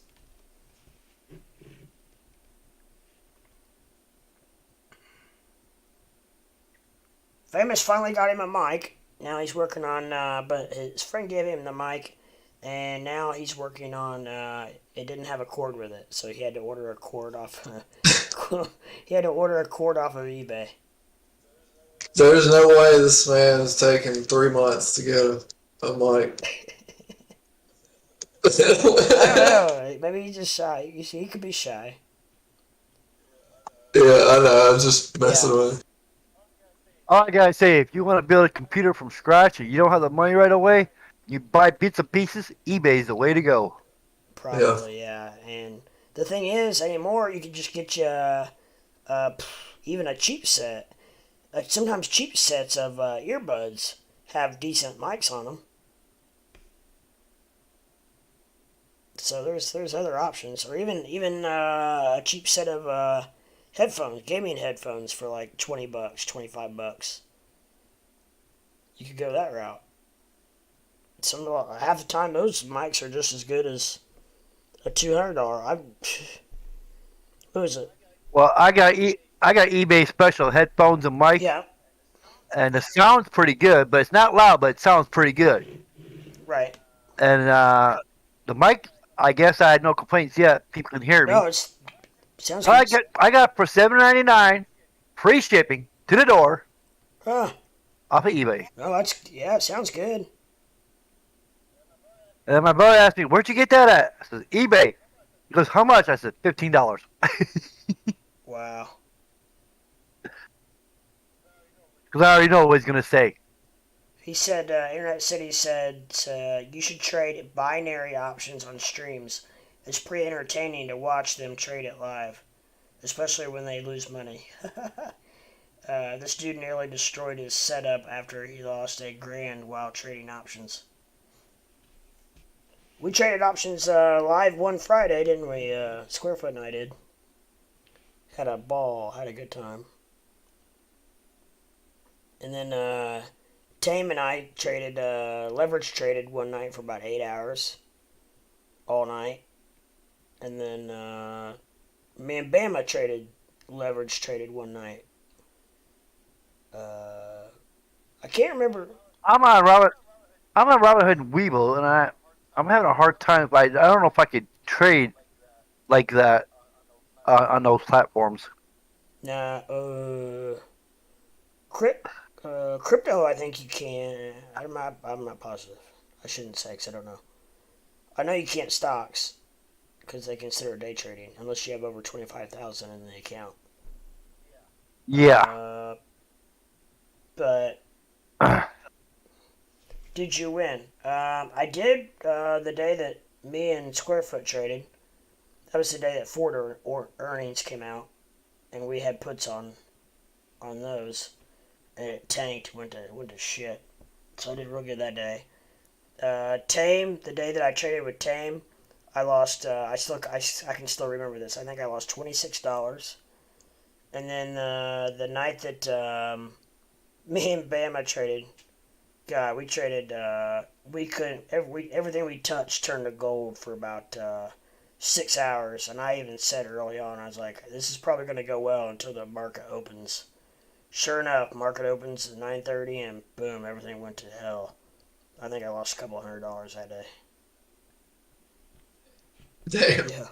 Famous finally got him a mic. Now he's working on, but his friend gave him the mic, and now he's working on, it didn't have a cord with it, so he had to order a cord off, of eBay. There's no way this man is taking 3 months to get a mic. I don't know. Maybe he's just shy. You see, he could be shy. Yeah, I know. I'm just messing with him. All I gotta say, if you want to build a computer from scratch and you don't have the money right away, you buy bits and pieces. eBay is the way to go. Probably, yeah. And the thing is, anymore, you can just get you even a cheap set. Sometimes cheap sets of earbuds have decent mics on them. So there's other options, or even a cheap set of headphones, gaming headphones for like $20, $25. You could go that route. Half the time those mics are just as good as A $200. Who is it? Well, I got eBay special headphones and mic, Yeah, and the sound's pretty good, but it's not loud, but it sounds pretty good. right. And the mic, I guess I had no complaints yet. People can hear No, me. it sounds So good. I got for $7.99, free shipping to the door Huh. off of eBay. No, it sounds good. And then my brother asked me, "Where'd you get that at?" I said, "eBay." He goes, "How much?" I said, $15. Wow. Because I already know what he's gonna say. He said, Internet City said, you should trade binary options on streams. It's pretty entertaining to watch them trade it live, especially when they lose money. This dude nearly destroyed his setup after he lost $1,000 while trading options. We traded options live one Friday, didn't we? Squarefoot and I did. Had a ball, had a good time. And then Tame and I traded, leverage traded one night for about 8 hours. All night. And then me and Bama leverage traded one night. I can't remember. I'm on Robinhood and Weeble, and I'm having a hard time. I don't know if I could trade like that on those platforms. Nah, crypto, I think you can. I'm not positive. I shouldn't say because I don't know. I know you can't stocks because they consider day trading unless you have over 25,000 in the account. Yeah. But did you win? I did the day that me and Squarefoot traded. That was the day that Ford earnings came out, and we had puts on those, and it tanked, went to shit. So I did real good that day. Tame, the day that I traded with Tame, I lost. I can still remember this. I think I lost $26. And then the night that me and Bama traded, God, we traded. We couldn't. Everything we touched turned to gold for about 6 hours. And I even said early on, I was like, "This is probably going to go well until the market opens." Sure enough, market opens at 9:30, and boom, everything went to hell. I think I lost a couple $100 that day. Damn. Yeah.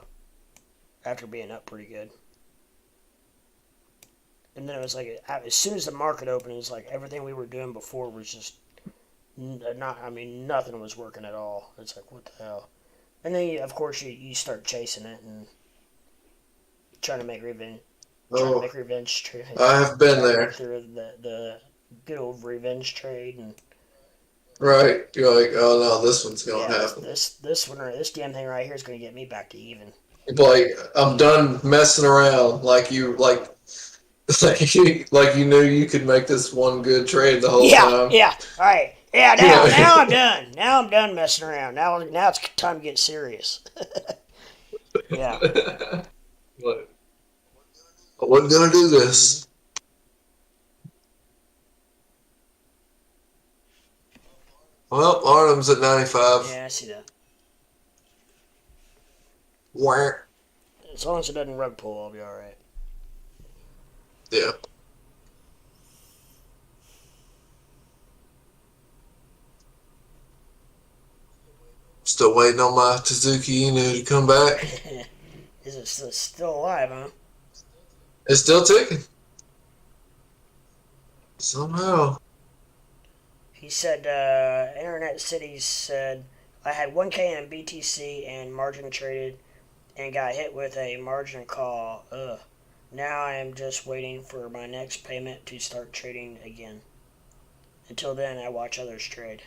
After being up pretty good. And then it was like, as soon as the market opened, it was like everything we were doing before was just nothing was working at all. It's like, what the hell? And then, of course, you start chasing it and trying to make revenge. Oh, Trade. I have been there. Through the good old revenge trade and Right. You're like, oh no, this one's gonna yeah, happen. this damn thing right here is going to get me back to even. Like, I'm done messing around. Like you knew you could make this one good trade the whole Yeah, time. yeah. All right. Yeah, You now I'm know. done. Now I'm done messing around. Now it's time to get serious. Yeah. What? I wasn't gonna do Mm-hmm. this. Well, Arnhem's at 95. Yeah, I see that. Where? As long as it doesn't rug pull, I'll be all right. Yeah. Still waiting on my Suzuki Inu to come back. Is it still alive, huh? It's still ticking. Somehow. He said, Internet City said, I had 1K in BTC and margin traded and got hit with a margin call. Ugh. Now I am just waiting for my next payment to start trading again. Until then, I watch others trade.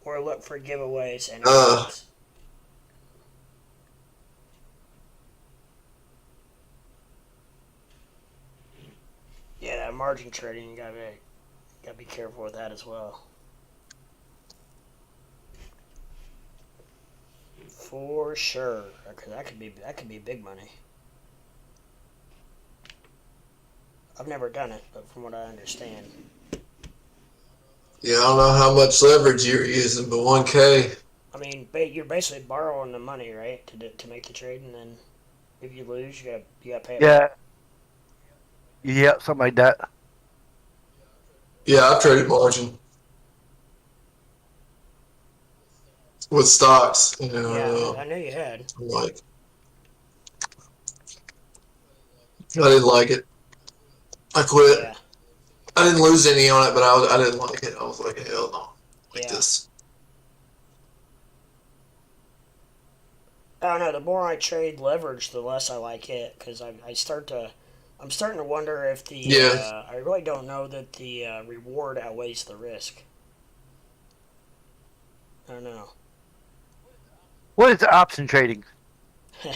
Or look for giveaways and airdrops. Yeah, that margin trading, you gotta be careful with that as well. For sure, because that could be big money. I've never done it, but from what I understand, Yeah, I don't know how much leverage you're using, but 1K. I mean, you're basically borrowing the money, right, to make the trade, and then if you lose, you got to pay it Yeah, back. yeah, something like that. Yeah, I've traded margin with stocks. Yeah, I know you had. Like I didn't like it. I quit. Yeah, I didn't lose any on it, but I didn't like it. I was like, hell no, like yeah. this. I don't know. The more I trade leverage, the less I like it because I'm starting to wonder if Yeah, I really don't know that the reward outweighs the risk. I don't know. What is option trading? The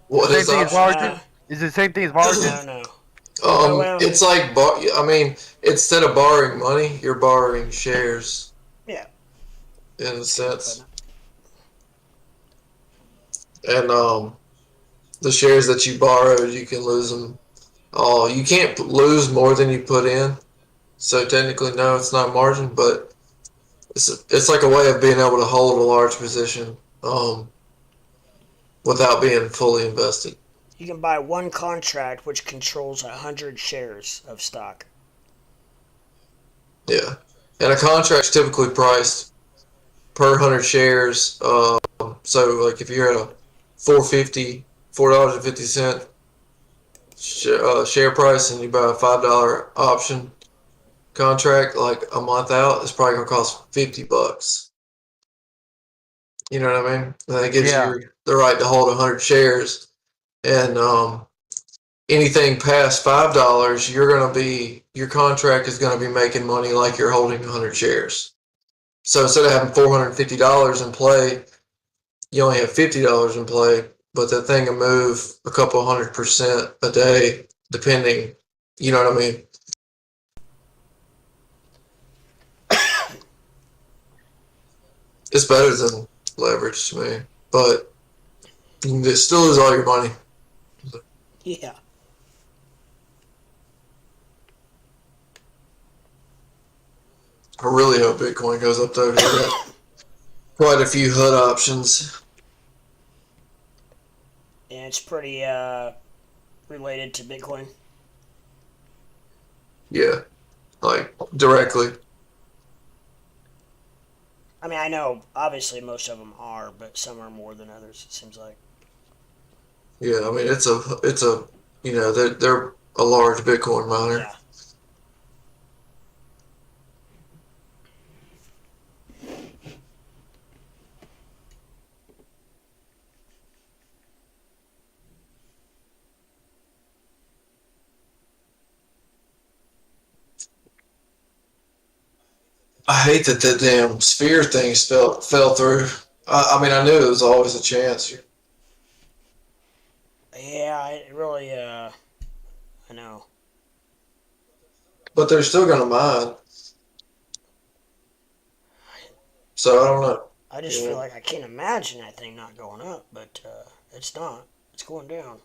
what same is thing as option uh, margin? trading? Is it the same thing as margin? no, no. Oh well, It's like I mean, instead of borrowing money, you're borrowing shares yeah. in a That's a good way of putting sense, it. and the shares that you borrowed, you can lose them. Oh, you can't lose more than you put in. So technically, no, it's not margin, but it's like a way of being able to hold a large position without being fully invested. You can buy one contract which controls 100 shares of stock. Yeah, and a contract's typically priced per 100 shares. So like if you're at a 450, $4.50 share price, and you buy a $5 option contract like a month out, it's probably gonna cost $50. You know what I mean? And that gives Yeah. you the right to hold 100 shares, and anything past $5, your contract is gonna be making money like you're holding 100 shares. So instead of having $450 in play, you only have $50 in play, but that thing will move a couple 100% a day, depending. You know what I mean? It's better than leverage to me, but you can still lose all your money. Yeah. I really hope Bitcoin goes up though, because I got quite a few HUD options. And it's pretty related to Bitcoin. Yeah, like Yeah. directly. I mean, I know obviously most of them are, but some are more than others. It seems like. Yeah, I mean it's a they're a large Bitcoin miner. Yeah. I hate that that damn sphere thing fell through. I mean, I knew it was always a chance, Yeah. It really. I know. but they're still gonna mine. So I don't know. I just You feel know, like I can't imagine that thing not going up, but it's not. It's going down.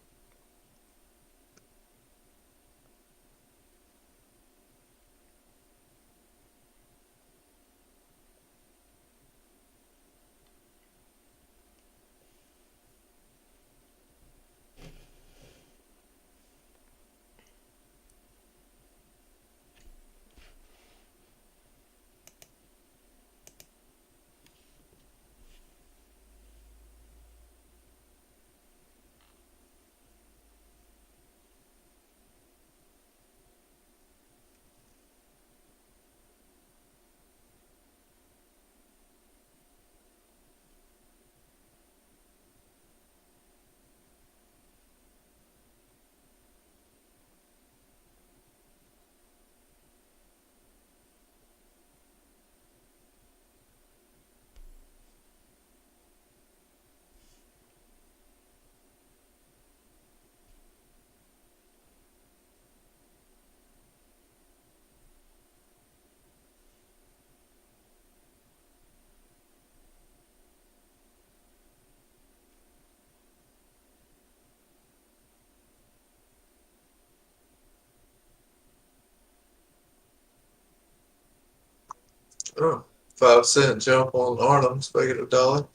oh. 5 cent jump on Arnhem's, make it $1.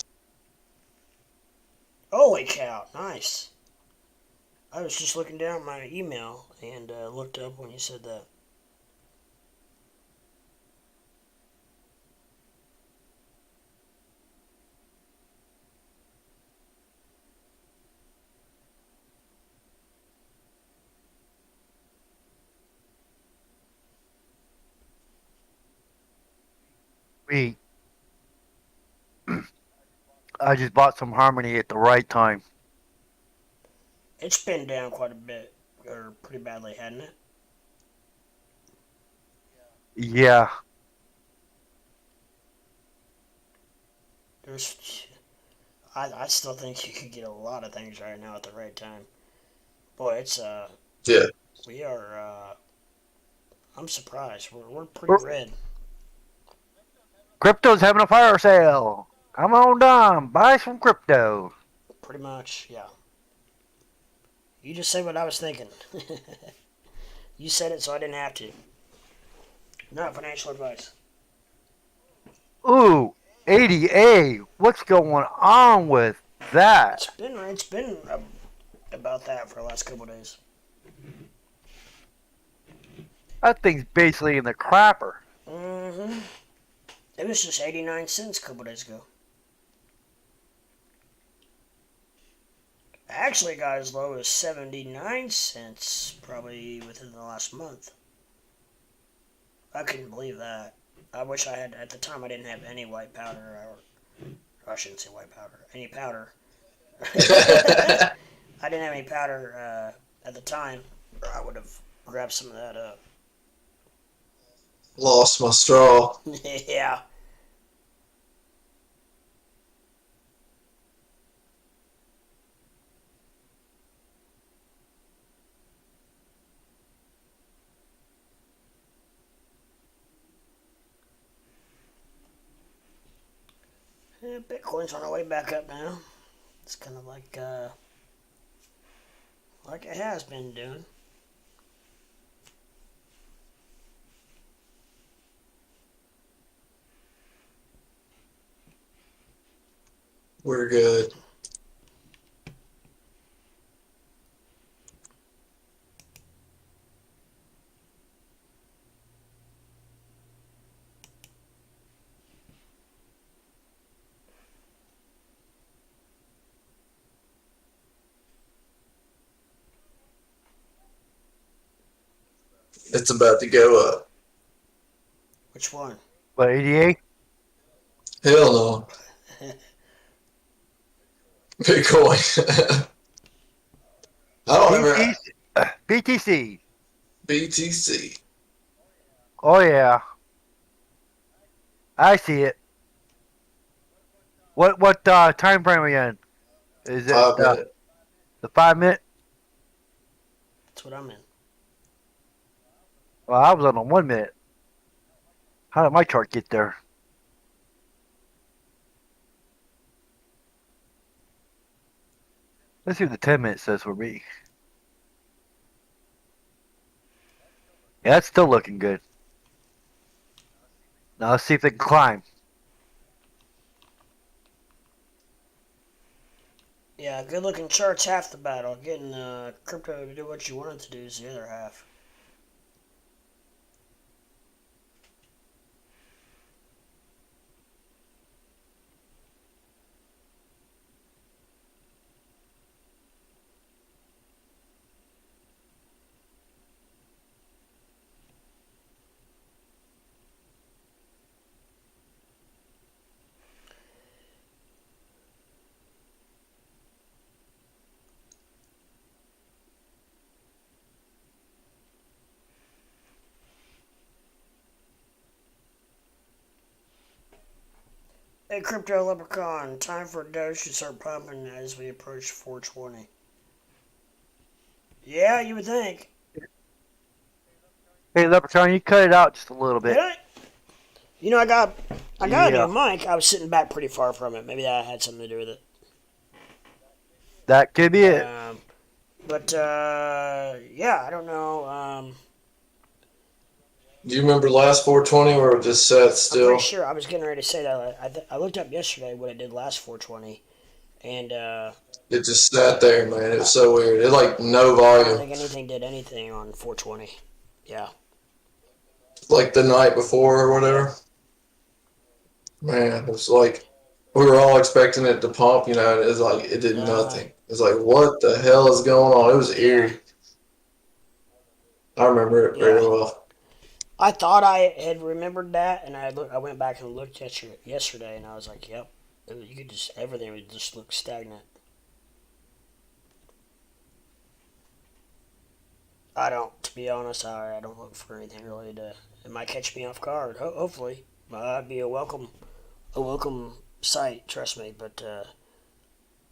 Holy cow! Nice. I was just looking down my email and looked up when you said that. We I just bought some Harmony at the right time. It's been down quite a bit, or pretty badly, hadn't it? Yeah. There's, I still think you could get a lot of things right now at the right time. Boy, it's Yeah. we are I'm surprised. We're pretty We're- red. Crypto's having a fire sale. Come on down, buy some crypto. Pretty much, yeah. You just said what I was thinking. You said it, so I didn't have to. Not financial advice. Ooh, 80A. What's going on with that? It's been about that for the last couple of days. That thing's basically in the crapper. Mm-hmm. It was just 89 cents a couple days ago. Actually got as low as 79 cents probably within the last month. I couldn't believe that. I wish I had, at the time I didn't have any white powder, or I shouldn't say white powder, any powder. I didn't have any powder at the time, or I would have grabbed some of that up. Lost my straw. Yeah. Yeah, Bitcoin's on our way back up now. It's kind of like it has been doing. We're good. It's about to go up. Which one? What, 88? Hell no. Bitcoin. I don't ever. BTC. BTC. Oh, yeah. I see it. What time frame are you in? Is it 5 minute. the 5 minute? That's what I'm in. Well, I was on a 1 minute. How did my chart get there? Let's see what the 10 minute says for me. Yeah, that's still looking good. Now let's see if they can climb. Yeah, good looking chart's half the battle. Getting crypto to do what you want it to do is the other half. Hey, Crypto Leprechaun, time for Doge to start pumping as we approach 420. Yeah, you would think. Hey, Leprechaun, you cut it out just a little bit. Did I? You know, I got a Yeah. new mic. I was sitting back pretty far from it. Maybe that had something to do with it. That could be it. But yeah, I don't know. Do you remember last 420 where it just sat I'm pretty still? sure I was getting ready to say that. I looked up yesterday what it did last 420, and It just sat there, man. It was I, so weird. It like no I don't volume. think anything did anything on 420. Yeah, Like the night before or yeah, whatever. Man, it was like we were all expecting it to pump, you know, and it's like it did uh, nothing. It's like what the hell is going on? It was yeah, eerie. I remember it very yeah. well. I thought I had remembered that, and I went back and looked at you yesterday, and I was like, yep. You could just everything would just look stagnant. I don't, to be honest, I don't look for anything really to. It might catch me off guard. Hopefully, it'd be a welcome sight. Trust me, but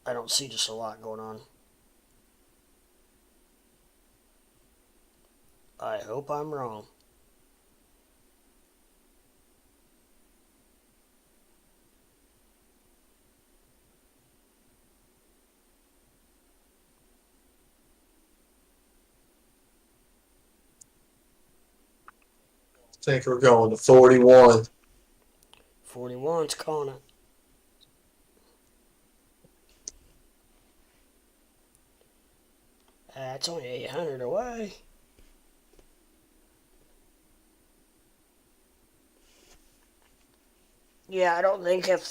I don't see just a lot going on. I hope I'm wrong. I think we're going to 41. 41's calling it. It's only 800 away. Yeah, I don't think if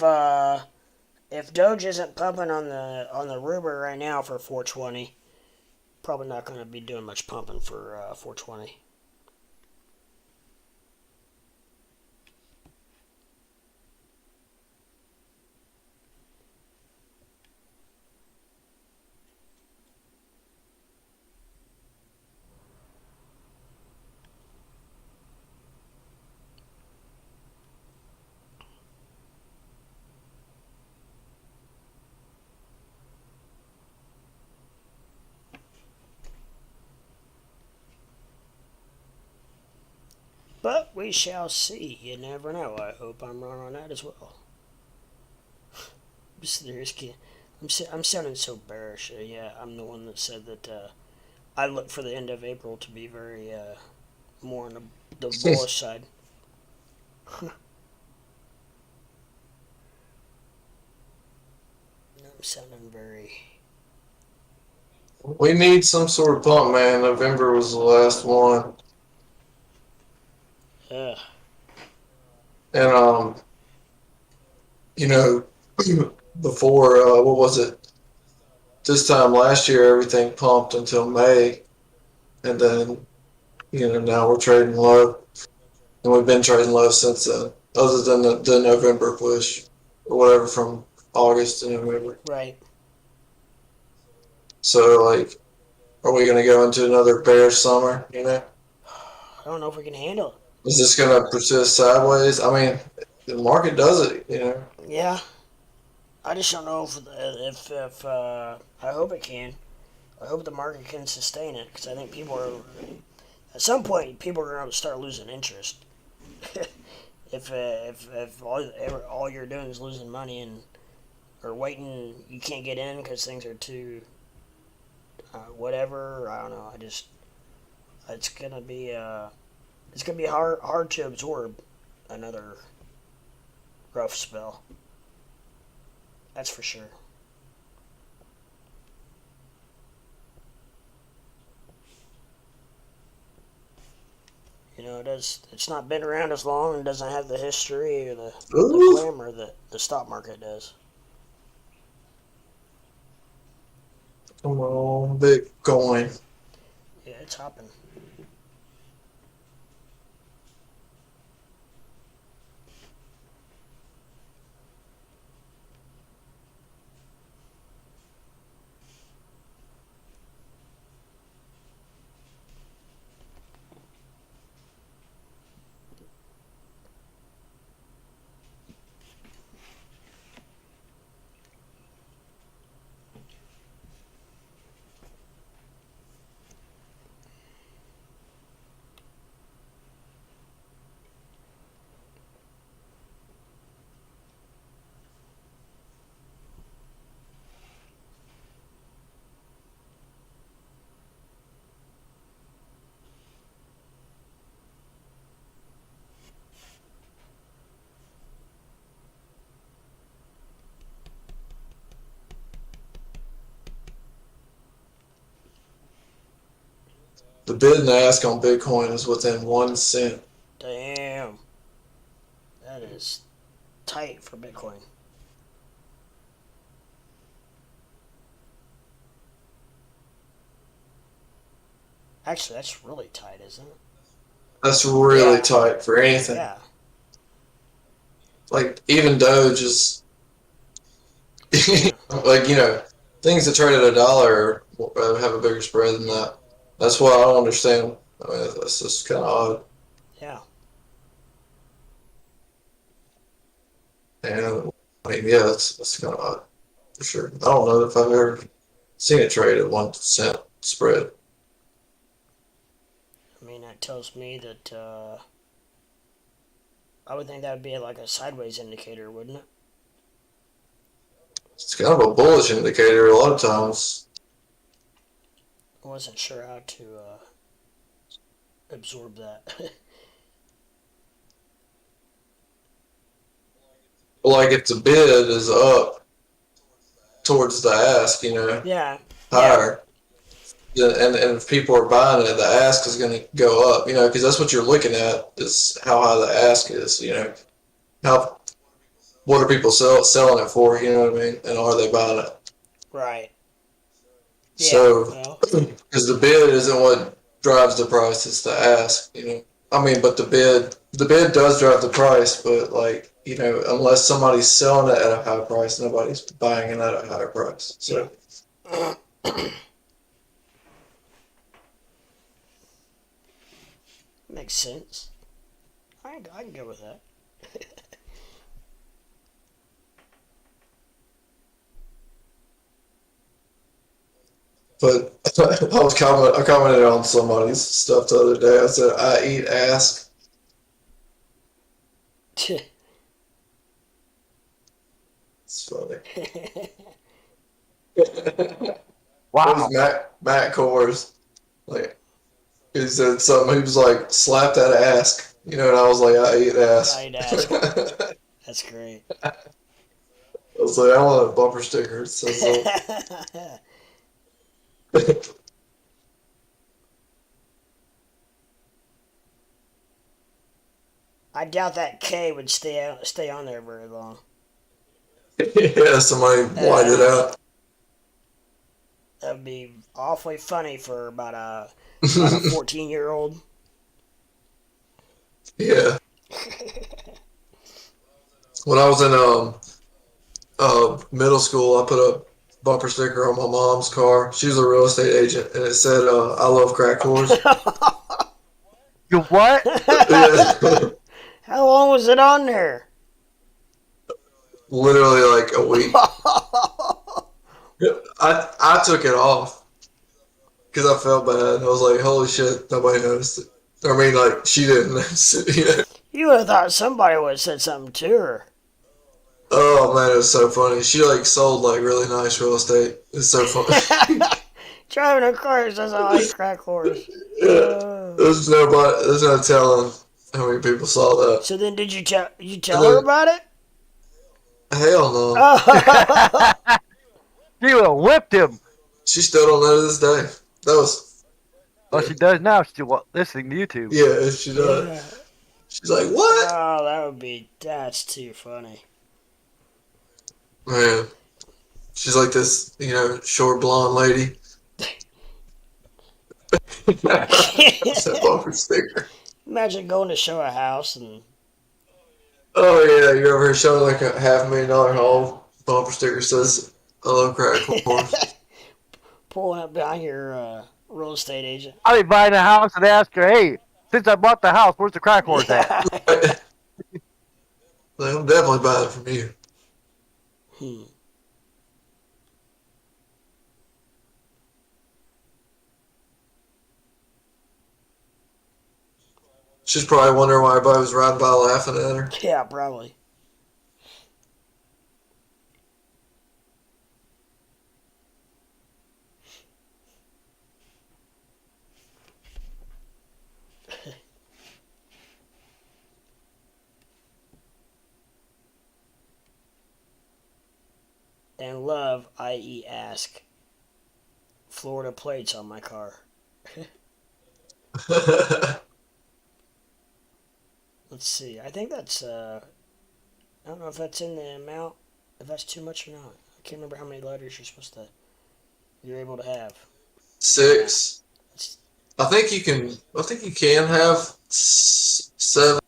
Doge isn't pumping on the rumor right now for 420, probably not going to be doing much pumping for 420. But we shall see. You never know. I hope I'm wrong on that as well. I'm sounding so bearish. Yeah, I'm the one that said that I look for the end of April to be very more on the bullish side. I'm sounding very. We need some sort of pump, man. November was the last one. Uh, And you know, before what was it? This time last year everything pumped until May, and then now we're trading low. And we've been trading low since then, other than the November push or whatever from August to November. right. So, like, are we going to go into another bearish summer? I don't know if we can handle it. Is this going to persist sideways? I mean, the market does it. Yeah, I just don't know if I hope it can. I hope the market can sustain it because I think people are at some point people are going to start losing interest. If all you're doing is losing money and or waiting, you can't get in because things are too whatever. I don't know. I just it's gonna be hard to absorb another rough spell. That's for sure. It does. It's not been around as long and doesn't have the history or the Ooh, glamour that the stock market does. come on, Bitcoin. Yeah, it's hopping. The bid and ask on Bitcoin is within 1 cent. Damn. That is tight for Bitcoin. Actually, that's really tight, isn't it? That's really Yeah. tight for anything. Yeah. Like even Doge is Yeah. like things that trade at $1 have a bigger spread than that. That's what I don't understand. I mean, that's just kind of odd. Yeah. And I mean, yeah, that's kind of odd for sure. I don't know if I've ever seen it trade at 1 cent spread. I mean, that tells me that I would think that would be like a sideways indicator, wouldn't it? It's kind of a bullish indicator a lot of times. I wasn't sure how to absorb that. Like if the bid is up towards the ask, Yeah. higher, and if people are buying it, the ask is going to go up, because that's what you're looking at is how high the ask is, how what are people selling it for, you know what I mean, and are they buying it? Right. Yeah. So, Well, because the bid isn't what drives the price, it's the ask. I mean, but the bid does drive the price, but like, unless somebody's selling it at a high price, nobody's buying it at a higher price. So, yeah. Makes sense. I can go with that. but I commented on somebody's stuff the other day. I said, I eat ask. It's funny. What was Wow. Matt Kors? Like, he said something, he was like, slap that ask. And I was like, I eat ask. I'd ask. That's great. I was like, I want a bumper sticker. It says so. I doubt that K would stay on there very long. Yeah, somebody whited it out. That would be awfully funny for about a 14-year-old. Yeah. When I was in middle school, I put a bumper sticker on my mom's car. She was a real estate agent, and it said, "I love crack whores." You what? Yeah. How long was it on there? Literally like a week. I took it off because I felt bad. I was like, "Holy shit, nobody noticed it." I mean, like she didn't notice it. You would have thought somebody would have said something to her. Oh man, it was so funny. She like sold like really nice real estate. It's so funny. Driving a car says I like crack whores. Yeah. There's no telling how many people saw that. So then, did you tell And her then, about it? hell no. Oh. You would have whipped him. She still don't know to this day. That was, Oh, yeah, she does now. She's listening to YouTube. yeah, she does. Yeah. She's like, what? Oh, that's too funny. Man, she's like this, short blonde lady. That's that bumper sticker. Imagine going to show a house and Oh yeah, you ever show like a $500,000 home? Bumper sticker says, "I love crack whores." pulling up behind your real estate agent. I'll be buying a house and ask her, hey, since I bought the house, where's the crack horse at? Like, I'm definitely buying it from you. Hmm. She's probably wondering why everybody was riding by laughing at her. Yeah, probably. And love, i.e., ask. Florida plates on my car. Let's see. I think that's I don't know if that's in the amount, if that's too much or not. I can't remember how many letters you're able to have. Yeah. 6. It's, I think you can. I think you can have 7.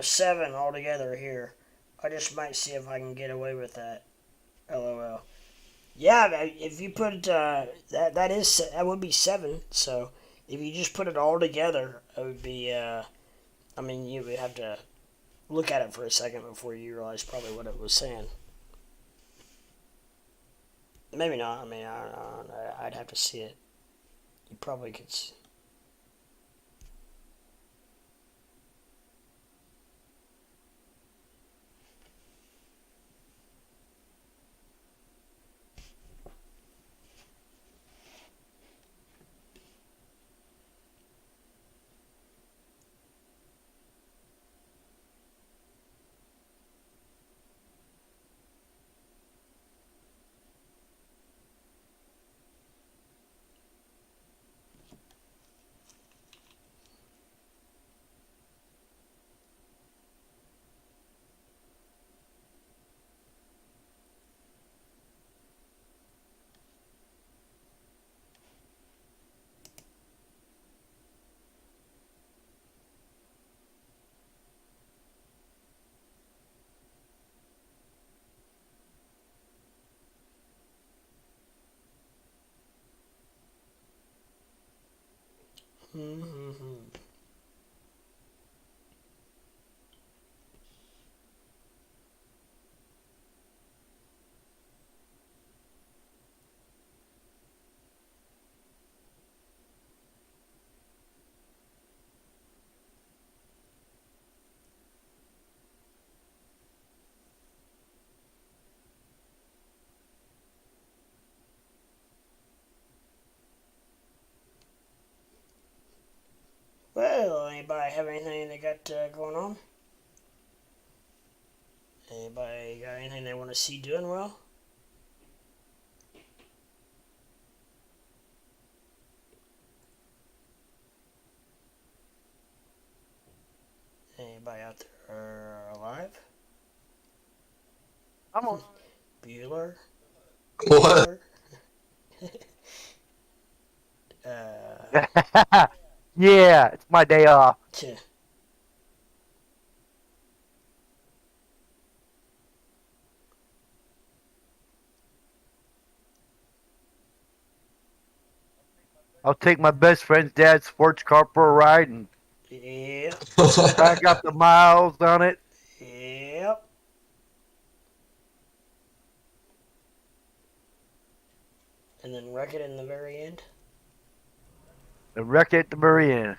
7 altogether here. I just might see if I can get away with that. LOL. Yeah, if you put that would be 7. So if you just put it all together, it would be. I mean, you would have to look at it for a second before you realize probably what it was saying. Maybe not. I mean, I don't know. I'd have to see it. You probably could. Mm-hmm. Well, anybody have anything they got going on? Anybody got anything they want to see doing well? Anybody out there alive? I'm on. Bueller? What? Bueller? uh, Yeah, it's my day off. tch. I'll take my best friend's dad's sports car for a ride and Yeah. rack up the miles on it. Yep. And then wreck it in the very end. And wreck it at the very end.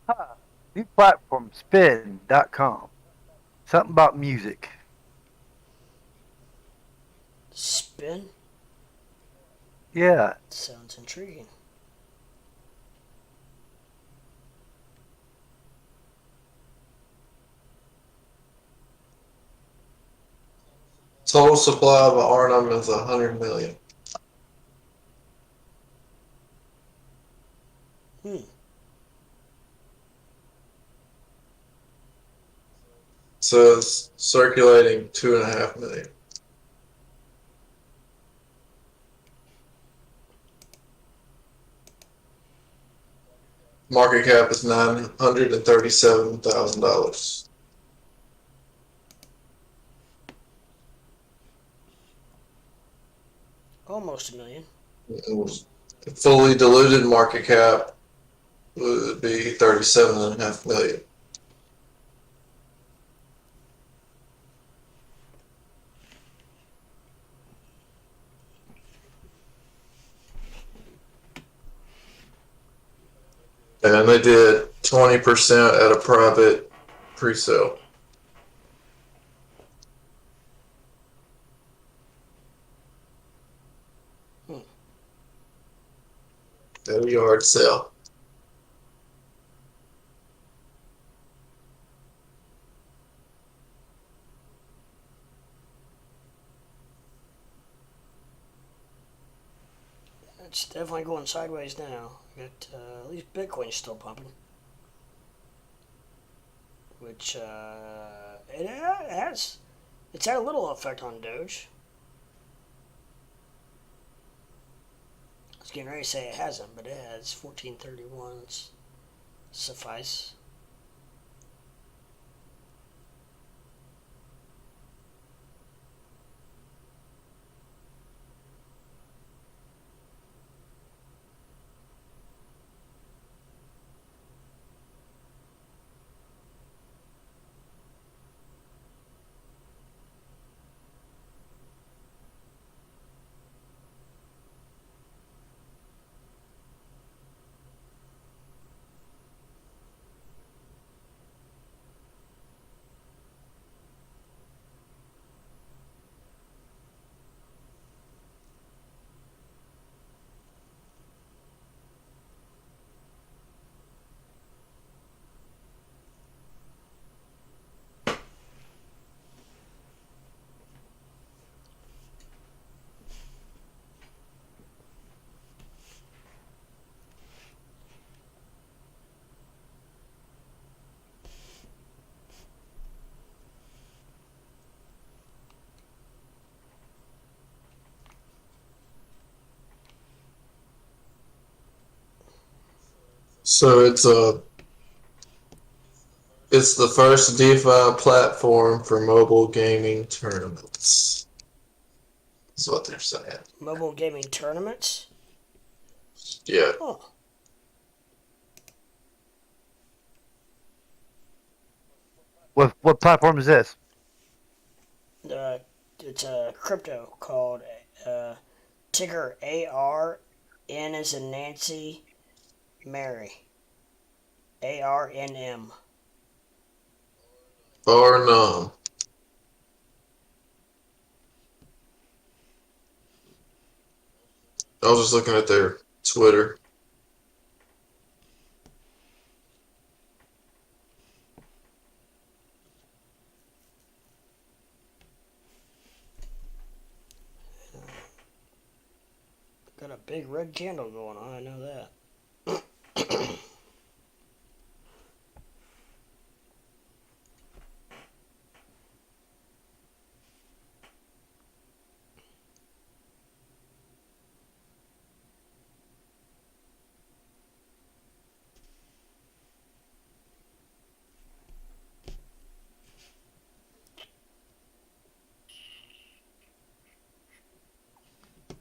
Huh. New platform, spin.com. Something about music. Spin? Yeah. Sounds intriguing. Total supply of Arnhem is 100 million. Hmm. Says circulating 2.5 million. Market cap is $937,000. Almost a million. Fully diluted market cap would be 37.5 million. And they did 20% at a private pre-sale. At a yard sale. It's definitely going sideways now. But at least Bitcoin's still pumping. Which it has. It's had a little effect on Doge. I was getting ready to say it hasn't, but it has. 1431s suffice. So it's the first DeFi platform for mobile gaming tournaments. That's what they're saying. Mobile gaming tournaments? Yeah. Huh. What platform is this? It's a crypto called ticker AR. N as in Nancy, Mary. ARNM. Or no. I was just looking at their Twitter. Got a big red candle going on, I know that.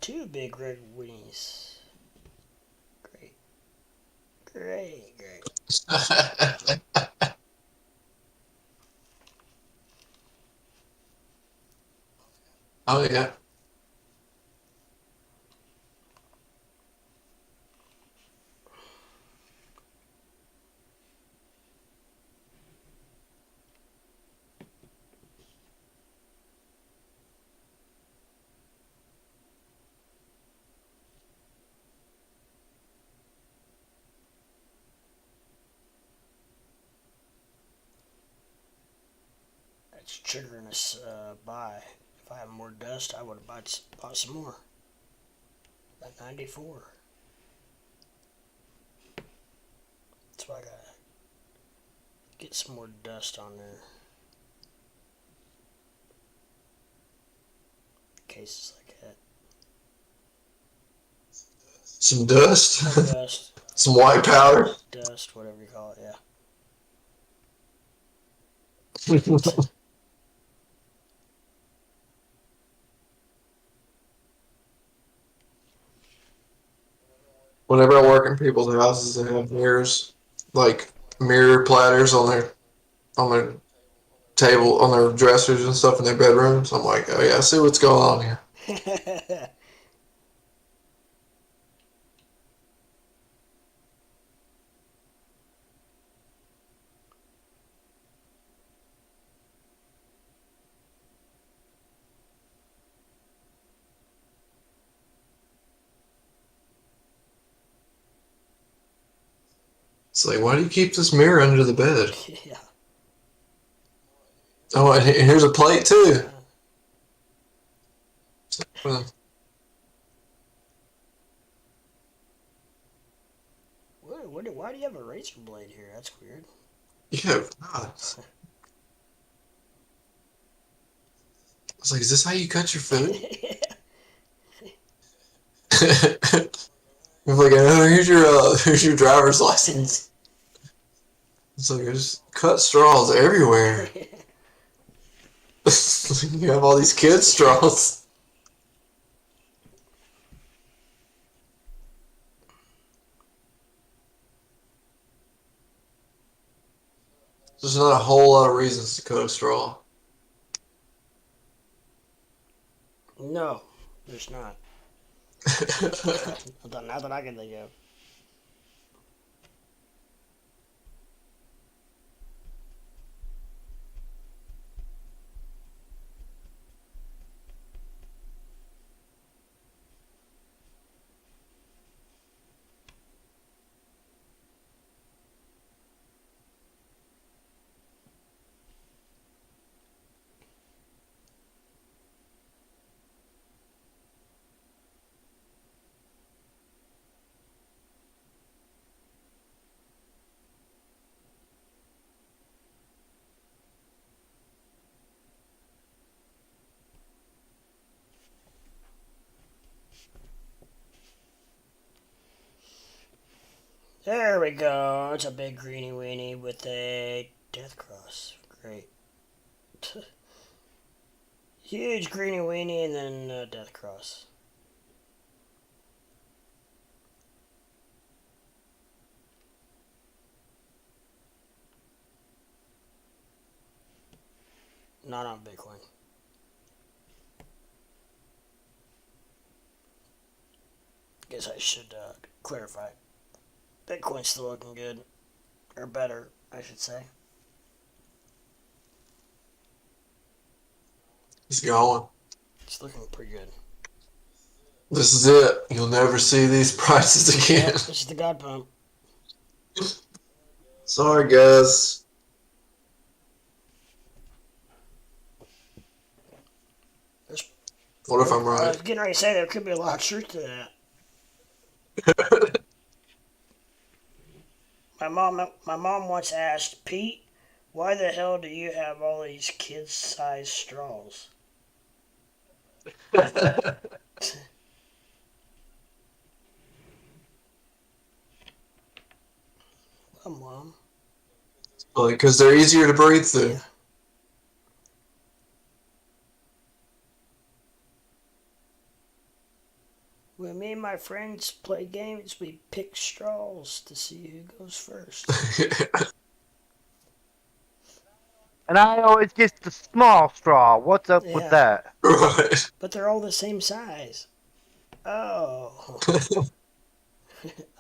Two big red weenies. Great. Great, great. Oh yeah. It's triggering us buy. If I had more dust, I would have bought some more. At 94. That's why I gotta get some more dust on there. Cases like that. Some dust. Some dust. Some white powder. Dust, whatever you call it, yeah. Whenever I work in people's houses, they have mirrors, like mirror platters on their table, on their dressers and stuff in their bedrooms. I'm like, oh yeah, I see what's going on here. It's like, why do you keep this mirror under the bed? Yeah. Oh, and here's a plate too. Well, Why do you have a razor blade here? That's weird. yeah, God. I was like, is this how you cut your food? I'm like, oh, here's your driver's license. It's like, there's cut straws everywhere. You have all these kids' straws. There's not a whole lot of reasons to cut a straw. No, there's not. Not that I can think of. There we go. It's a big greeny weenie with a death cross. Great. Huge greeny weenie and then a death cross. Not on Bitcoin. Guess I should clarify. Bitcoin's still looking good. Or better, I should say. It's going. It's looking pretty good. This is it. You'll never see these prices again. Yep, this is the God pump. Sorry, guys. What if I'm I was right? getting ready to say there could be a lot of truth to that. My mom once asked, Pete, why the hell do you have all these kid-sized straws? Well, Mom. Well, because they're easier to breathe through. Yeah. When me and my friends play games, we pick straws to see who goes first. And I always get the small straw. What's up with Yeah. that? Right. But they're all the same size. Oh.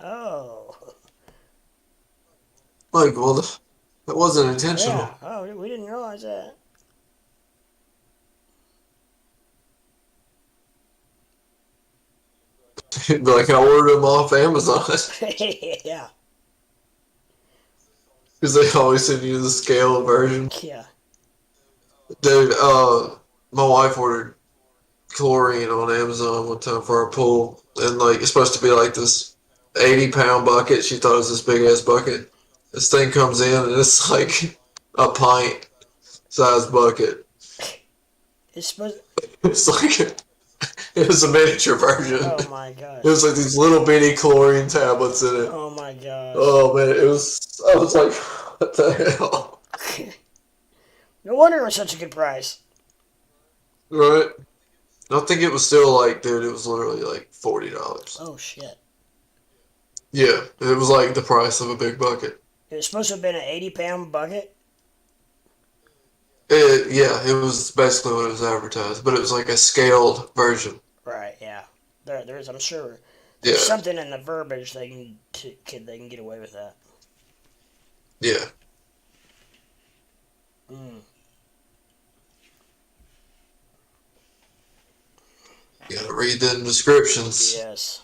Oh. Like, well, that wasn't intentional. Yeah. Oh, we didn't realize that. But like, I ordered them off Amazon Yeah. because they always send you the scale version. Yeah. Dude, my wife ordered chlorine on Amazon one time for our pool, and like it's supposed to be like this 80-pound bucket. She thought it was this big ass bucket. This thing comes in and it's like a pint size bucket. It's supposed. It's like it was a miniature version. Oh my It gosh. was like these little bitty chlorine tablets in it. Oh my gosh. Oh man, it was. I was like, what the hell? No wonder it was such a good price. Right? I think it was still like, dude, it was literally like $40. Oh shit. Yeah, it was like the price of a big bucket. It was supposed to have been an 80-pound bucket. Yeah, it was basically what it was advertised, but it was like a scaled version. Right. Yeah. There's. I'm sure. Yeah, There's something in the verbiage they can get away with that. yeah. Mm. You gotta read the descriptions. Yes.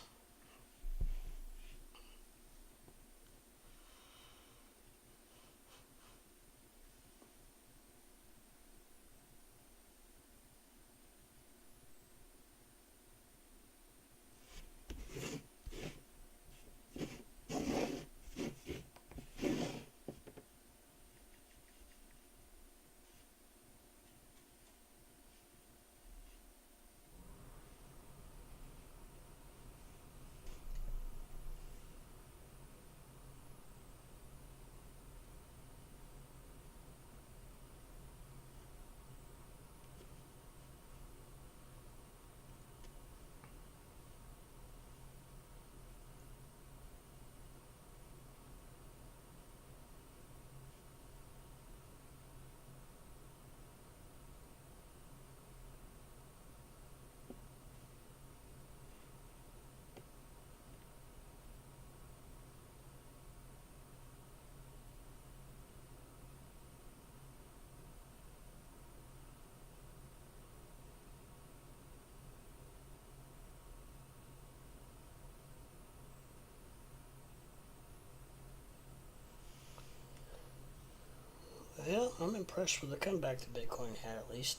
Well, I'm impressed with the comeback that Bitcoin had. At least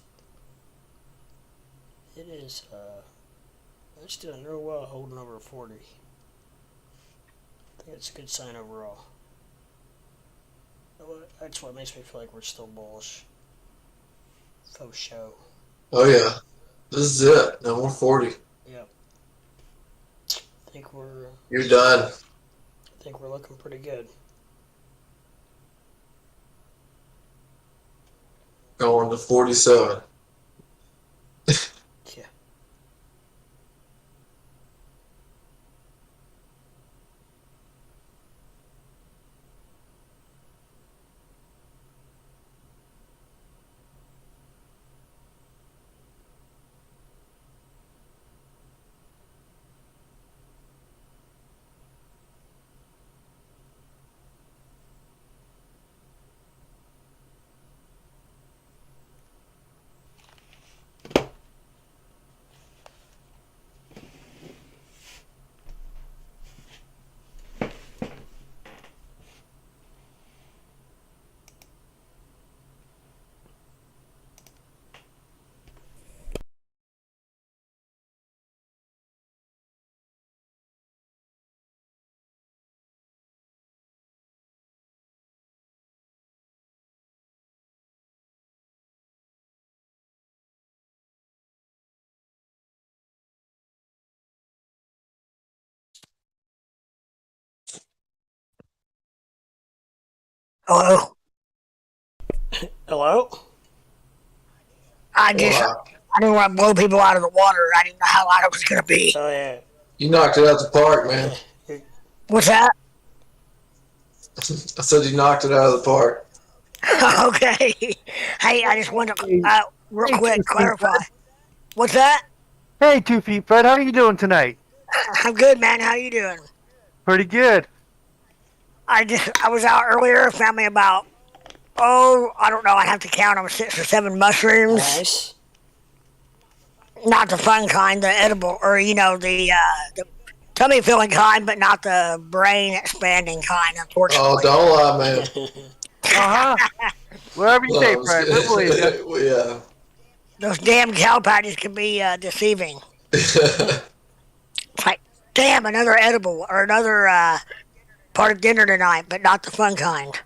it is. It's doing real well, holding over 40. I think it's a good sign overall. That's what makes me feel like we're still bullish. Faux show. Oh yeah, this is it. No more 40. Yep. I think we're. You're done. I think we're looking pretty good. Going to 47. Yeah. Hello? Hello? I just, Wow. I didn't want to blow people out of the water. I didn't know how loud it was going to be. Oh, yeah. You knocked it out the park, man. What's that? I said you knocked it out of the park. Okay. Hey, I just wanted to, real quick, clarify. What's that? Hey, 2 Feet Fred, how are you doing tonight? I'm good, man. How you doing? Pretty good. I was out earlier, found me about, I don't know, I'd have to count them, 6 or 7 mushrooms. Nice. Not the fun kind, the edible, or, the tummy filling kind, but not the brain expanding kind, unfortunately. Oh, don't lie, man. Uh-huh. Whatever you No, say, I'm just Fred. We believe you. kidding. Well, yeah. Those damn cow patties can be deceiving. It's like, damn, another edible or another part of dinner tonight, but not the fun kind.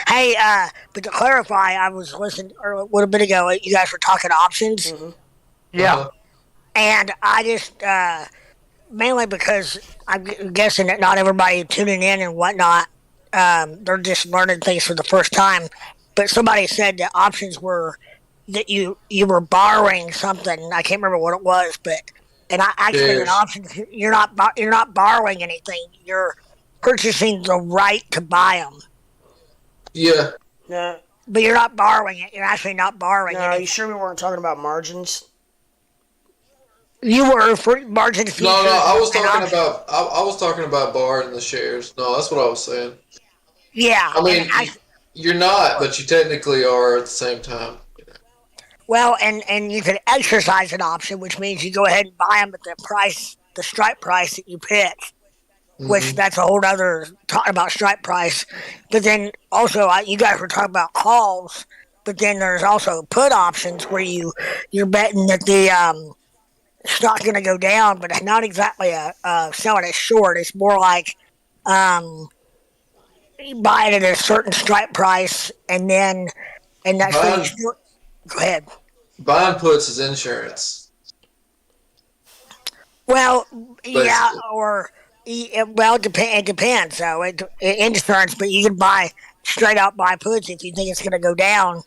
Hey, but to clarify, I was listening a little bit ago. You guys were talking options, Yeah. Uh-huh. and I just mainly because I'm guessing that not everybody tuning in and whatnot, they're just learning things for the first time. But somebody said that options were that you were borrowing something. I can't remember what it was, but and I actually in Shares. options you're not borrowing anything. You're purchasing the right to buy them. Yeah. No, but you're not borrowing it. You're actually not borrowing No, anything. you You sure sure we we weren't weren't talking talking about about margins? You were for margin No, futures no, I was and talking options. about I was talking about borrowing the shares. No, that's what I was saying. Yeah, I and mean, you're not, but you technically are at the same time. well, and you can exercise an option, which means you go ahead and buy them at the price, the strike price that you pick. Which Mm-hmm. that's a whole other talking about strike price. But then also, you guys were talking about calls. But then there's also put options where you're betting that the stock's going to go down, but it's not exactly a selling it short. It's more like um, you buy it at a certain strike price, and that's so you Buying still go ahead. buying puts is insurance, Well, yeah, basically. or well, it depends. So insurance, but you can buy straight out buy puts if you think it's going to go down.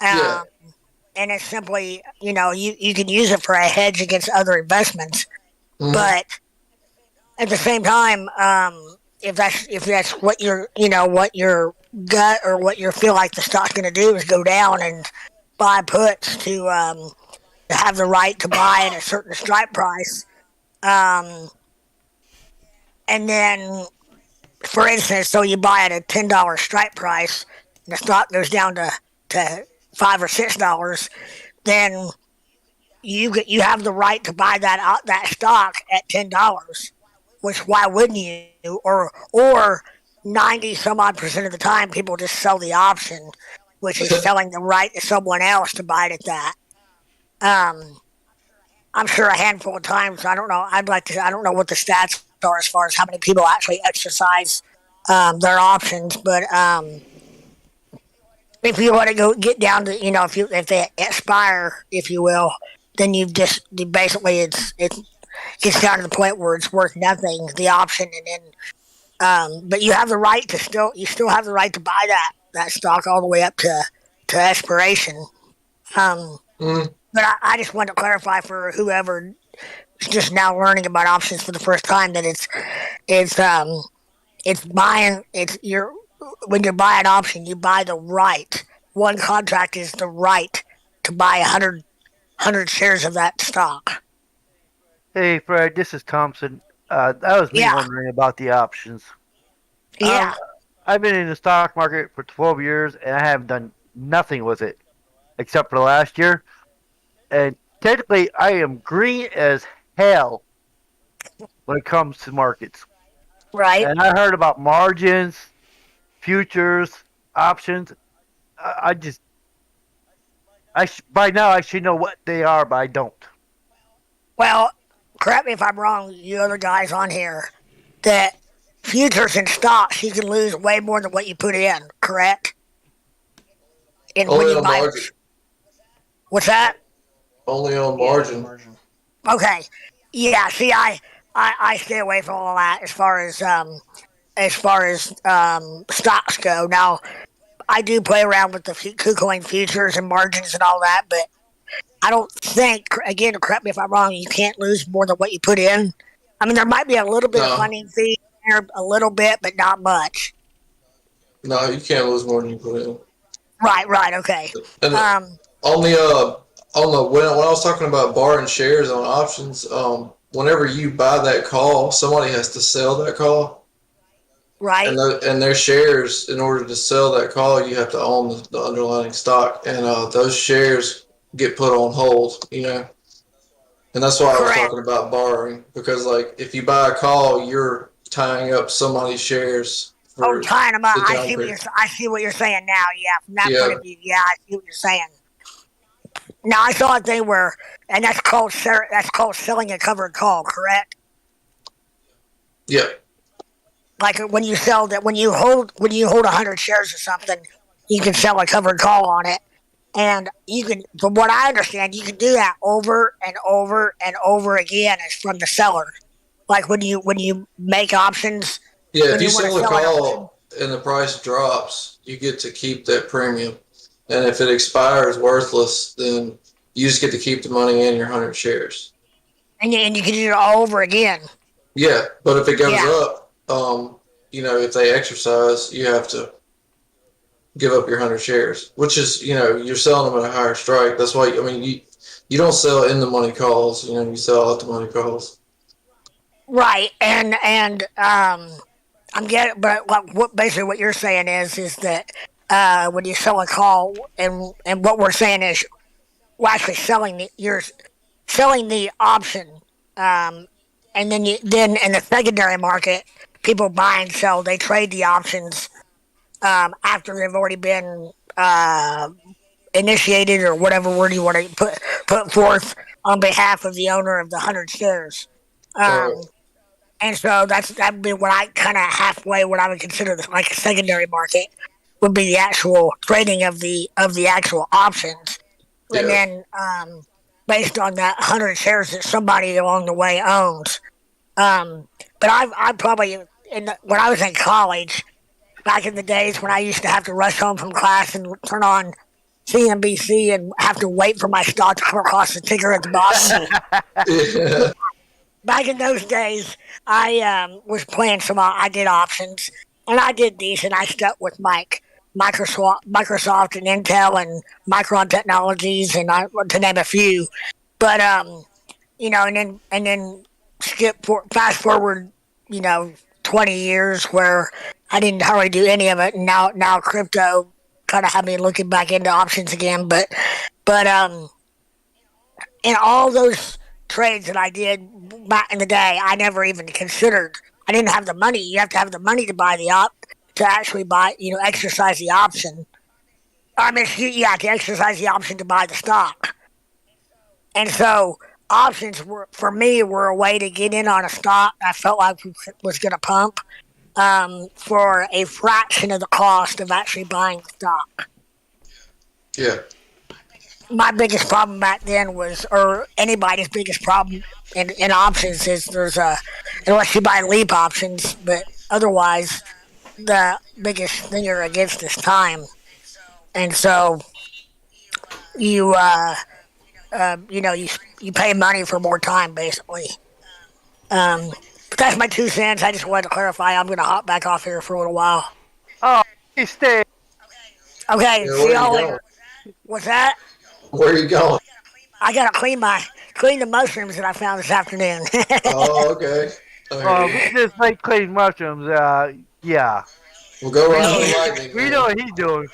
Yeah. Um, and it's simply, you can use it for a hedge against other investments. Mm-hmm. But at the same time, if that's what what your gut or what you feel like the stock's going to do is go down and buy puts to have the right to buy at a certain strike price. Um, and then, for instance, so you buy at a $10 strike price, and the stock goes down to $5 or $6, then you have the right to buy that stock at $10. Which why wouldn't you? Or 90 some odd percent of the time, people just sell the option, which is selling the right to someone else to buy it at that. Um, I'm sure a handful of times. I don't know. I don't know what the stats are as far as how many people actually exercise their options, but if you want to go get down to if they expire, if you will, then basically it gets down to the point where it's worth nothing, the option, and then but you have the right to still have the right to buy that stock all the way up to expiration. Um, Mm-hmm. but I just wanted to clarify for whoever is just now learning about options for the first time that it's it's buying it's you're when you buy an option you buy the right. One contract is the right to buy 100 shares of that stock. Hey, Fred, this is Thompson. That was me Yeah, wondering about the options. yeah, Um, I've been in the stock market for 12 years and I haven't done nothing with it except for last year. And technically, I am green as hell when it comes to markets. right. And I heard about margins, futures, options. I just, by now I should know what they are, but I don't. Well, correct me if I'm wrong, you other guys on here, that futures and stocks, you can lose way more than what you put in, correct? And when Only you on buy, margin. what's that? Only on Yeah, margin. margin. Okay. Yeah, see, I stay away from all that as far as stocks go. Now, I do play around with the KuCoin futures and margins and all that, but I don't think, again, correct me if I'm wrong, you can't lose more than what you put in. I mean, there might be a little bit of No, funding fee there, a little bit, but not much. no, you can't lose more than you put in. Right, okay. And Um, on the when I was talking about borrowing shares on options, whenever you buy that call, somebody has to sell that call, right, and their shares. In order to sell that call, you have to own the underlying stock, and those shares get put on hold. And that's why I was correct. talking about borrowing because like if you buy a call, you're tying up somebody's shares Oh, for tying them up. the time period. I see what you're saying now. Yeah, from that point Yeah, of view, yeah, I see what you're saying. Now I thought they were, and that's called selling a covered call, correct? yeah, Like when you sell that, when you hold 100 shares of something, you can sell a covered call on it, and you can, from what I understand, you can do that over and over and over again as from the seller. Like when you make options, yeah. when If you you want to sell a sell an option. call and the price drops, you get to keep that premium. And if it expires worthless, then you just get to keep the money and your 100 shares. And you can do it all over again. Yeah, but if it goes Yeah. up, if they exercise, you have to give up your 100 shares, which is, you're selling them at a higher strike. That's why, you don't sell in the money calls, you sell at the money calls. Right, I'm getting, but what basically what you're saying is that when you sell a call, and what we're saying is we're actually you're selling the option, um, and then in the secondary market, people buy and sell. They trade the options after they've already been initiated, or whatever word you want to put forth on behalf of the owner of the 100 shares. Right. And so that'd be what I kind of halfway what I would consider like a secondary market would be the actual trading of the actual options, and Yeah. then based on that 100 shares that somebody along the way owns. Um, but I probably when I was in college back in the days when I used to have to rush home from class and turn on CNBC and have to wait for my stock to come across the ticker at the bottom. Yeah. Back in those days, I was playing some. I did options, and I did decent. I stuck with Microsoft, and Intel, and Micron Technologies, and to name a few. But and then fast forward, 20 years where I didn't hardly do any of it, and now crypto kind of had me looking back into options again. But in all those trades that I did back in the day, I never even considered. I didn't have the money. You have to have the money to buy to actually buy, exercise the option. I mean, to exercise the option to buy the stock. And so options for me were a way to get in on a stock I felt like was going to pump for a fraction of the cost of actually buying the stock. Yeah. My biggest problem back then was, or anybody's biggest problem in options is unless you buy leap options, but otherwise the biggest thing you're against is time. And so you you pay money for more time basically. But that's my 2 cents. I just wanted to clarify. I'm gonna hop back off here for a little while. Oh, you stay. Okay, Yeah, see where are you y'all going? later. What's that? Where are you going? I gotta clean the mushrooms that I found this afternoon. Oh, okay. All We right. just like clean mushrooms. Yeah. We'll go We ride know, the lightning, we man. know what he's doing.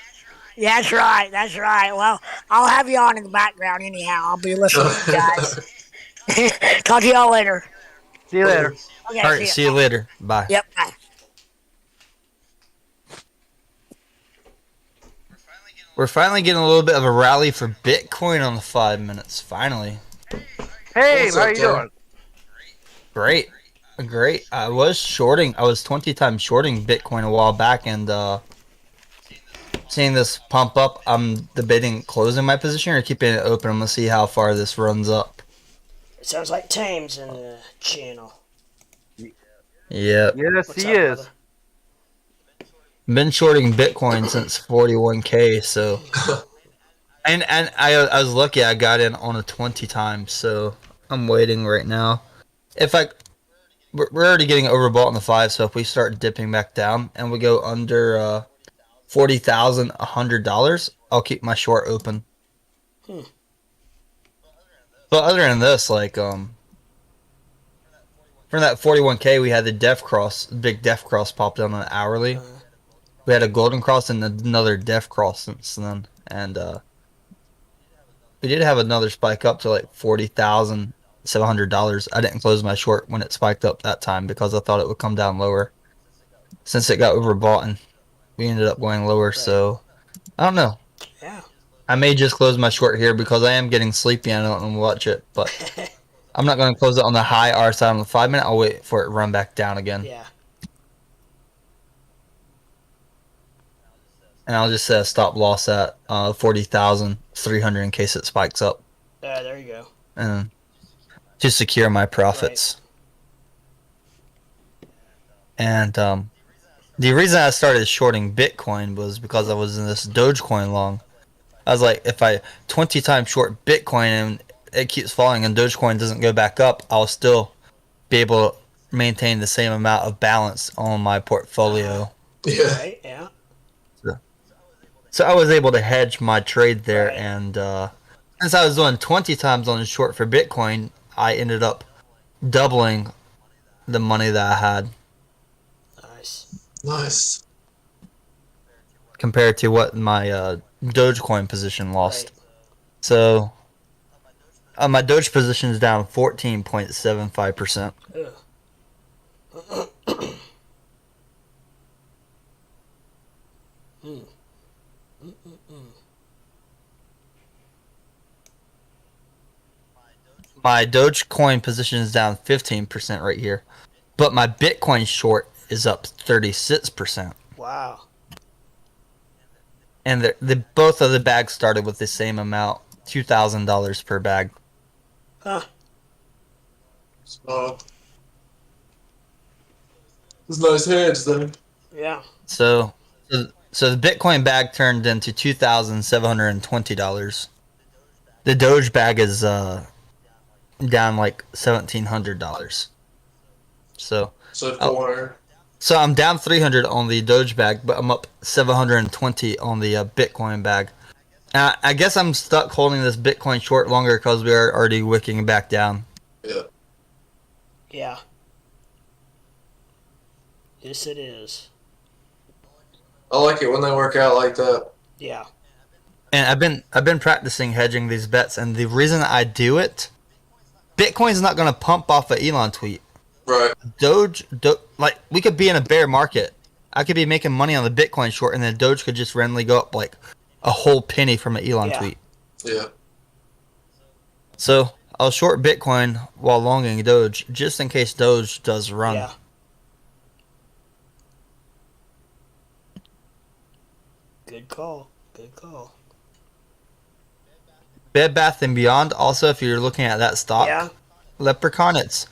Yeah, that's right. That's right. Well, I'll have you on in the background anyhow. I'll be listening to you guys. Talk to y'all later. See you later. Okay, All right, see you later. Bye. Yep. Bye. We're finally getting a little bit of a rally for Bitcoin on the 5 minutes. Finally. Hey, What's how up, you Tom? doing? Great. Great. I was 20 times shorting Bitcoin a while back, and seeing this pump up, I'm debating closing my position or keeping it open. I'm going to see how far this runs up. It sounds like Tame's in the channel. Yep. Yes, he is. Been shorting Bitcoin since 41K, so. And I was lucky I got in on a 20 times, so I'm waiting right now. We're already getting overbought on the 5, so if we start dipping back down and we go under $40,100, I'll keep my short open. But other than this, from that 41K, we had the big def cross popped on an hourly. We had a golden cross and another def cross since then, and we did have another spike up to like $40,700. I didn't close my short when it spiked up that time because I thought it would come down lower. since it got overbought and we ended up going lower. Right. So I don't know. Yeah. I may just close my short here because I am getting sleepy and I don't want to watch it, but I'm not going to close it on the high RSI on the 5 minute. I'll wait for it to run back down again. Yeah. And I'll just set a stop loss at 40,300 in case it spikes up. There you go. And to secure my profits. Right. And the reason I started shorting Bitcoin was because I was in this Dogecoin long. I was like, if I 20 times short Bitcoin and it keeps falling and Dogecoin doesn't go back up, I'll still be able to maintain the same amount of balance on my portfolio. Yeah. Right, yeah. So I was able to hedge my trade there, right. And since I was doing 20 times on short for Bitcoin, I ended up doubling the money that I had. Nice. Compared to what my Dogecoin position lost. Right. So my Doge position is down 14.75%. My Dogecoin position is down 15% right here, but my Bitcoin short is up 36%. Wow. And the both of the bags started with the same amount, $2,000 per bag. Huh. So, it's nice hedge then. Yeah. So the Bitcoin bag turned into $2,720. The Doge bag is down like $1,700. So 400. So I'm down 300 on the Doge bag, but I'm up 720 on the Bitcoin bag. I guess I'm stuck holding this Bitcoin short longer because we are already wicking back down. Yeah. Yeah. Yes, it is. I like it when they work out like that. Yeah. And I've been practicing hedging these bets, and the reason I do it, Bitcoin's not going to pump off an Elon tweet. Right. Doge, like we could be in a bear market. I could be making money on the Bitcoin short, and then Doge could just randomly go up like a whole penny from an Elon tweet. Yeah. So I'll short Bitcoin while longing Doge, just in case Doge does run. Yeah. Good call. Good call. Bed Bath & Beyond, also, if you're looking at that stock, Yeah. Leprechaun, it's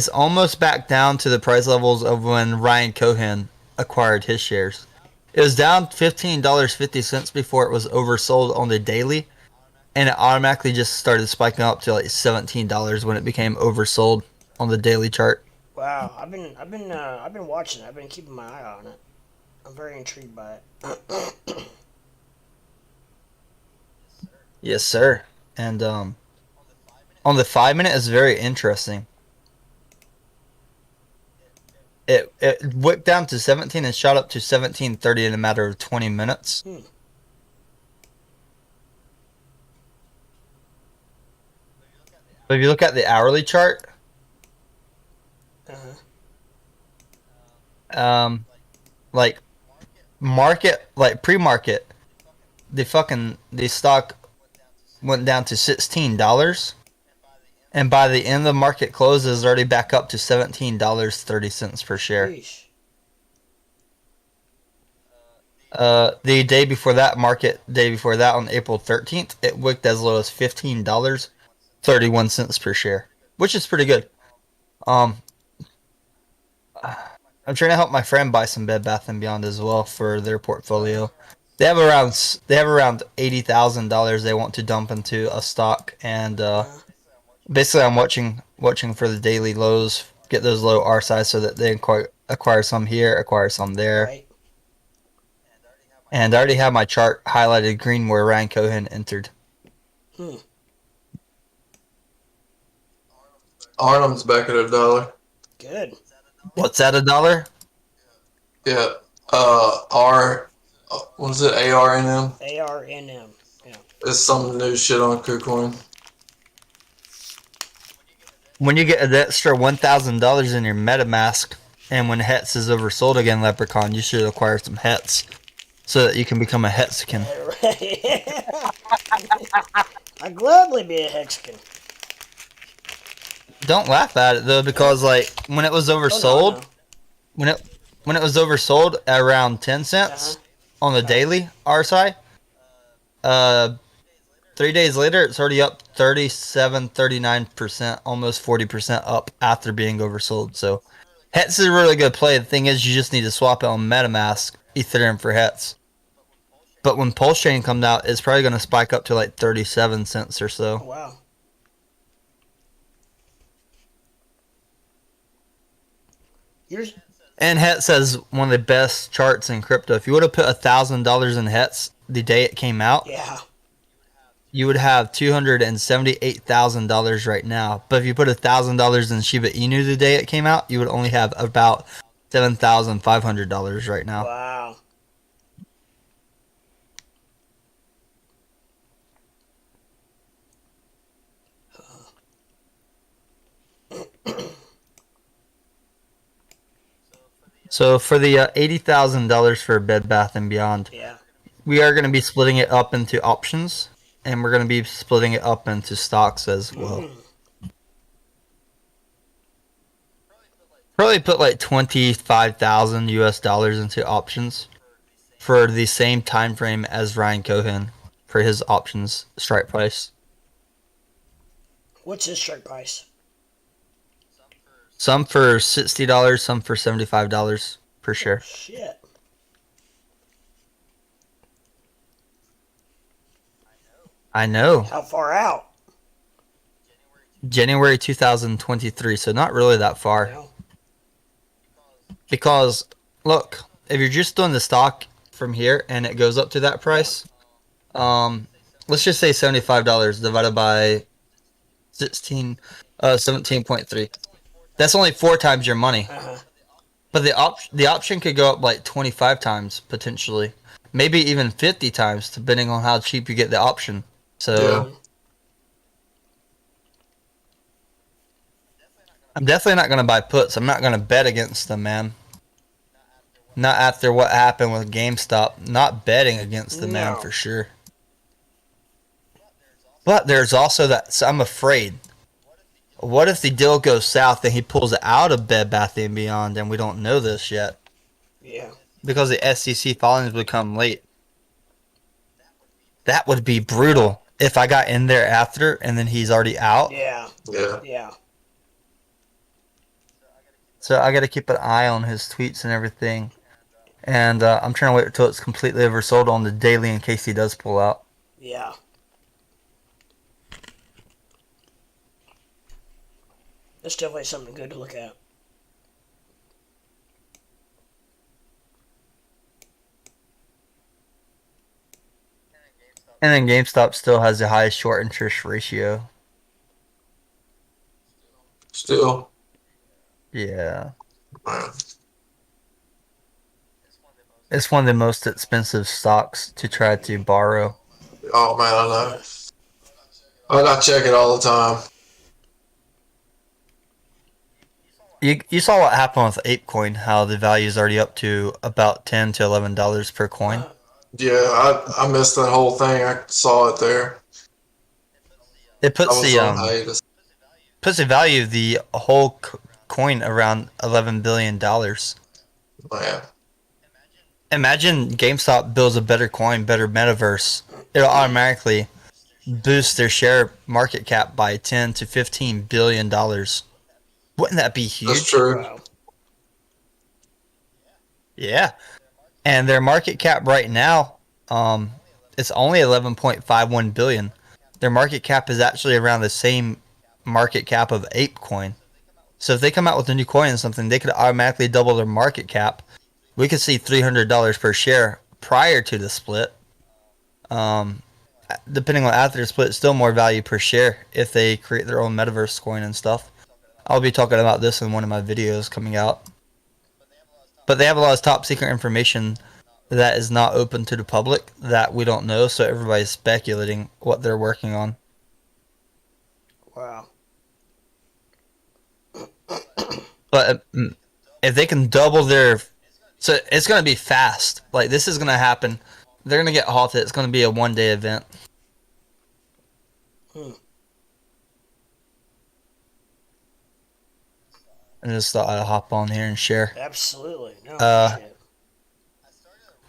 almost back down to the price levels of when Ryan Cohen acquired his shares. It was down $15.50 before it was oversold on the daily, and it automatically just started spiking up to like $17 when it became oversold on the daily chart. Wow, I've been watching it. I've been keeping my eye on it. I'm very intrigued by it. Yes, sir. And on the 5 minute is very interesting. It whipped down to 17 and shot up to 17.30 in a matter of 20 minutes. But if you look at the hourly chart, like market, like pre-market, the stock went down to $16, and by the end of the market close, it's already back up to $17.30 per share. Sheesh. The day before that, on April 13th, it wicked as low as $15.31 per share, which is pretty good. I'm trying to help my friend buy some Bed Bath & Beyond as well for their portfolio. They have around $80,000 they want to dump into a stock, and basically I'm watching for the daily lows, get those low RSI so that they acquire some here, acquire some there. Right. And I already have my chart highlighted green where Ryan Cohen entered. Arnhem's back at $1. Good. What's that, $1? Yeah. What is it? ARNM? ARNM. Yeah. It's some new shit on KuCoin. When you get an extra $1,000 in your MetaMask, And when Hetz is oversold again, Leprechaun, you should acquire some Hets so that you can become a Hetsican. I'd gladly be a Hexican. Don't laugh at it though, because like when it was oversold, Oh, no. when it was oversold at around 10 cents on the daily RSI, 3 days later it's already up 39%, almost 40% up after being oversold. So Hetz is a really good play. The thing is, you just need to swap it on MetaMask Ethereum for Hetz. But when Pulse Chain comes out, it's probably going to spike up to like 37 cents or so. Oh, wow. And Hetz has one of the best charts in crypto. If you would have put $1,000 in Hetz the day it came out, you would have $278,000 right now. But if you put $1,000 in Shiba Inu the day it came out, you would only have about $7,500 right now. Wow. So for the $80,000 for Bed Bath & Beyond, we are going to be splitting it up into options, and we're going to be splitting it up into stocks as well. Probably put like 25,000 US dollars into options for the same time frame as Ryan Cohen for his options strike price. What's his strike price? Some for $60, some for $75 per share. Shit. I know. How far out? January 2023, so not really that far. No. Because, look, if you're just doing the stock from here and it goes up to that price, let's just say $75 divided by 17.3. That's only 4 times your money. But the option could go up like 25 times potentially, maybe even 50 times depending on how cheap you get the option. So I'm definitely not going to buy puts. I'm not going to bet against them, man. Not after what happened with GameStop. Not betting against the man for sure. But there's also that, so I'm afraid. What if the deal goes south and he pulls out of Bed Bath & Beyond and we don't know this yet? Yeah. Because the SEC filings would come late. That would be brutal if I got in there after and then he's already out. Yeah. So I got to keep an eye on his tweets and everything. And I'm trying to wait until it's completely oversold on the daily in case he does pull out. Yeah. That's definitely something good to look at. And then GameStop still has the highest short interest ratio. Still. Yeah. It's one of the most expensive stocks to try to borrow. Oh man, I know. I gotta check it all the time. You saw what happened with ApeCoin, how the value is already up to about $10 to $11 per coin. Yeah, I missed that whole thing. I saw it there. It puts I was on hiatus. puts the value of the whole coin around $11 billion. Man. Imagine GameStop builds a better coin, better metaverse. It'll automatically boost their share market cap by 10 to $15 billion. Wouldn't that be huge? That's true. Wow. Yeah. And their market cap right now, it's only 11.51 billion. Their market cap is actually around the same market cap of ApeCoin. So if they come out with a new coin or something, they could automatically double their market cap. We could see $300 per share prior to the split. Depending on after the split, it's still more value per share if they create their own metaverse coin and stuff. I'll be talking about this in one of my videos coming out. But they have a lot of top secret information that is not open to the public that we don't know, so everybody's speculating what they're working on. Wow. But if they can double their, so it's gonna be fast. Like this is gonna happen. They're gonna get halted. It's gonna be a 1-day event. I just thought I'd hop on here and share. Absolutely. No,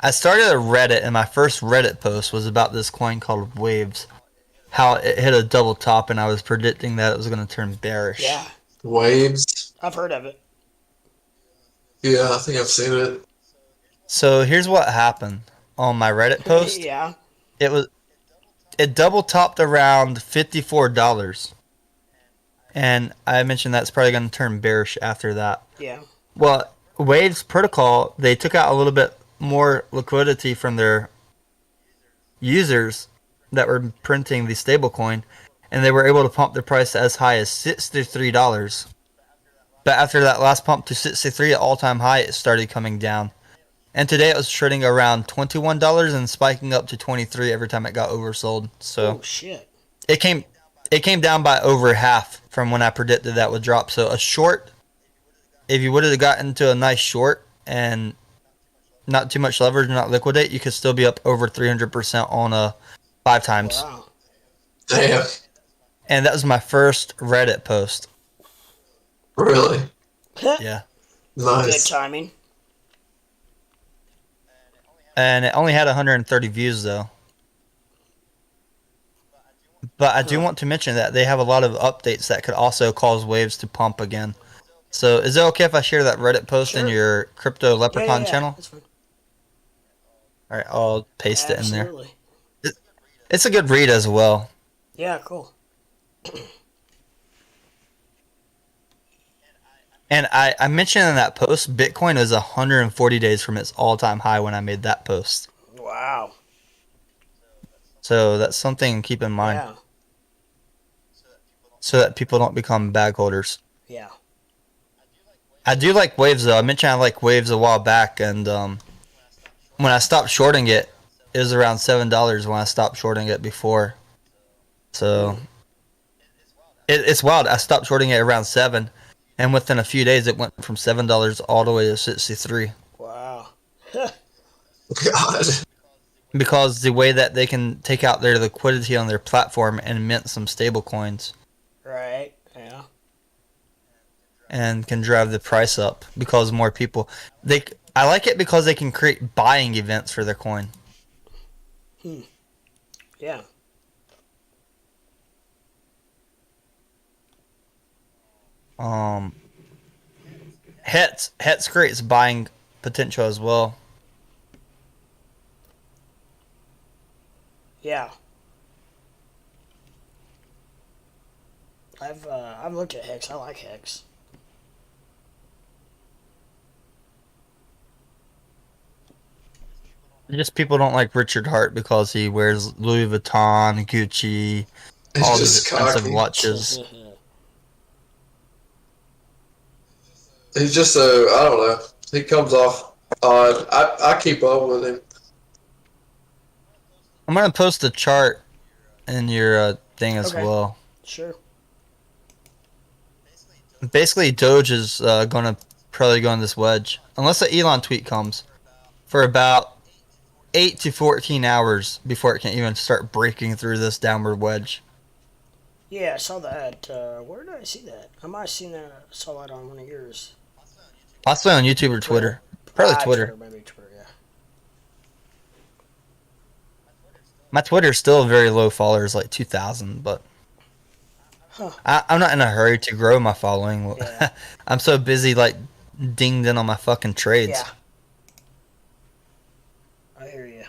I started a Reddit, and my first Reddit post was about this coin called Waves. How it hit a double top, and I was predicting that it was going to turn bearish. Yeah, Waves. I've heard of it. Yeah, I think I've seen it. So here's what happened on my Reddit post. Yeah. It double topped around $54. And I mentioned that's probably going to turn bearish after that. Yeah. Well, Waves Protocol, they took out a little bit more liquidity from their users that were printing the stablecoin, and they were able to pump the price as high as $63. But after that last pump to 63 at all-time high, it started coming down. And today it was trading around $21 and spiking up to 23 every time it got oversold. So oh shit. It came down by over half from when I predicted that would drop. So a short, if you would have gotten into a nice short and not too much leverage, not liquidate, you could still be up over 300% on a 5 times. Wow. Damn. And that was my first Reddit post. Really? Yeah. Nice. Good timing. And it only had 130 views though. But I do want to mention that they have a lot of updates that could also cause Waves to pump again. So is it okay if I share that Reddit post in your Crypto Leprechaun channel? That's fine. Alright, I'll paste it in there. Absolutely. It's a good read as well. Yeah, cool. And I mentioned in that post, Bitcoin is 140 days from its all-time high when I made that post. Wow. So that's something to keep in mind. Yeah. So that people don't become bag holders. Yeah. I do like Waves though. I mentioned I like Waves a while back, and when I stopped shorting it, it was around $7 when I stopped shorting it before. So it's wild. I stopped shorting it around 7, and within a few days it went from $7 all the way to 63. Wow. God. Because the way that they can take out their liquidity on their platform and mint some stable coins. Right. Yeah. And can drive the price up because more people I like it because they can create buying events for their coin. Yeah. Hets creates buying potential as well. Yeah. I've looked at Hex. I like Hex. Just people don't like Richard Hart because he wears Louis Vuitton, Gucci, It's all these just expensive cocky. watches. He's just so, I don't know. He comes off odd. I keep up with him. I'm gonna post a chart in your thing as Okay. well. Sure. Basically, Doge is gonna probably go in this wedge unless the Elon tweet comes for about 8 to 14 hours before it can even start breaking through this downward wedge. Yeah, I saw that. Where did I see that? I might have seen that. I saw that on one of yours. Possibly on YouTube or Twitter. Probably Twitter. Maybe Twitter, yeah. My Twitter's still very low followers, like 2,000, but I'm not in a hurry to grow my following. Yeah. I'm so busy, like, dinged in on my fucking trades. Yeah. I hear you.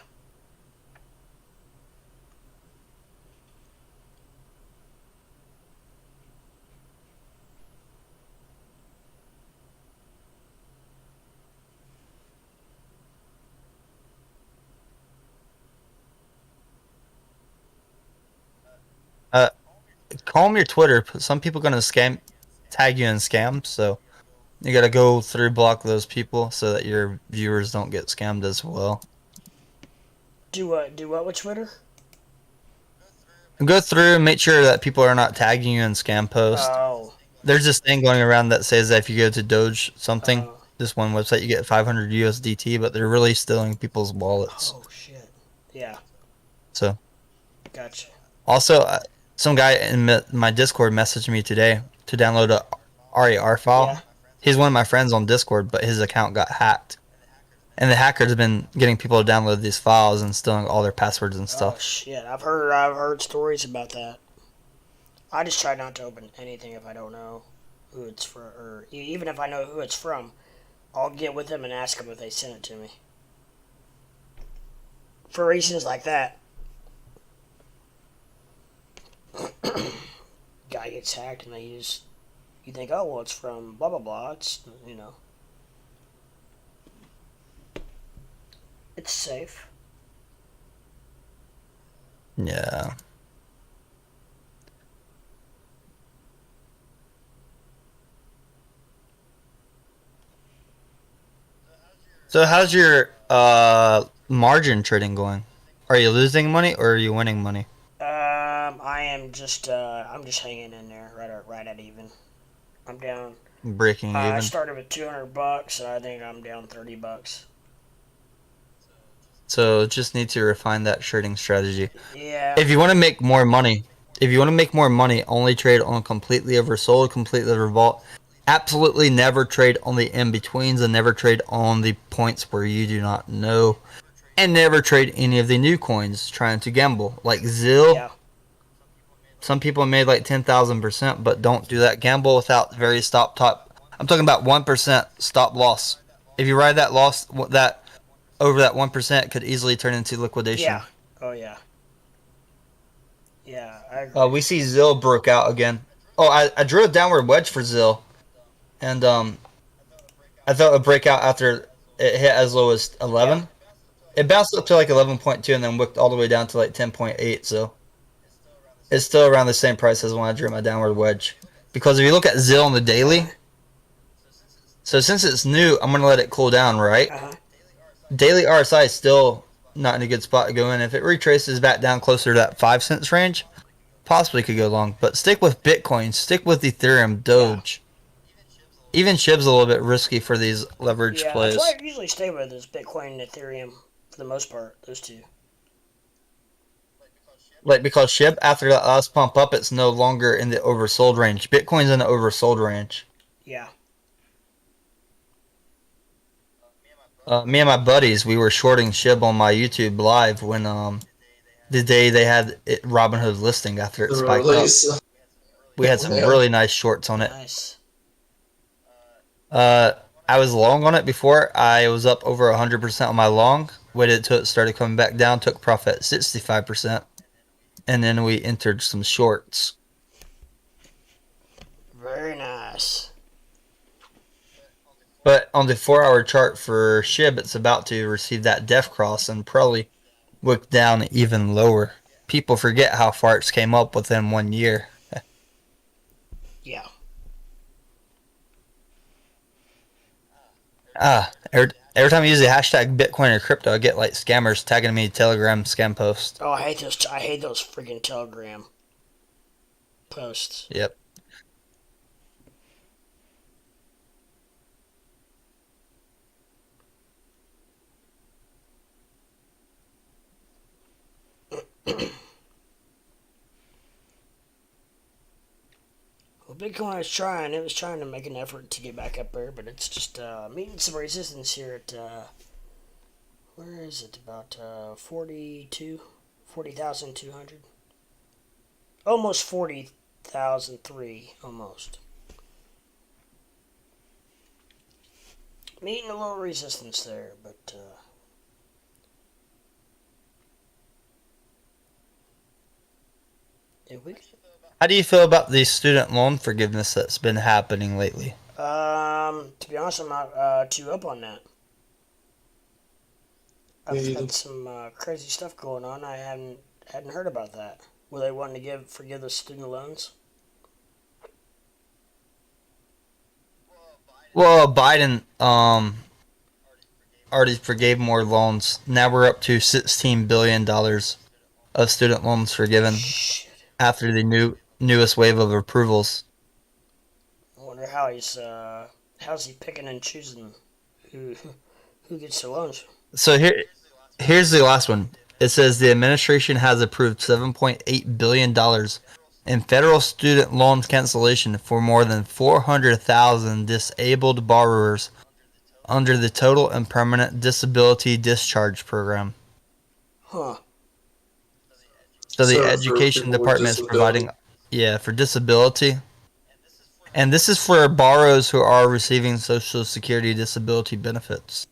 Calm your Twitter. Some people are gonna tag you in scams, so you gotta go through block those people so that your viewers don't get scammed as well. Do what with Twitter? Go through and make sure that people are not tagging you in scam posts. Oh. There's this thing going around that says that if you go to Doge something, this one website you get 500 USDT, but they're really stealing people's wallets. Oh shit. Yeah. So Gotcha. also, some guy in my Discord messaged me today to download a RAR file. Yeah. He's one of my friends on Discord, but his account got hacked. And the hackers have been getting people to download these files and stealing all their passwords and Oh stuff. shit. I've heard stories about that. I just try not to open anything if I don't know who it's for, or even if I know who it's from, I'll get with them and ask them if they sent it to me. For reasons like that. Guy gets hacked and you think, oh well, it's from blah blah blah. It's it's safe. Yeah. So how's your margin trading going? Are you losing money or are you winning money? I am just I'm just hanging in there, right at even. I'm down. Breaking I even. started with $200, and I think I'm down $30. So just need to refine that trading strategy. Yeah. If you want to make more money, only trade on completely oversold, completely overbought. Absolutely never trade on the in-betweens and never trade on the points where you do not know. And never trade any of the new coins trying to gamble. Like Gill. Yeah. Some people made like 10,000%, but don't do that. Gamble without very stop top. I'm talking about 1% stop loss. If you ride that loss, that over that 1% could easily turn into liquidation. Yeah. Oh yeah. Yeah, I agree. We see Gill broke out again. Oh, I drew a downward wedge for Gill, and I thought it would break out after it hit as low as 11. Yeah. It bounced up to like 11.2 and then wicked all the way down to like 10.8. So it's still around the same price as when I drew my downward wedge. Because if you look at Gill on the daily, so since it's new, I'm gonna let it cool down, right? Uh-huh. Daily RSI is still not in a good spot to go in. If it retraces back down closer to that 5 cents range, possibly could go long. But stick with Bitcoin, stick with Ethereum, Doge. Even SHIB's a little bit risky for these leverage plays. That's why I usually stay with is Bitcoin and Ethereum for the most part. Those two. Like because SHIB after that last pump up, it's no longer in the oversold range. Bitcoin's in the oversold range. Yeah. Me and my buddies, we were shorting SHIB on my YouTube live when the day they had it Robinhood listing after it spiked up. We had some really nice shorts on it. Nice. I was long on it before. I was up over 100% on my long. Waited until it started coming back down. Took profit 65%, and then we entered some shorts. Very nice. But on the 4-hour chart for SHIB, it's about to receive that death cross and probably wick down even lower. People forget how far it's came up within 1 year. Yeah. Every time I use the hashtag Bitcoin or crypto, I get like scammers tagging me Telegram scam posts. Oh, I hate those freaking Telegram posts. Yep. Well, Bitcoin was trying. It was trying to make an effort to get back up there, but it's just meeting some resistance here at where is it? About 40,200. Almost 40,003. Almost. Meeting a little resistance there, but if we could. How do you feel about the student loan forgiveness that's been happening lately? To be honest, I'm not too up on that. I've had some crazy stuff going on. I hadn't heard about that. Were they wanting to forgive the student loans? Well, Biden already forgave more loans. Now we're up to $16 billion of student loans forgiven after the newest wave of approvals. I wonder how's he picking and choosing Who who gets the loans? So here's the last one. It says the administration has approved $7.8 billion in federal student loan cancellation for more than 400,000 disabled borrowers under the Total and Permanent Disability Discharge Program. Huh. So the So for education people with department is disability. providing, for disability. And this is for borrowers who are receiving Social Security disability benefits.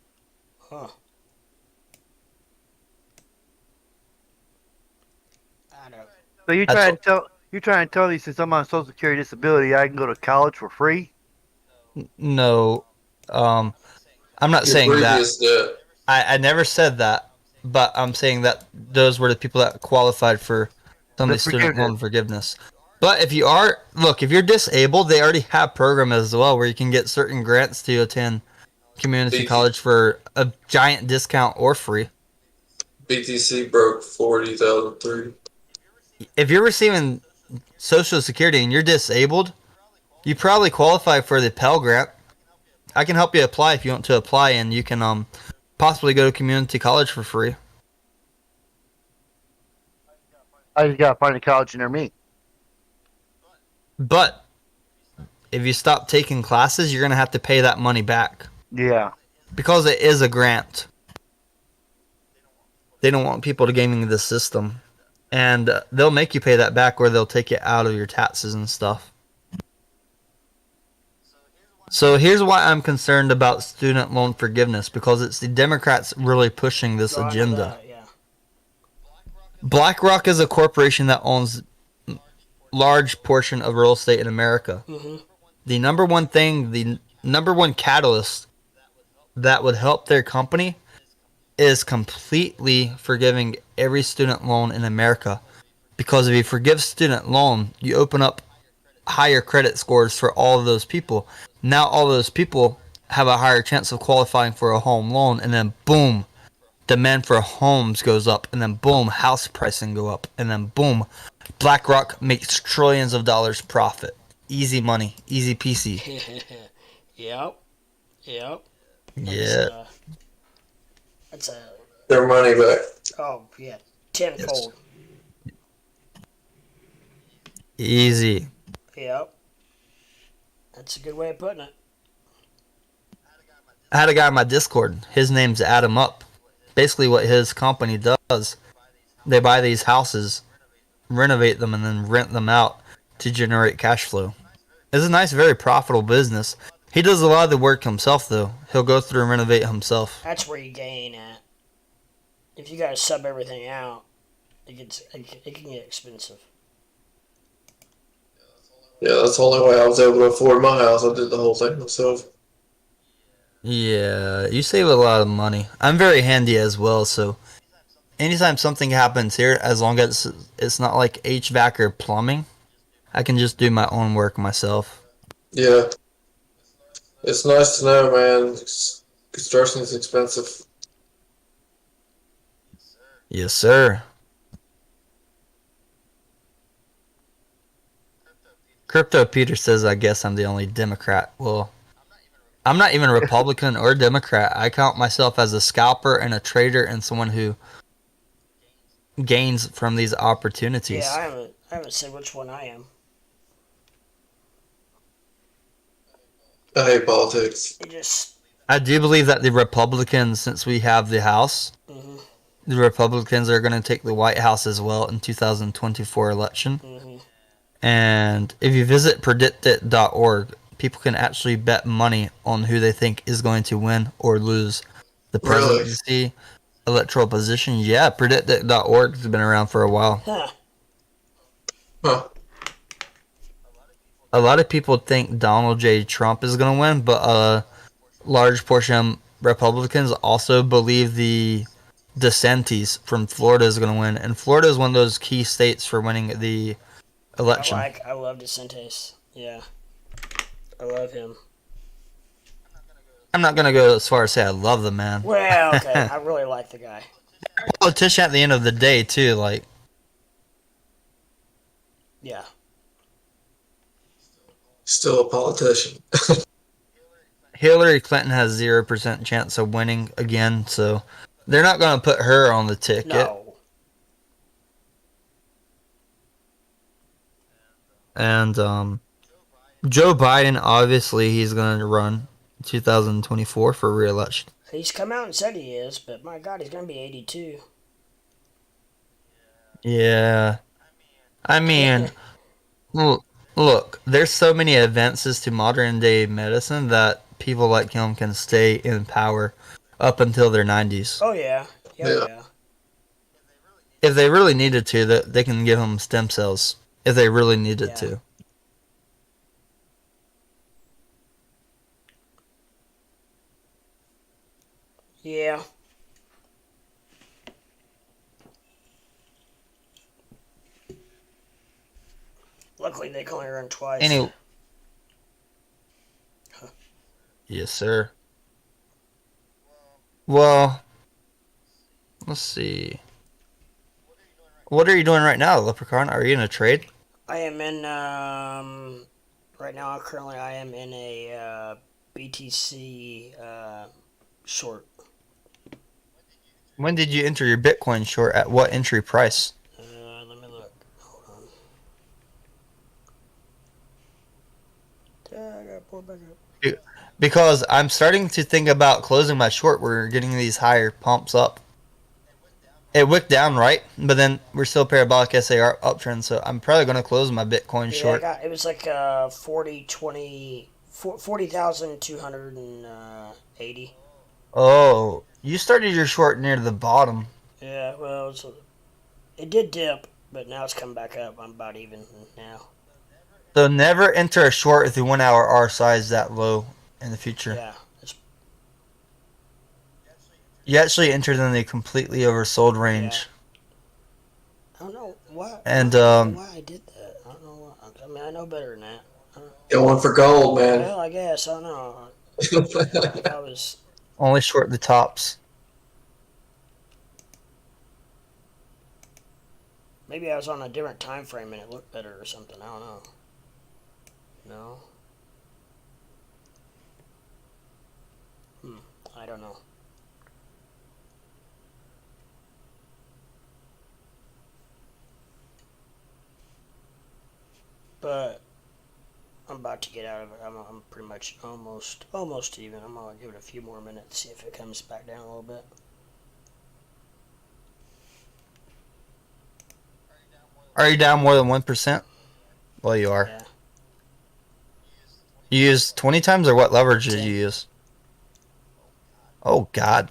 Huh. I don't. So you trying to tell me since I'm on Social Security disability, I can go to college for free? No, I'm not Your saying that. previous debt. I never said that, but I'm saying that those were the people that qualified for some of The the student forgiveness. loan forgiveness. But if you're disabled, they already have programs as well where you can get certain grants to attend community BT college for a giant discount or free. BTC broke 40,003. If you're receiving Social Security and you're disabled, you probably qualify for the Pell Grant. I can help you apply if you want to apply, and you can possibly go to community college for free. I just gotta find a college near me. But if you stop taking classes, you're going to have to pay that money back Yeah. because it is a grant. They don't want people to gaming the system, and they'll make you pay that back, or they'll take it out of your taxes and stuff. So here's why I'm concerned about student loan forgiveness, because it's the Democrats really pushing this Oh, I know agenda. that, yeah. BlackRock is a corporation that owns large portion of real estate in America. Mm-hmm. The number one catalyst that would help their company is completely forgiving every student loan in America. Because if you forgive student loan, you open up higher credit scores for all of those people. Now all those people have a higher chance of qualifying for a home loan, and then boom, demand for homes goes up, and then boom, house pricing go up, and then boom, BlackRock makes trillions of dollars profit. Easy money, easy peasy. Yep. Yep. Yeah. That's a. Their money back. Oh yeah. Tenfold. Easy. Yep. That's a good way of putting it. I had a guy on my Discord. His name's Adam Up. Basically what his company does, they buy these houses, renovate them, and then rent them out to generate cash flow. It's a nice, very profitable business. He does a lot of the work himself, though. He'll go through and renovate himself. That's where you gain at. If you gotta sub everything out, it can get expensive. Yeah, that's the only way I was able to afford my house. I did the whole thing myself. Yeah, you save a lot of money. I'm very handy as well, so anytime something happens here, as long as it's not like HVAC or plumbing, I can just do my own work myself. Yeah. It's nice to know, man. Construction is expensive. Yes, sir. Crypto Peter says, I guess I'm the only Democrat. Well, I'm not even a Republican or Democrat. I count myself as a scalper and a trader and someone who gains from these opportunities. Yeah, I haven't said which one I am. I hate politics. It just. I do believe that the Republicans, since we have the House, Mm-hmm. the Republicans are going to take the White House as well in 2024 election. Mm-hmm. And if you visit predictit.org, people can actually bet money on who they think is going to win or lose the presidency, electoral position. Yeah, predictit.org has been around for a while. Huh. A lot of people think Donald J. Trump is going to win, but a large portion of Republicans also believe the DeSantis from Florida is going to win. And Florida is one of those key states for winning the election. I love DeSantis. Yeah. I love him. I'm not going to go as far as say I love the man. Well, okay. I really like the guy. Politician at the end of the day, too. Like, Yeah. Still a politician. Hillary Clinton has 0% chance of winning again, so they're not going to put her on the ticket. No. And Joe Biden, obviously, he's going to run 2024 for re-election. He's come out and said he is, but my God, he's going to be 82. Yeah. I mean, look, there's so many advances to modern day medicine that people like him can stay in power up until their 90s. Oh, yeah. Yeah. If they really needed to, they can give him stem cells. If they really needed to. Yeah. Luckily, they can only run twice. Anyway. Yes, sir. Well, let's see. What are you doing right now, Leprechaun? Are you in a trade? I am in, right now, currently, I am in a BTC short. When did you enter your Bitcoin short? At what entry price? Let me look. Hold on. I gotta pull it back up. Because I'm starting to think about closing my short. We're getting these higher pumps up. It wicked down, right? But then we're still parabolic SAR uptrend, so I'm probably going to close my Bitcoin short. It was like 40,280. Oh, you started your short near the bottom. Yeah, well, it did dip, but now it's come back up. I'm about even now. So never enter a short with the 1 hour RSI is that low in the future. Yeah. You actually entered in the completely oversold range. Yeah. I don't know why. And why I did that. I don't know why. I mean, I know better than that. Going for gold, man. Well, I guess I don't know. I was only short the tops. Maybe I was on a different time frame and it looked better or something. I don't know. No. I don't know. But I'm about to get out of it. I'm pretty much almost even. I'm gonna give it a few more minutes, see if it comes back down a little bit. Are you down more than 1%? Well, you are. Yeah. You use 20 times, or what leverage did 10. you use? Oh God.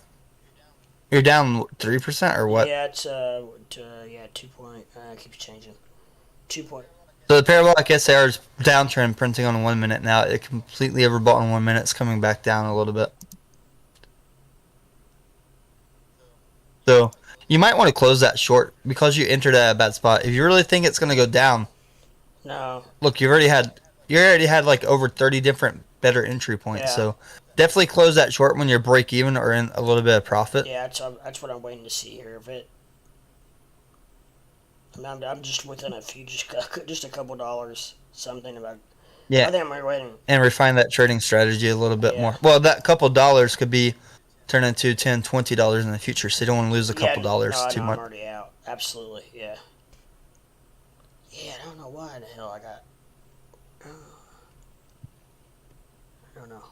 You're down 3% or what? Yeah, it's 2 point. Keeps changing. 2 point. So the parabolic SAR is downtrend printing on 1 minute now. It completely overbought in 1 minute. It's coming back down a little bit. So you might want to close that short because you entered at a bad spot. If you really think it's going to go down, no. Look, you already had like over 30 different better entry points. Yeah. So definitely close that short when you're break even or in a little bit of profit. Yeah, that's what I'm waiting to see here. If it, I'm just within a few, just a couple dollars, something about. Yeah. I think I'm waiting. And refine that trading strategy a little bit more. Well, that couple dollars could be turned into $10, $20 in the future. So you don't want to lose a couple dollars too much. I'm already out. Absolutely, yeah. Yeah, I don't know why the hell I got. I don't know.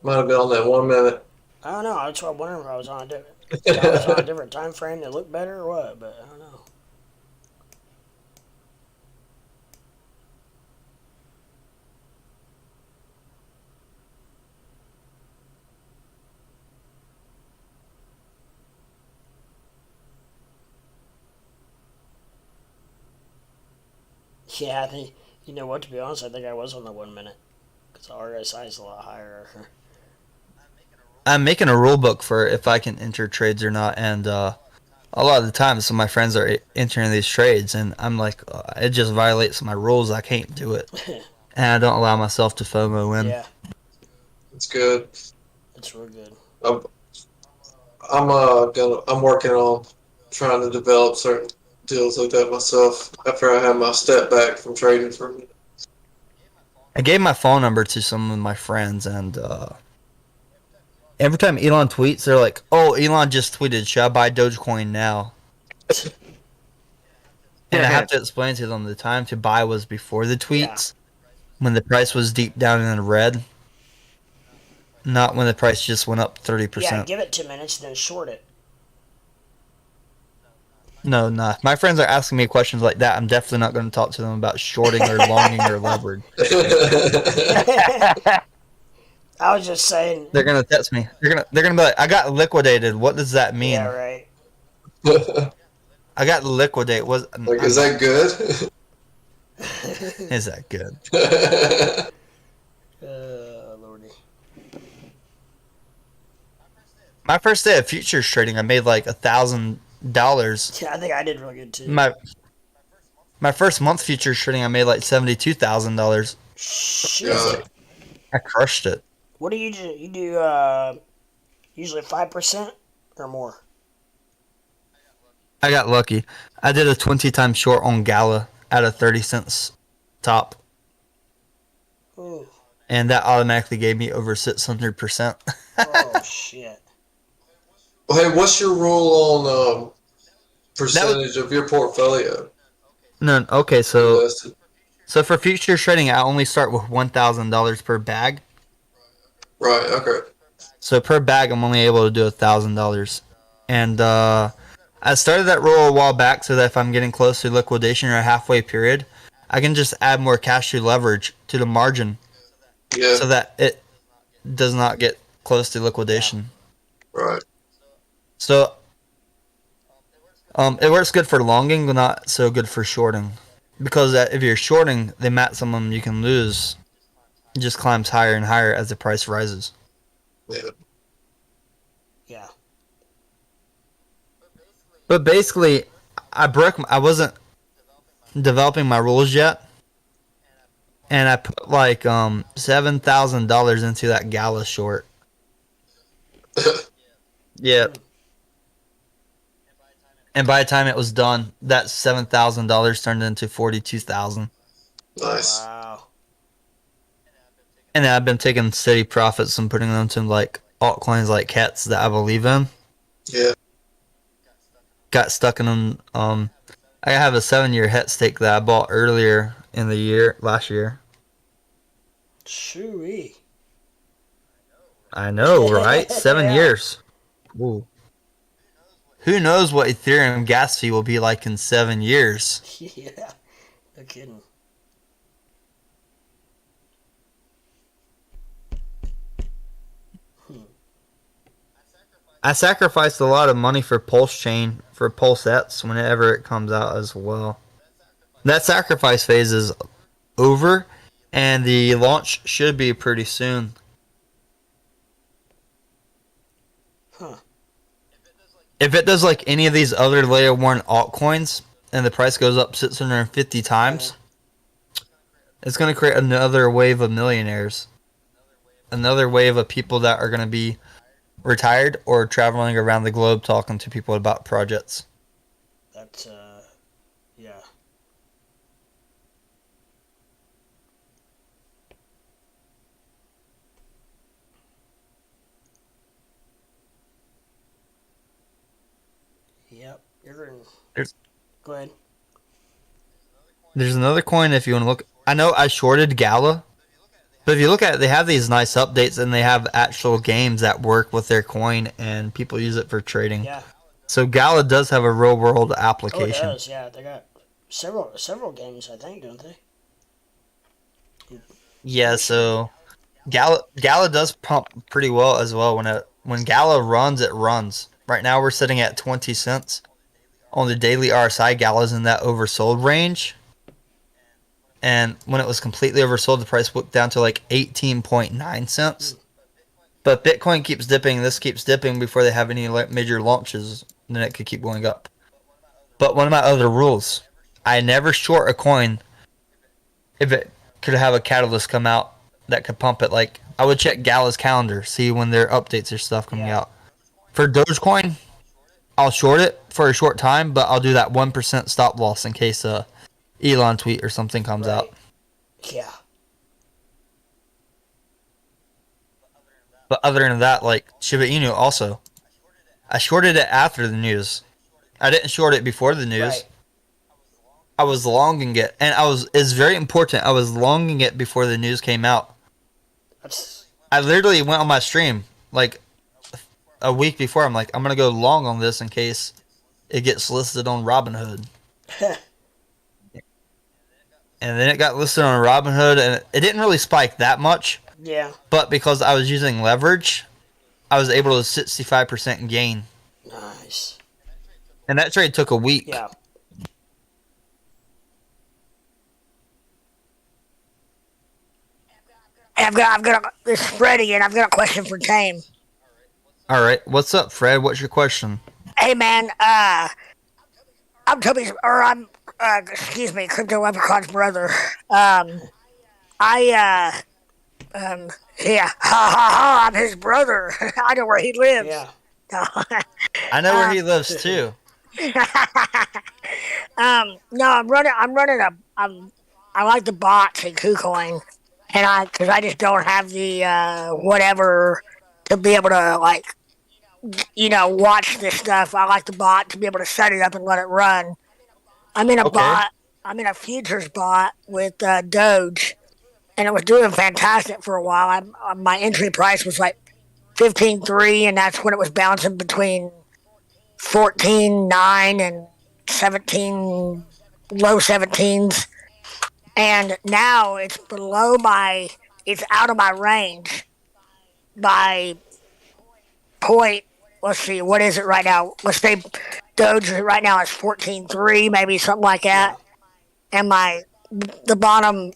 Might have been on that 1 minute. I don't know. That's what I'm wondering if I was on a different time frame that looked better or what, but I don't know. Yeah, I think, you know what, to be honest, I think I was on the 1 minute. Because the RSI is a lot higher. I'm making a rule book for if I can enter trades or not, and a lot of the time, some of my friends are entering these trades, and I'm like, it just violates my rules. I can't do it, and I don't allow myself to FOMO in. Yeah, It's good. it's real good. I'm working on trying to develop certain deals like that myself after I have my step back from trading for a minute. I gave my phone number to some of my friends, and every time Elon tweets, they're like, "Oh, Elon just tweeted. Should I buy Dogecoin now?" And I have to explain to them the time to buy was before the tweets, when the price was deep down in the red, not when the price just went up 30%. Yeah, give it 2 minutes, then short it. No, nah. My friends are asking me questions like that. I'm definitely not going to talk to them about shorting or longing or leverage. I was just saying. They're gonna text me. They're gonna be like, "I got liquidated. What does that mean?" Yeah, right. I got liquidated. Like, is that good? Is that good? Lordy. My first day of futures trading, I made like $1,000. Yeah, I think I did real good too. My first month futures trading, I made like $72,000. Shit. Yeah. I crushed it. What do you do? You do usually 5% or more? I got lucky. I did a 20-time short on Gala at a 30 cents top. Ooh. And that automatically gave me over 600%. Oh, shit. Hey, what's your rule on percentage of your portfolio No, okay, so invested? for futures trading, I only start with $1,000 per bag. Right, okay. So per bag, I'm only able to do $1,000. And I started that rule a while back so that if I'm getting close to liquidation or a halfway period, I can just add more cash to leverage to the margin. Yeah. So that it does not get close to liquidation. Right. So it works good for longing, but not so good for shorting. Because if you're shorting, the maximum you can lose just climbs higher and higher as the price rises. Yeah. Yeah. But basically, I wasn't developing my rules yet. And I put like $7,000 into that Gala short. Yeah. And by the time it was done, that $7,000 turned into $42,000. Nice. Wow. And I've been taking steady profits and putting them to like altcoins like cats that I believe in. Yeah. Got stuck in them. I have a 7-year het stake that I bought earlier in the year, last year. Shoo-wee. I know, right? 7 Yeah. years. Ooh. Who knows what Ethereum gas fee will be like in 7 years? Yeah. No kidding. I sacrificed a lot of money for Pulse Chain, for Pulsettes, whenever it comes out as well. That sacrifice phase is over, and the launch should be pretty soon. Huh. If it does like any of these other layer 1 altcoins, and the price goes up 650 times, it's going to create another wave of millionaires. Another wave of people that are going to be retired or traveling around the globe talking to people about projects. That's, yeah. Yep. You're in. Go ahead. There's another coin if you want to look. I know I shorted Gala, but if you look at it, they have these nice updates and they have actual games that work with their coin and people use it for trading. Yeah. So Gala does have a real world Oh, it application. does. Yeah. They got several games, I think, don't they? Yeah, so Gala does pump pretty well as well. When Gala runs, it runs. Right now we're sitting at 20 cents. On the daily RSI, Gala's in that oversold range. And when it was completely oversold, the price went down to like 18.9 cents. But Bitcoin keeps dipping, this keeps dipping before they have any major launches, then it could keep going up. But one of my other rules, I never short a coin if it could have a catalyst come out that could pump it. Like, I would check Gala's calendar, see when their updates or stuff coming out. For Dogecoin, I'll short it for a short time, but I'll do that 1% stop loss in case Elon tweet or something comes out. Yeah. But other than that, like Shiba Inu also, I shorted it after the news. I didn't short it before the news. Right. I was longing it, and it's very important. I was longing it before the news came out. That's I literally went on my stream like a week before. I'm like, I'm gonna go long on this in case it gets listed on Robinhood. And then it got listed on Robinhood, and it didn't really spike that much. yeah. But because I was using leverage, I was able to 65% gain. Nice. And that trade took a week. Yeah. This is Freddie, and I've got a question for Tame. All right, what's up, Fred? What's your question? Hey, man, excuse me, Crypto Leprechaun's brother. Yeah, ha ha ha, I'm his brother. I know where he lives. Yeah. I know where he lives too. No, I like the bots in KuCoin, and because I just don't have the whatever to be able to watch this stuff. I like the bot to be able to set it up and let it run. I'm in a bot. I'm in a futures bot with Doge, and it was doing fantastic for a while. My entry price was like 15.3, and that's when it was bouncing between 14.9 and 17, low 17s. And now it's it's out of my range by point. Let's see, what is it right now? Let's say Doge right now is 14.3, maybe something like that. And the bottom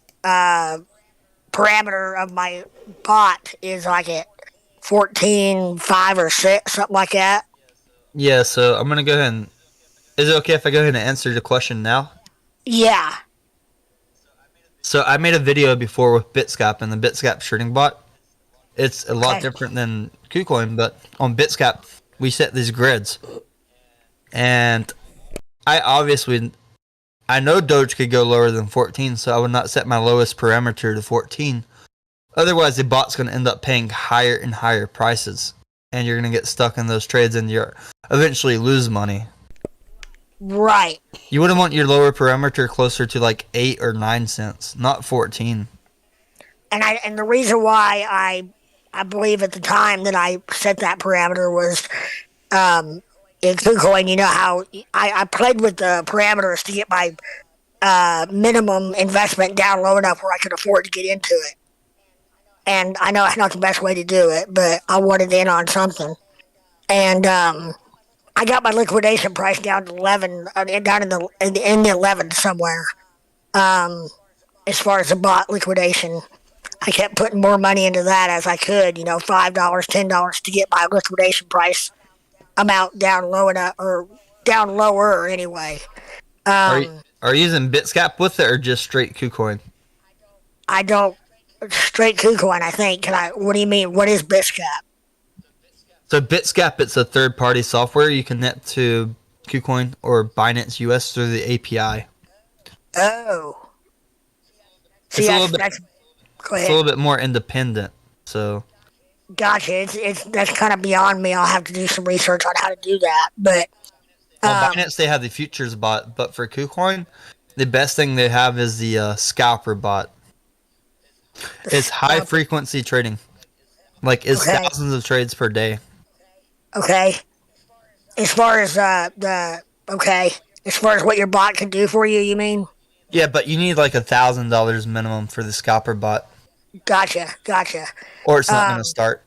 parameter of my bot is like at 14.5 or 6, something like that. Yeah, so I'm gonna go ahead and. Is it okay if I go ahead and answer the question now? Yeah. So I made a video before with Bitscap and the Bitscap shorting bot. It's a lot different than KuCoin, but on Bitscap we set these grids, and I know Doge could go lower than 14, so I would not set my lowest parameter to 14. Otherwise, the bot's going to end up paying higher and higher prices, and you're going to get stuck in those trades, and you're eventually lose money. Right. You wouldn't want your lower parameter closer to like 8 or 9 cents, not 14. And the reason why I believe at the time that I set that parameter was in KuCoin, you know how I played with the parameters to get my minimum investment down low enough where I could afford to get into it. And I know it's not the best way to do it, but I wanted in on something. And I got my liquidation price down to 11, down in the 11 somewhere. As far as the bot liquidation, I kept putting more money into that as I could. $5, $10 to get my liquidation price amount down low enough, or down lower anyway. Are you using Bitscap with it or just straight KuCoin? I don't straight KuCoin. I think. What do you mean? What is Bitscap? So Bitscap, it's a third-party software you connect to KuCoin or Binance US through the API. Oh. See, go ahead. It's a little bit more independent. So. Gotcha. That's kind of beyond me. I'll have to do some research on how to do that. But on Binance, they have the futures bot, but for KuCoin, the best thing they have is the scalper bot. It's high-frequency trading. Like, it's thousands of trades per day. Okay. As far as as far as what your bot can do for you, you mean? Yeah, but you need like $1,000 minimum for the scalper bot. Gotcha. Or it's not going to start.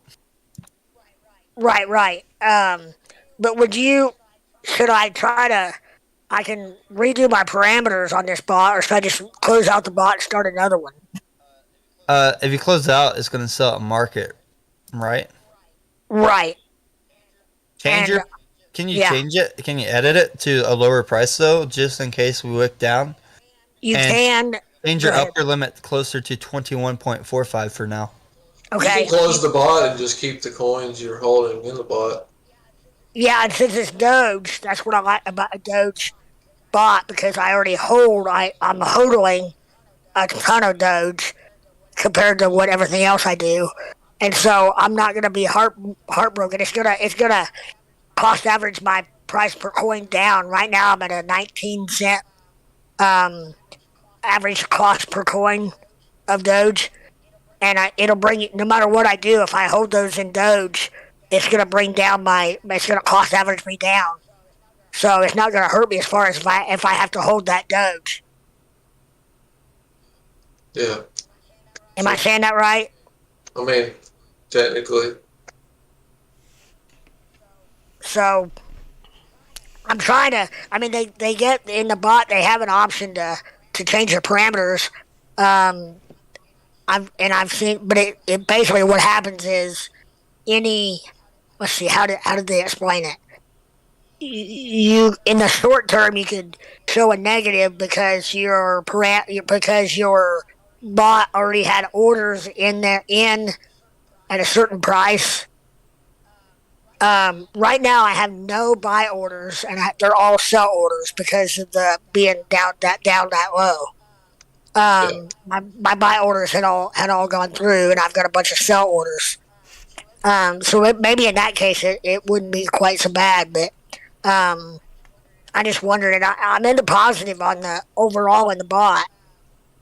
Right. But I can redo my parameters on this bot, or should I just close out the bot and start another one? If you close out, it's going to sell at market, right? Right. Can you change it? Can you edit it to a lower price though, just in case we wick down? You can change your upper limit closer to 21.45 for now. Okay. You can close the bot and just keep the coins you're holding in the bot. Yeah, and since it's Doge, that's what I like about a Doge bot, because I already I'm holding a ton of Doge compared to what everything else I do. and so I'm not gonna be heartbroken. It's gonna cost average my price per coin down. Right now, I'm at a 19 cent um, average cost per coin of Doge, and it'll bring it. No matter what I do, if I hold those in Doge, it's gonna bring down my. It's gonna cost average me down. So it's not gonna hurt me as far as if I have to hold that Doge. Yeah. Am I saying that right? I mean, technically. So I'm trying to. I mean, they get in the bot. They have an option to change the parameters. Um, I've seen, but it basically what happens is any. Let's see, how did they explain it? You in the short term you could show a negative because because your bot already had orders in there in at a certain price. Right now I have no buy orders and they're all sell orders because of the being down that low. Yeah. My buy orders had all gone through and I've got a bunch of sell orders. So maybe in that case it wouldn't be quite so bad, but I just wondered, and I'm in the positive on the overall in the bot.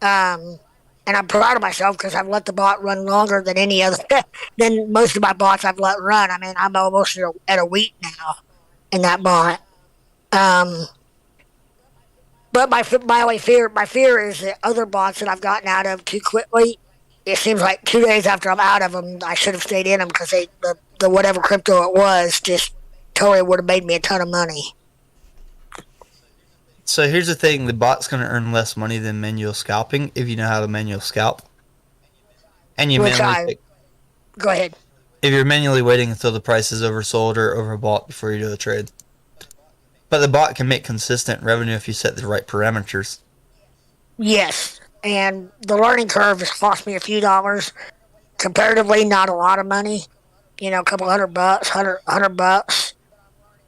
Um, and I'm proud of myself because I've let the bot run longer than any other than most of my bots I've let run. I mean, I'm almost at a week now in that bot. Um, but my only fear is that other bots that I've gotten out of too quickly. It seems like 2 days after I'm out of them, I should have stayed in them because the whatever crypto it was just totally would have made me a ton of money. So here's the thing: the bot's going to earn less money than manual scalping if you know how to manual scalp. And you Which manually go ahead. if you're manually waiting until the price is oversold or overbought before you do the trade. But the bot can make consistent revenue if you set the right parameters. Yes, and the learning curve has cost me a few dollars. Comparatively, not a lot of money. A couple $100, hundred bucks.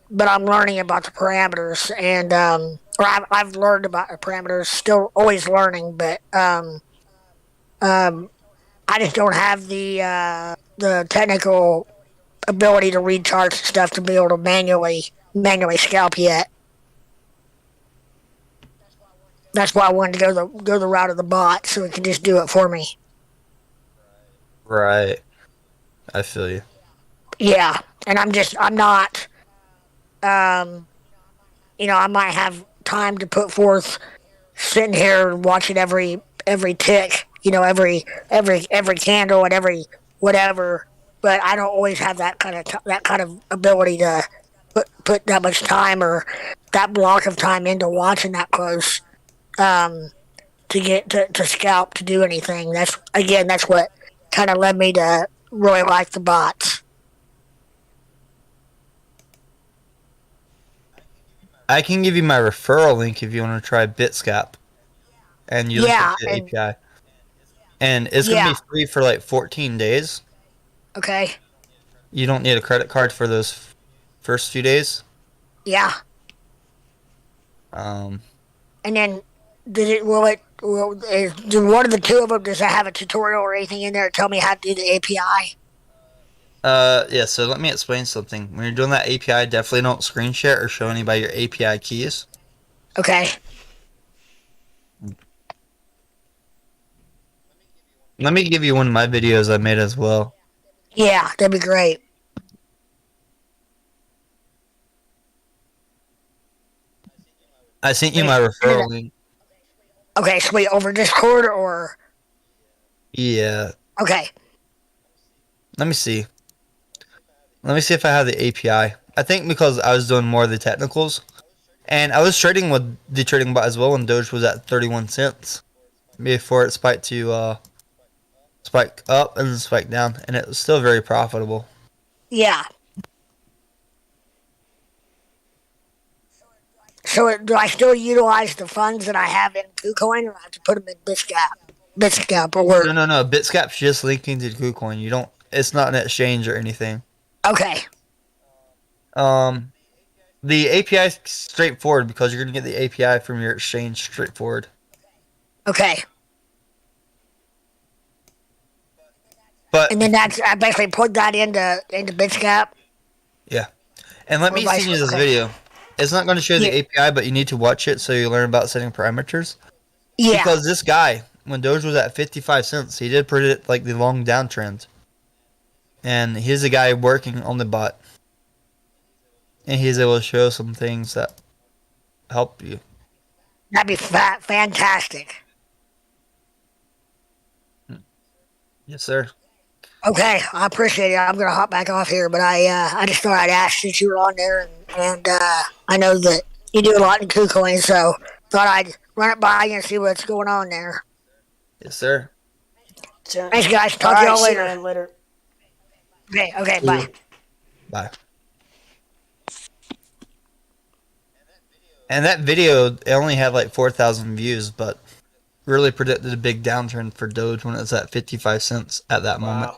But I'm learning about the parameters, and or I've learned about the parameters. Still, always learning, but um, I just don't have the technical ability to read charts and stuff to be able to manually scalp yet. That's why I wanted to go the route of the bot, so it can just do it for me. Right. I feel you. Yeah, and I'm not. Um, I might have time to put forth sitting here watching every tick. Every candle and every whatever. But I don't always have that kind of ability to put that much time or that block of time into watching that close. Um, to get to scalp to do anything. That's what kind of led me to really like the bots. I can give you my referral link if you want to try Bitscap, and you link it Yeah, to the and API. And it's going to yeah, be free for like 14 days. okay, You don't need a credit card for those first few days. yeah. Um, And then do one of the two of them, does it have a tutorial or anything in there to tell me how to do the API? yeah, so let me explain something. When you're doing that API, definitely don't screen share or show anybody your API keys. Okay. Let me give you one of my videos I made as well. Yeah, that'd be great. I sent you my referral link. Okay, sweet. Over Discord or Yeah. okay. Let me see. Let me see if I have the API. I think because I was doing more of the technicals. And I was trading with the trading bot as well when Doge was at 31 cents. Before it spiked to spike up and then spike down. And it was still very profitable. Yeah. So do I still utilize the funds that I have in KuCoin, or I have to put them in Bitscap or No. Bitscap's just linking to KuCoin. You don't. It's not an exchange or anything. okay. The API is straightforward because you're gonna get the API from your exchange straightforward. Okay. But And then that's I basically put that into BitScap. yeah, and let Or me vice send you this okay. video. It's not going to show Yeah. the API, but you need to watch it so you learn about setting parameters. Yeah. Because this guy, when Doge was at 55 cents, he did predict like the long downtrend. And he's a guy working on the bot. And he's able to show some things that help you. That'd be fantastic. Yes, sir. Okay, I appreciate it. I'm gonna hop back off here, but I just thought I'd ask since you were on there, and I know that you do a lot in KuCoin, so thought I'd run it by you and see what's going on there. Yes, sir. Thanks, guys. Talk to y'all later. Later. Okay, Yeah. bye. Bye. And that video, it only had like 4,000 views, but really predicted a big downtrend for Doge when it was at 55 cents at that moment.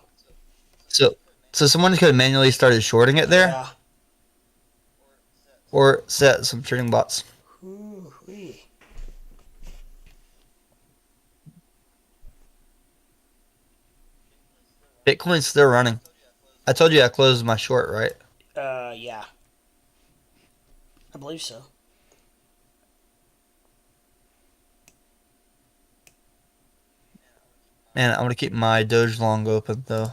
So someone could have manually started shorting it there, or set some trading bots. Ooh-wee. Bitcoin's still running. I told you I closed my short, right? Yeah. I believe so. And I'm gonna keep my Doge long open though.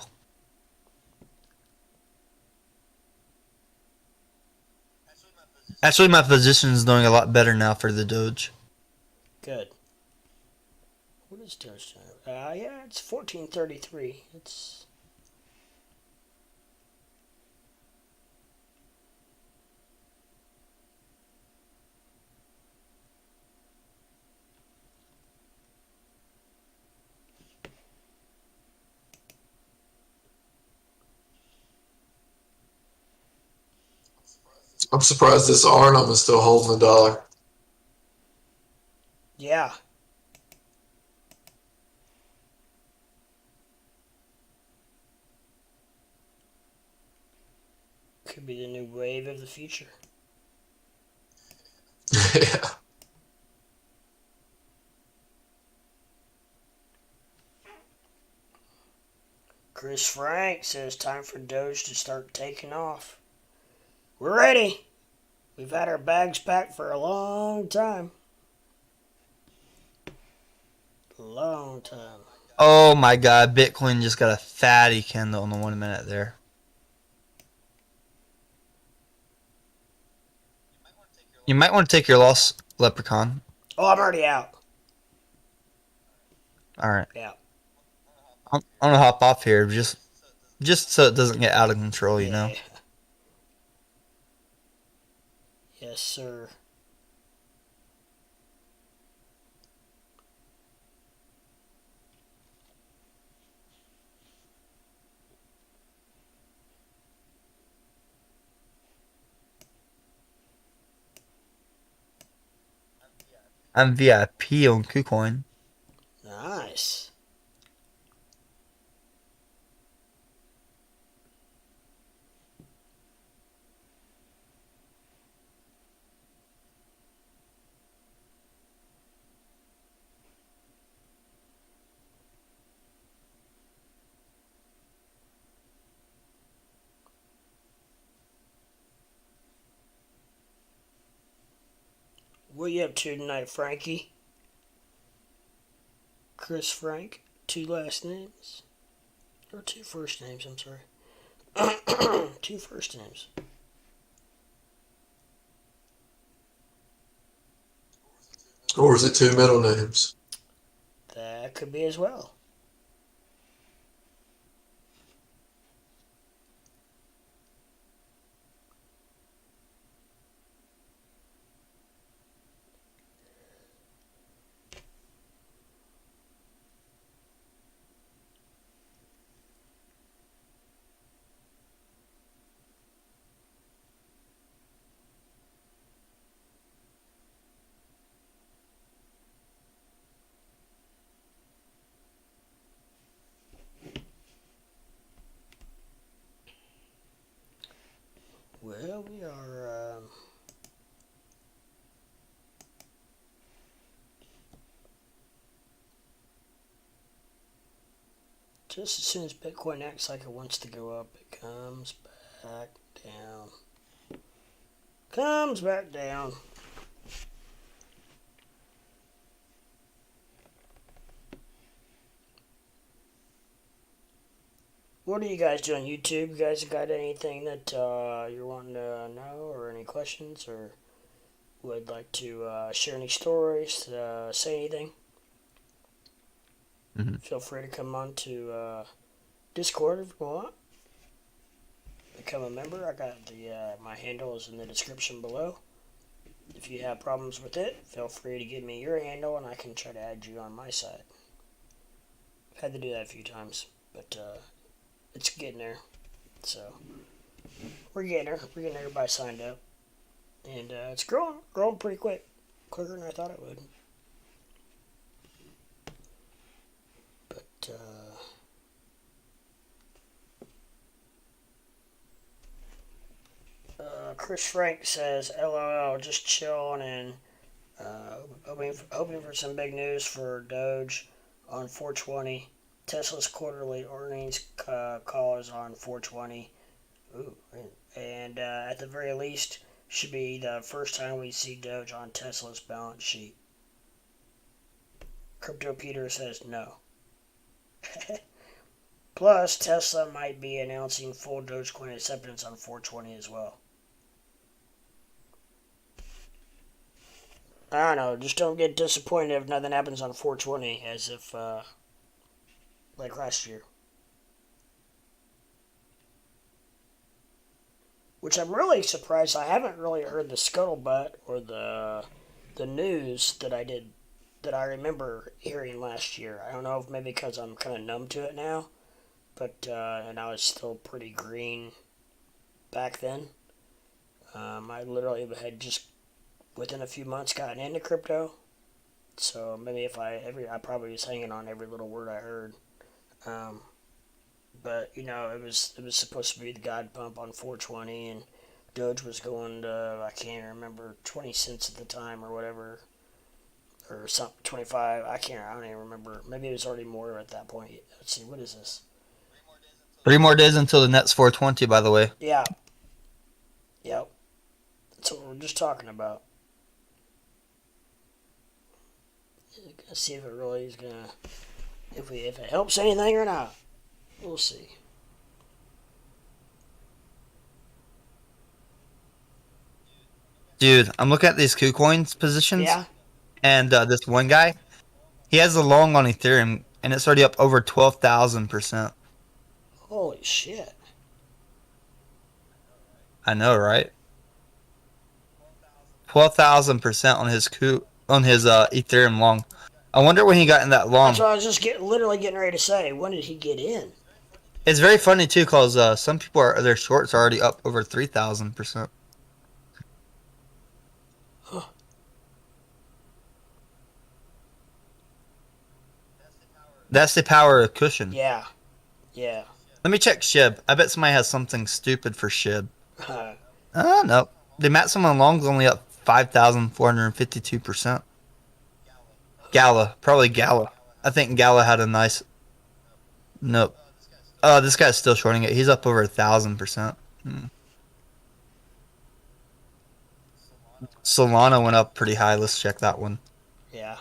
Actually, my position is doing a lot better now for the Doge. Good. What is Doge? Yeah, it's 1433. It's I'm surprised this Arnhem is still holding the dollar. yeah. Could be the new wave of the future. Yeah. Chris Frank says time for Doge to start taking off. We're ready. We've had our bags packed for a long time. Long time. Oh my god, Bitcoin just got a fatty candle on the 1 minute there. You might want to take your loss, Leprechaun. Oh, I'm already out. Alright. Yeah. I'm gonna hop off here just so it doesn't get out of control, you know? Yes, sir. I'm VIP on KuCoin. Nice. What you up to tonight, Frankie? Chris Frank. 2 last names. Or 2 first names, I'm sorry. 2 first names. Or is it 2 middle names? That could be as well. Well, we are Just as soon as Bitcoin acts like it wants to go up, it comes back down. Comes back down. What are you guys doing? YouTube? You guys got anything that you're wanting to know, or any questions, or would like to share any stories, say anything? Mhm. Feel free to come on to Discord if you want. Become a member. I got the my handle is in the description below. If you have problems with it, feel free to give me your handle and I can try to add you on my side. I've had to do that a few times, but it's getting there. So we're getting there. We're getting everybody signed up, and it's growing pretty quick, quicker than I thought it would. But Chris Frank says, "LOL, just chilling and hoping for some big news for Doge on 420. Tesla's quarterly earnings call is on 420. Ooh, and at the very least, should be the first time we see Doge on Tesla's balance sheet." Crypto Peter says no. Plus, Tesla might be announcing full Dogecoin acceptance on 420 as well. I don't know, just don't get disappointed if nothing happens on 420, as if, like last year. Which I'm really surprised. I haven't really heard the scuttlebutt or the news that I remember hearing last year. I don't know if maybe because I'm kind of numb to it now, but and I was still pretty green back then. I literally had just within a few months gotten into crypto, so maybe if I probably was hanging on every little word I heard. But you know, it was supposed to be the God pump on 420, and Doge was going to, I can't remember, 20 cents at the time or whatever, or something, 25. I don't even remember. Maybe it was already more at that point. Let's see, what is this? 3 more days until the net's 420, by the way. Yeah. Yep. That's what we're just talking about. Let's see if it really is gonna, if it helps anything or not. We'll see. Dude, I'm looking at these KuCoins positions, Yeah. and this one guy, he has a long on Ethereum, and it's already up over 12,000%. Holy shit. I know, right? 12,000% on his Ethereum long. I wonder when he got in that long. That's what I was just literally getting ready to say. When did he get in? It's very funny too, cause some people their shorts are already up over 3,000%. Huh. That's the power of cushion. Yeah. Yeah. Let me check SHIB. I bet somebody has something stupid for SHIB. No. The maximum long's only up 5,452%. Gala. Probably Gala. I think Gala had a nice... Nope. Oh, this guy's still shorting it. He's up over 1,000%. Solana went up pretty high. Let's check that one. Yeah.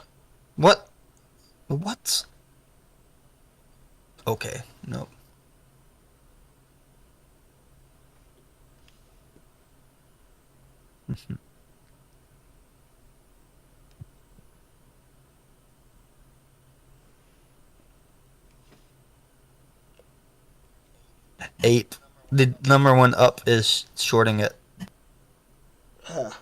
What? Okay. Nope. Eight. The number one up is shorting it. Huh.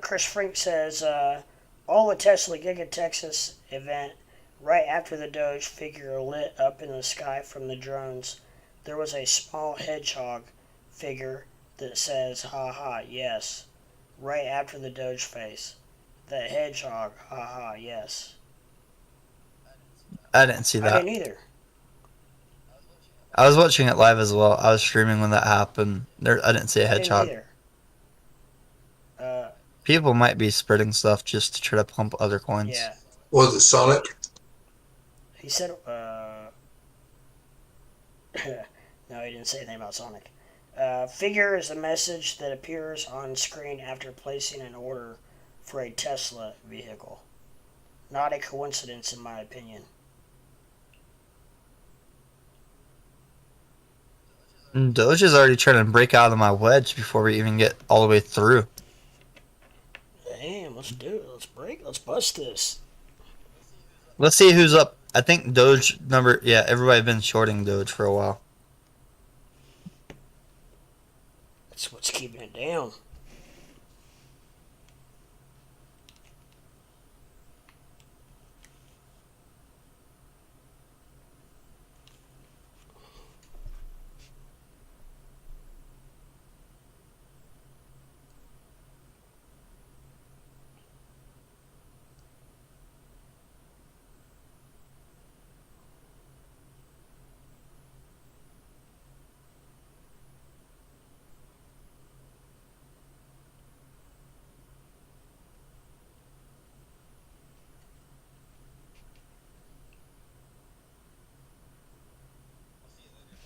Chris Frink says, all the Tesla Giga Texas event right after the Doge figure lit up in the sky from the drones. There was a small hedgehog figure that says, haha, yes, right after the Doge face. The hedgehog, haha, yes. I didn't see I that. didn't either. I was watching it live as well. I was streaming when that happened. I didn't see a I didn't hedgehog. either. Uh, People might be spreading stuff just to try to pump other coins. yeah. Was it Sonic? He said, no, he didn't say anything about Sonic. Figure is a message that appears on screen after placing an order for a Tesla vehicle. Not a coincidence, in my opinion. And Doge is already trying to break out of my wedge before we even get all the way through. Damn, let's do it. Let's break. Let's bust this. Let's see who's up. I think Doge number. Yeah, everybody been shorting Doge for a while. That's what's keeping it down.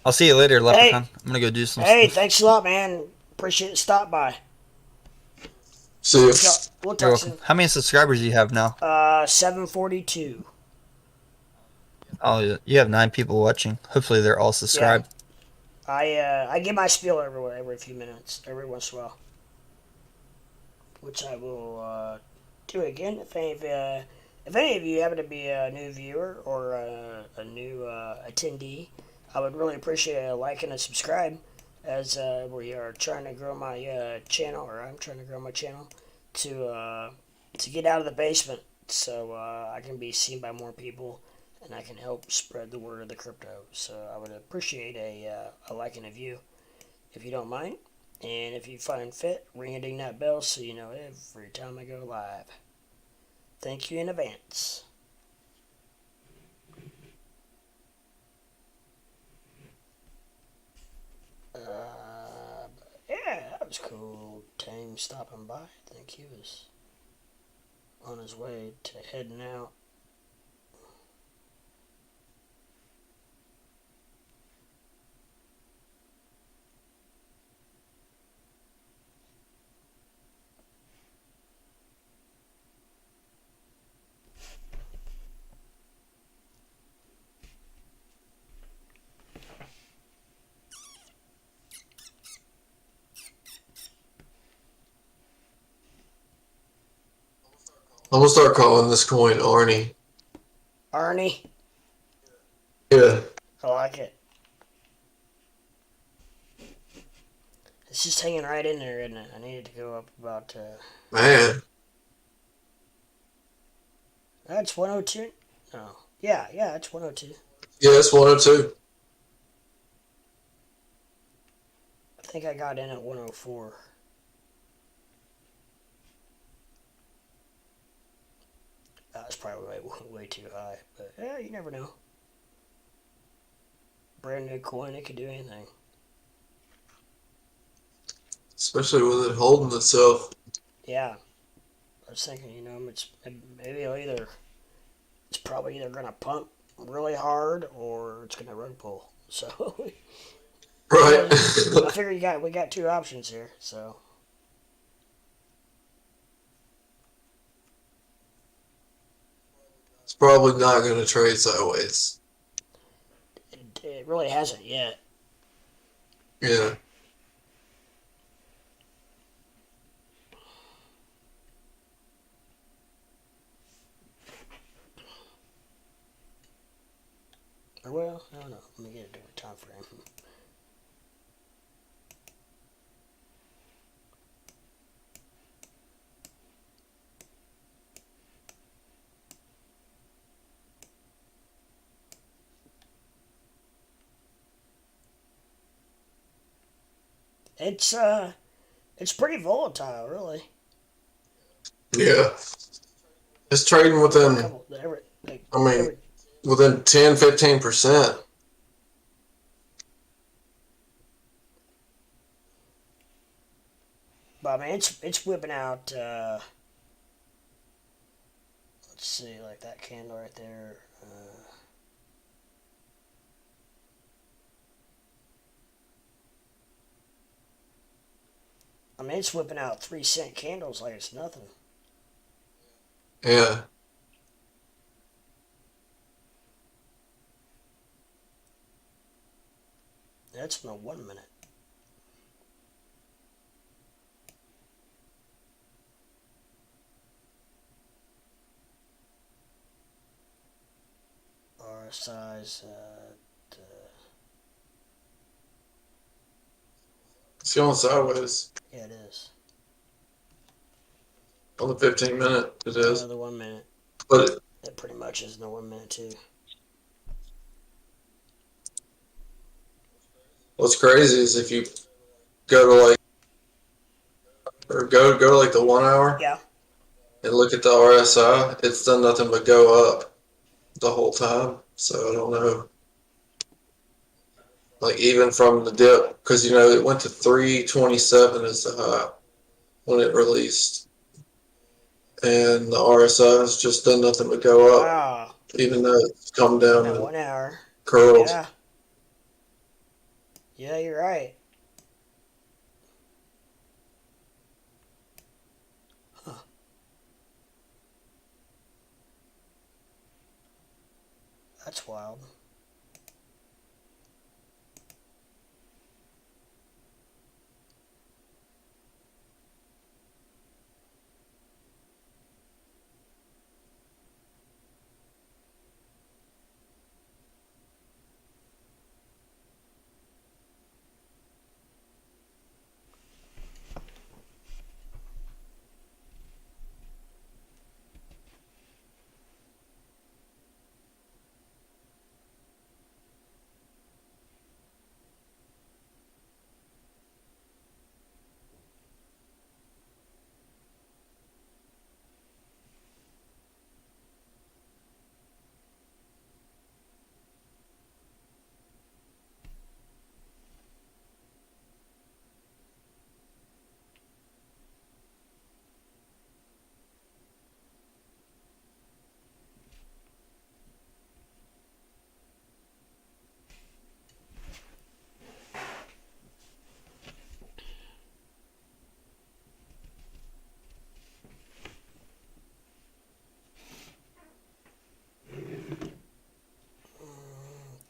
I'll see you later, Leprechaun. Hey. I'm gonna go do some Hey, stuff. thanks a lot, man. Appreciate the stop by. See ya. We'll You're talk welcome. soon. How many subscribers do you have now? 742. Oh, you have 9 people watching. Hopefully they're all subscribed. I give my spiel every few minutes, every once in a while, which I will do again if any of you happen to be a new viewer or a new attendee. I would really appreciate a like and a subscribe, as we are trying to grow my channel, or I'm trying to grow my channel to get out of the basement, so I can be seen by more people, and I can help spread the word of the crypto. So I would appreciate a like and a view, if you don't mind. And if you find fit, ring a ding that bell so you know every time I go live. Thank you in advance. Yeah, that was cool. Tame stopping by. I think he was on his way to heading out. I'm gonna start calling this coin Arnie. Arnie, Yeah. I like it. It's just hanging right in there, isn't it? I needed to go up about. Man. That's 102. No. Yeah, it's 102. Yeah, it's 102. I think I got in at 104. That's probably way too high, but yeah, you never know. Brand new coin, it could do anything. Especially with it holding itself. Yeah, I was thinking, maybe it's probably either gonna pump really hard or it's gonna rug pull. So Right. I figure we got two options here. So It's probably not going to trade sideways. it really hasn't yet. Yeah. Or well, I don't know. Let me get a different time frame. it's pretty volatile, really. Yeah. It's trading A within, couple every like I mean, every. within 10-15%. But I mean, it's whipping out. Let's see, like that candle right there. I mean, it's whipping out 3 cent candles like it's nothing. Yeah. That's in a 1 minute. RSI's It's going sideways. yeah, it is. On the 15-minute, it is. The 1 minute. But It pretty much is in the 1 minute too. what's crazy is if you go to like, or go to like the 1 hour Yeah. and look at the RSI, it's done nothing but go up the whole time. So I don't know. Like even from the dip, because it went to 327 as the high when it released, and the RSI has just done nothing but go up, Wow. even though it's come down At and 1 hour. curled. Yeah. Yeah, you're right. Huh. That's wild.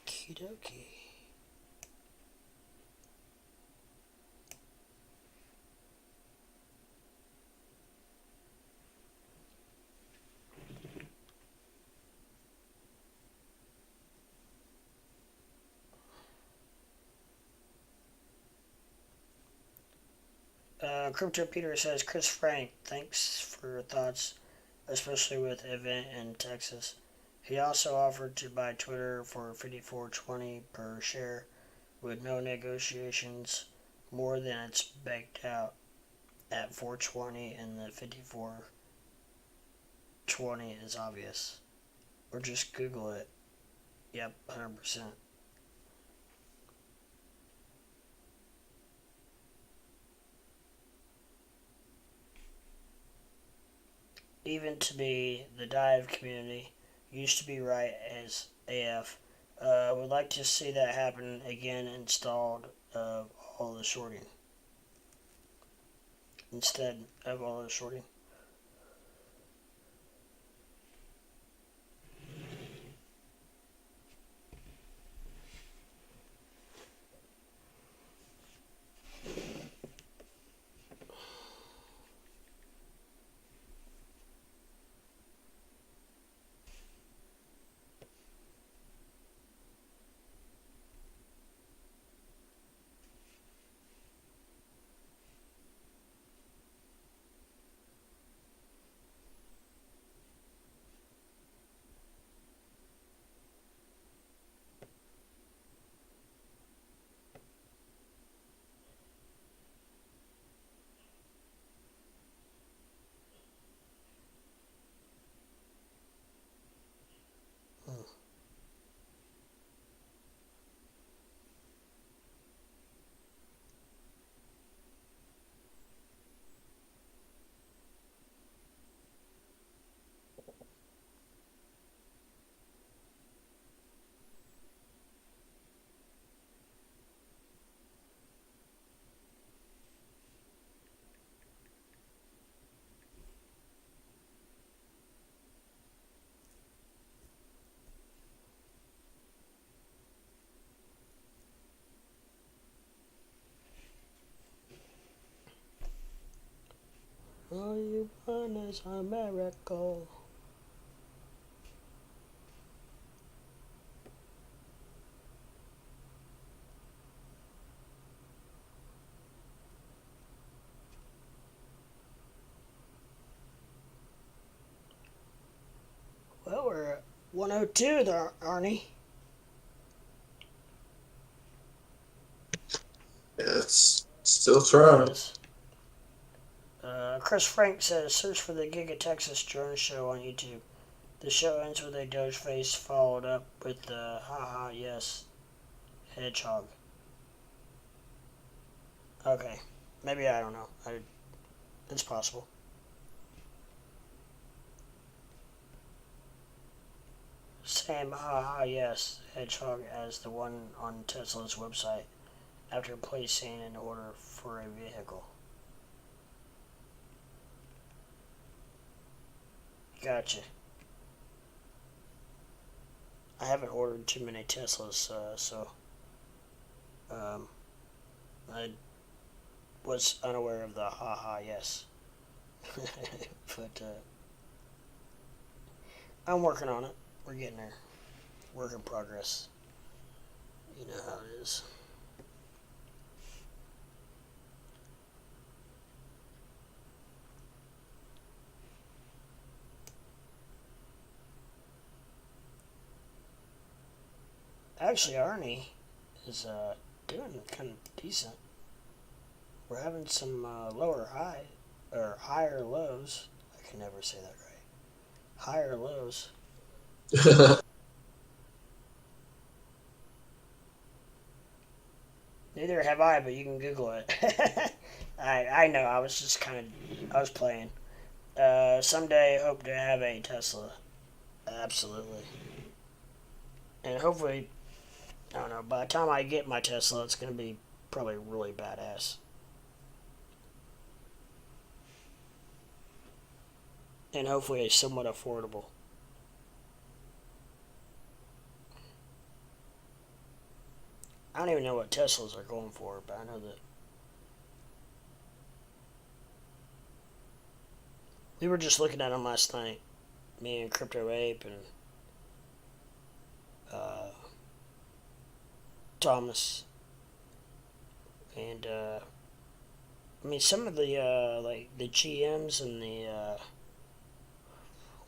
Okie dokie. Crypto Peter says, Chris Frank, thanks for your thoughts, especially with event in Texas. He also offered to buy Twitter for 54.20 per share with no negotiations, more than it's baked out at 420, and the 54.20 is obvious. Or just Google it. Yep, 100%. Even to be the dive community used to be right as AF. Would like to see that happen again installed of all the shorting. Instead of all the shorting. One is a miracle. Well, we're at 102 there, Arnie. Yeah, it's still trying. Chris Frank says, search for the Giga Texas Drone Show on YouTube. The show ends with a Doge face followed up with the haha yes hedgehog. Okay, maybe I don't know. It's possible. Same haha yes hedgehog as the one on Tesla's website after placing an order for a vehicle. Gotcha. I haven't ordered too many Teslas, so I was unaware of the haha yes. But I'm working on it. We're getting there. Work in progress. You know how it is. Actually, Arnie is doing kind of decent. We're having some lower high or higher lows. I can never say that right. Higher lows. Neither have I, but you can Google it. I know. I was just I was playing. Someday, hope to have a Tesla. Absolutely. And hopefully, I don't know. By the time I get my Tesla, it's gonna be probably really badass. And hopefully, it's somewhat affordable. I don't even know what Teslas are going for, but I know that we were just looking at them last night, me and Crypto Ape and Thomas, and I mean some of the like the GMs and the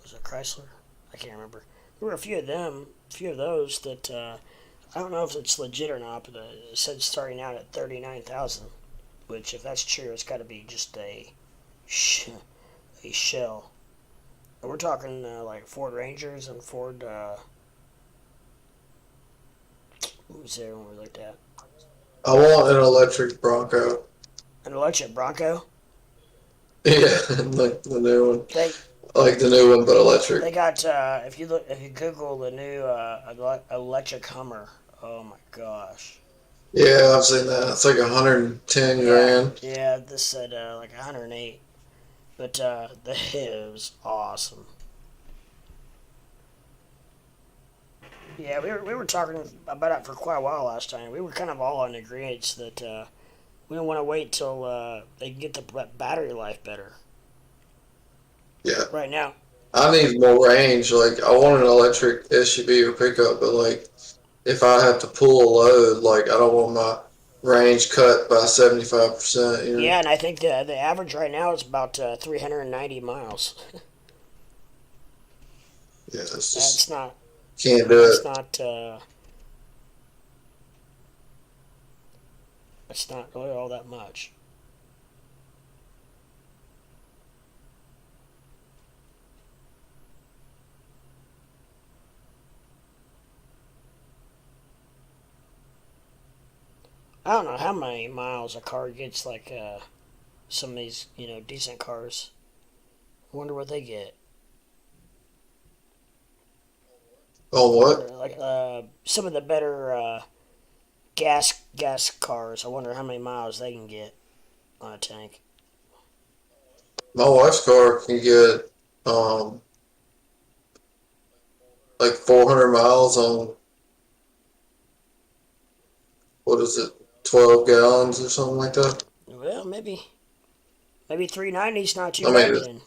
was it Chrysler? I can't remember. There were a few of those that I don't know if it's legit or not, but it said starting out at 39,000, which if that's true, it's got to be just a shell. And we're talking like Ford Rangers and Ford. What was there when we looked at? I want an electric Bronco. An electric Bronco. Yeah, like the new one. They Like the new one, but electric. they got if you Google the new electric Hummer. Oh my gosh. Yeah, I've seen that. It's like 110 grand. Yeah, this said like 108, but it was awesome. Yeah, we were talking about it for quite a while last time. We were kind of all on agreement that we don't want to wait till they can get the battery life better. Yeah. Right now. I need more range. Like, I want an electric SUV or pickup, but like, if I have to pull a load, like, I don't want my range cut by 75%. You know? Yeah, and I think the average right now is about 390 miles. Yeah, it's just That's not. can't do That's it. not. That's not really all that much. I don't know how many miles a car gets, like some of these, decent cars. I wonder what they get. Oh, what? Like some of the better gas cars. I wonder how many miles they can get on a tank. My wife's car can get like 400 miles on, what is it, 12 gallons or something like that. Well, maybe Maybe 390 is not too I bad mean, then.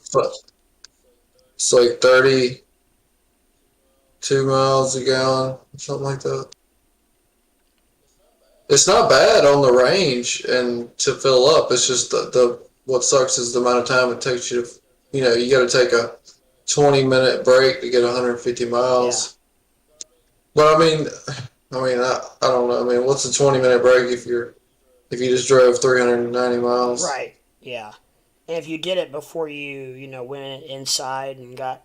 it's like 32 miles a gallon, something like that. It's not bad on the range and to fill up. It's just the what sucks is the amount of time it takes you to, you got to take a 20-minute break to get 150 miles. But I don't know. I mean, what's a 20-minute break if you just drove 390 miles? Right. Yeah. And if you did it before you went inside and got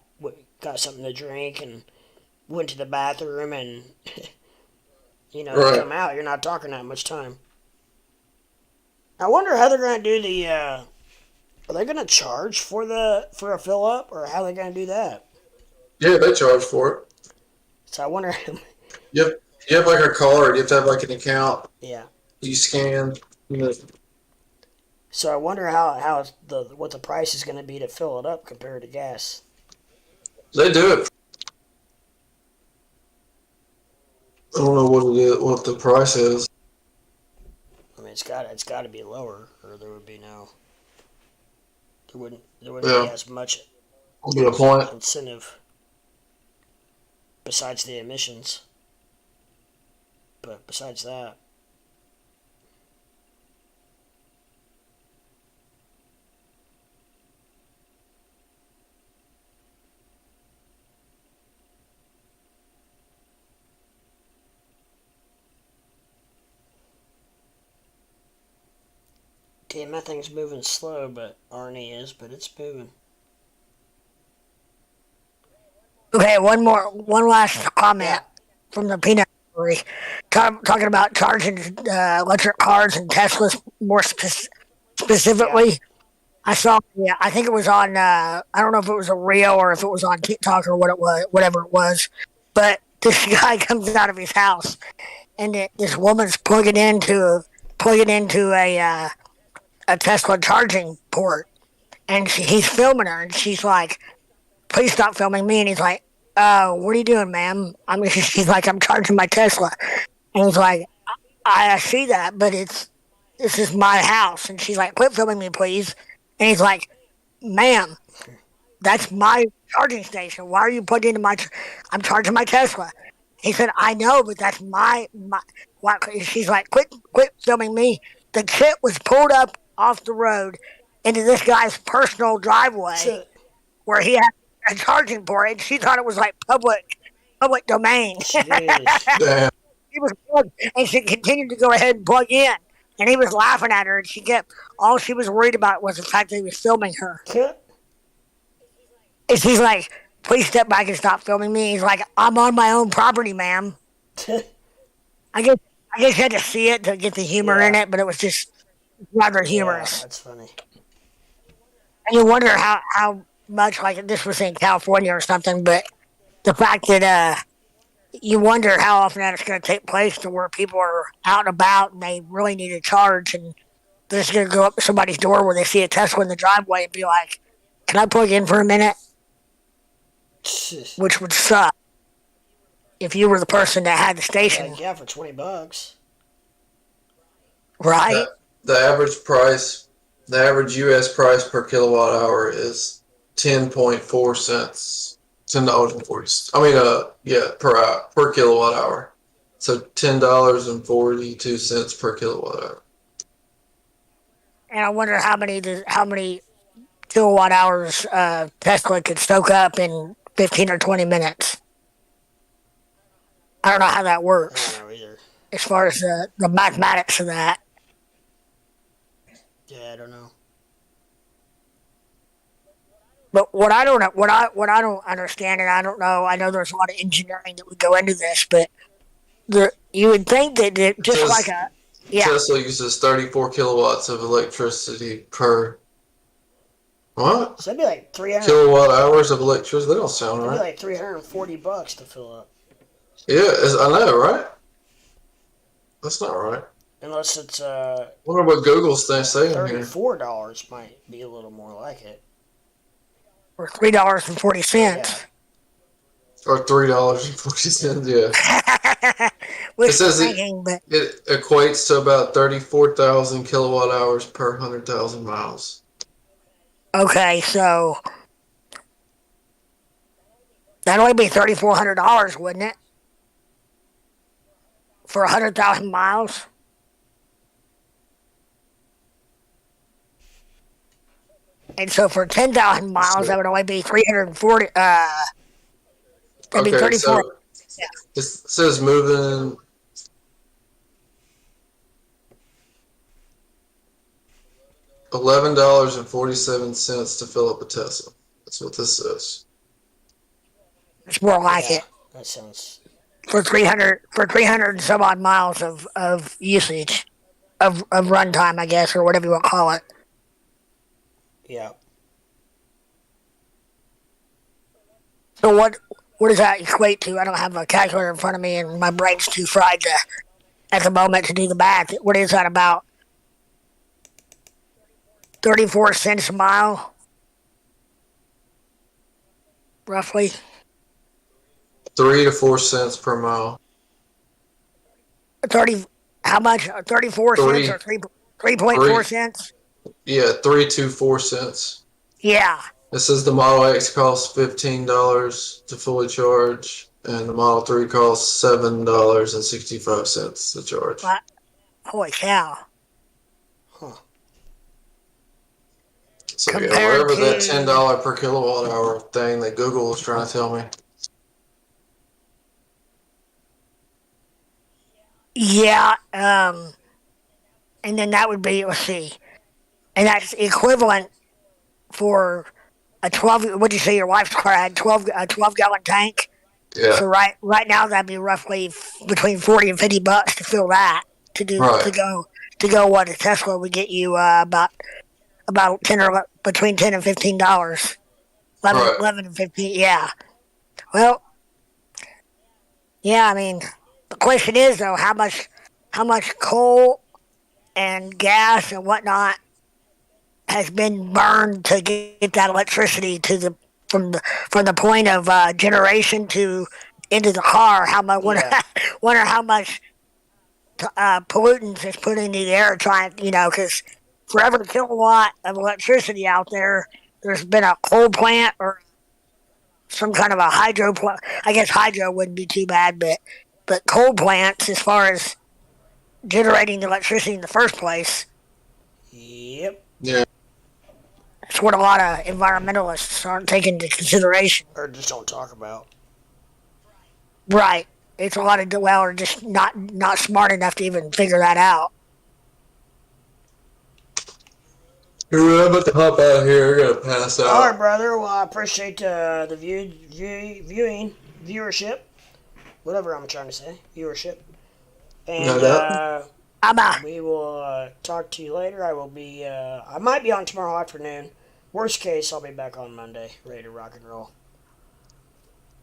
something to drink and went to the bathroom and Right. come out, you're not talking that much time. I wonder how they're gonna do the. Are they gonna charge for a fill up, or how are they gonna do that? Yeah, they charge for it. So I wonder. Yep. You have like a card. You have to have like an account. Yeah. You scan. So I wonder how what the price is gonna be to fill it up compared to gas. They do it. I don't know what the price is. I mean, it's got to be lower, or there would be no. There wouldn't be Yeah. as much Will be a point. incentive besides the emissions. But besides that, damn, that thing's moving slow, but Arnie is, but it's moving. Okay, one last comment from the peanut story. Talking about charging electric cars and Teslas more specifically. I saw, I think it was on, I don't know if it was a reel or if it was on TikTok or whatever it was, but this guy comes out of his house and this woman's plugging into a Tesla charging port, and he's filming her, and she's like, "Please stop filming me." And he's like, "What are you doing, ma'am?" She's like, "I'm charging my Tesla." And he's like, "I see that, but this is my house." And she's like, "Quit filming me, please." And he's like, "Ma'am, that's my charging station. Why are you plugged into I'm charging my Tesla." He said, "I know, but that's my." She's like, "Quit filming me." The kit was pulled up off the road into this guy's personal driveway where he had a charging port, and she thought it was like public domain. Damn. He was plugged, and she continued to go ahead and plug in, and he was laughing at her, and all she was worried about was the fact that he was filming her. And she's like, "Please step back and stop filming me." He's like, "I'm on my own property, ma'am." I guess you had to see it to get the humor in it, but it was just rather humorous. Yeah, that's funny. And you wonder how much, like, this was in California or something, but the fact that you wonder how often that is going to take place to where people are out and about and they really need a charge, and they're just going to go up to somebody's door where they see a Tesla in the driveway and be like, "Can I plug in for a minute?" Which would suck if you were the person that had the station. Like, yeah, for $20. Right? The average U.S. price per kilowatt hour is 10.4 cents. $10.40. I mean, per kilowatt hour. So $10.42 per kilowatt hour. And I wonder how many kilowatt hours Tesla could soak up in 15 or 20 minutes. I don't know how that I works don't know either. as far as the mathematics of that. Yeah, I don't know. But what I don't understand, and I don't know, I know there's a lot of engineering that would go into this, but you would think that Tesla uses 34 kilowatts of electricity per. What? So that'd be like 300 Kilowatt hours of electricity? That don't sound That'd right. be like $340 to fill up. Yeah, I know, right? That's not right. Unless it's I wonder what Google's saying here. $34 might be a little more like it. or $3.40. Or $3.40, yeah. Which It says it it equates to about 34,000 kilowatt hours per 100,000 miles. Okay, so that'd only be $3,400, wouldn't it? For 100,000 miles? And so for 10,000 miles, that would only be 340. That'd be Okay, 34. so it says moving $11.47 to fill up a Tesla. That's what this says. It's more like Yeah, it that sounds. for 300 and some odd miles of usage of runtime, I guess, or whatever you want to call it. Yeah. So what does that equate to? I don't have a calculator in front of me, and my brain's too fried at the moment to do the math. What is that about? 34 cents a mile, roughly. 3 to 4 cents per mile. 30. How much? 34 cents or Three, 3.4 three, cents? yeah, 3 to 4 cents. Yeah. It says the Model X costs $15 to fully charge, and the Model 3 costs $7.65 to charge. What? Holy cow. Huh. So yeah, Compared wherever that to $10 per kilowatt hour thing that Google was trying to tell me. yeah, and then that would be, let's see, and that's equivalent for a 12. What'd you say your wife's car had? 12 gallon tank. Yeah, So right now that'd be roughly between 40 and $50 to fill that right, to go what a Tesla would get you about 10 or between $10 and $15. 11, right. 11 and 15. Yeah. Well, yeah. I mean, the question is though, how much coal and gas and whatnot has been burned to get that electricity to the from the point of generation to into the car. How much Yeah. wonder how much pollutants is put into the air trying because for every kilowatt of electricity out there, there's been a coal plant or some kind of a hydro plant. I guess hydro wouldn't be too bad, but coal plants as far as generating the electricity in the first place. Yep. Yeah, That's what a lot of environmentalists aren't taking into consideration. Or just don't talk about. Right. It's a lot of are just not smart enough to even figure that out. I'm about to hop out of here. I gotta pass All right, out. brother. Well, I appreciate the viewership, whatever I'm trying to say, viewership, No and doubt. I'm we will talk to you later. I will be. I might be on tomorrow afternoon. Worst case, I'll be back on Monday, ready to rock and roll.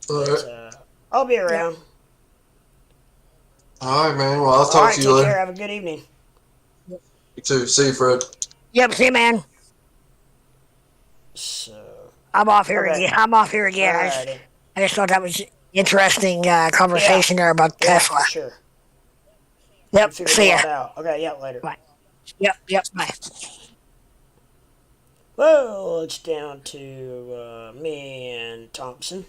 All But right, I'll be yep. around. all right, man. Well, I'll All talk right, to you take care. later. Have a good evening. You too. See you, Fred. Yep. See, man. So, I'm off here okay. again. I'm off here again. Alrighty. I just thought that was interesting Yeah. conversation there about Yeah, Tesla. for sure. We Yep. figured a See ya. lot out. Okay, yeah, later. Bye. Yep. Yep. Bye. Well, it's down to me and Thompson.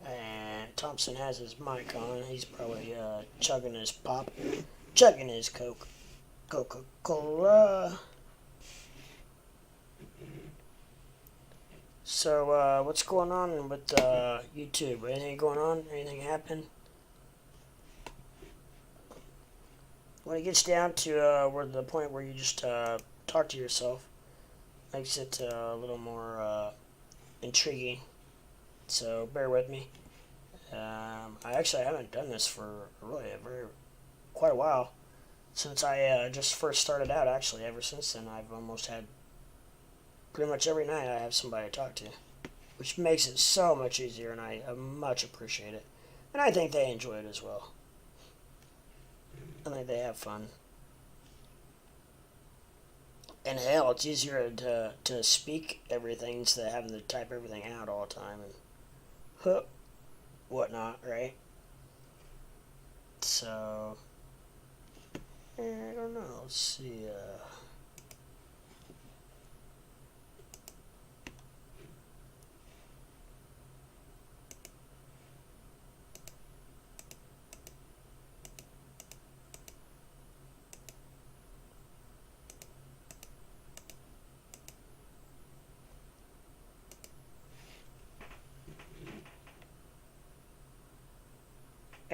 And Thompson has his mic on. He's probably chugging his pop, chugging his Coca-Cola. So, what's going on with YouTube? Anything going on? Anything happen? When it gets down to where the point where you just talk to yourself, makes it a little more intriguing. So bear with me. I actually haven't done this for really quite a while since I just first started out. Actually, ever since then, I've almost had pretty much every night I have somebody to talk to, which makes it so much easier, and I much appreciate it. And I think they enjoy it as well. I think they have fun. And hell, it's easier to speak everything instead of having to type everything out all the time and whatnot, right? So, I don't know. Let's see.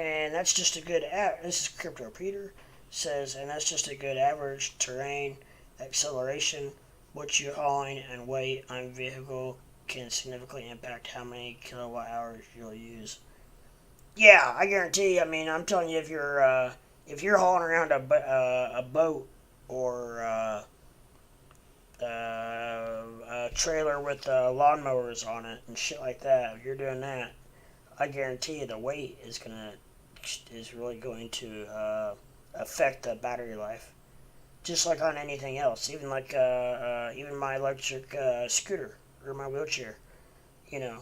And that's just a good. This is Crypto Peter says, and that's just a good average terrain acceleration. What you're hauling and weight on vehicle can significantly impact how many kilowatt hours you'll use. Yeah, I guarantee. I mean, I'm telling you, if you're hauling around a boat or a trailer with lawnmowers on it and shit like that, if you're doing that, I guarantee you the weight is really going to affect the battery life, just like on anything else. Even like even my electric scooter or my wheelchair, you know,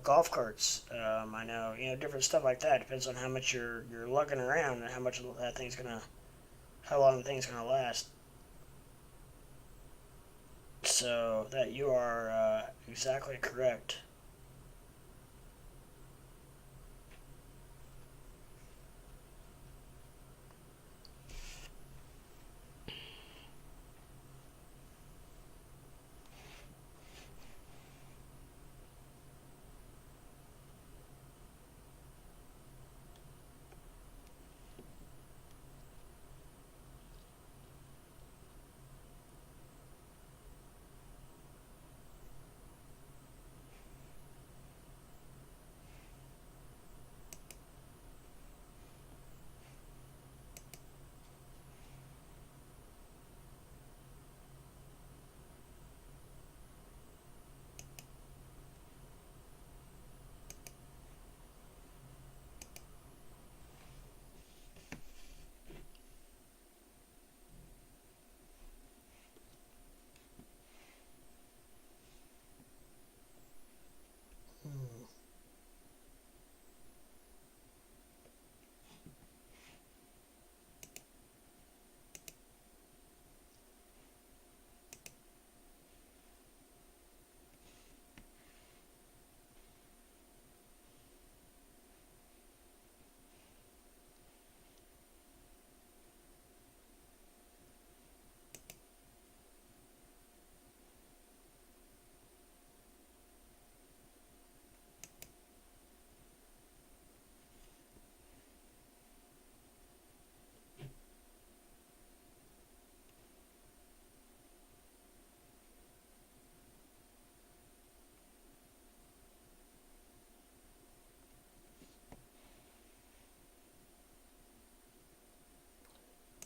golf carts. I know, different stuff like that. Depends on how much you're lugging around and how much how long the thing's gonna last. So that you are exactly correct.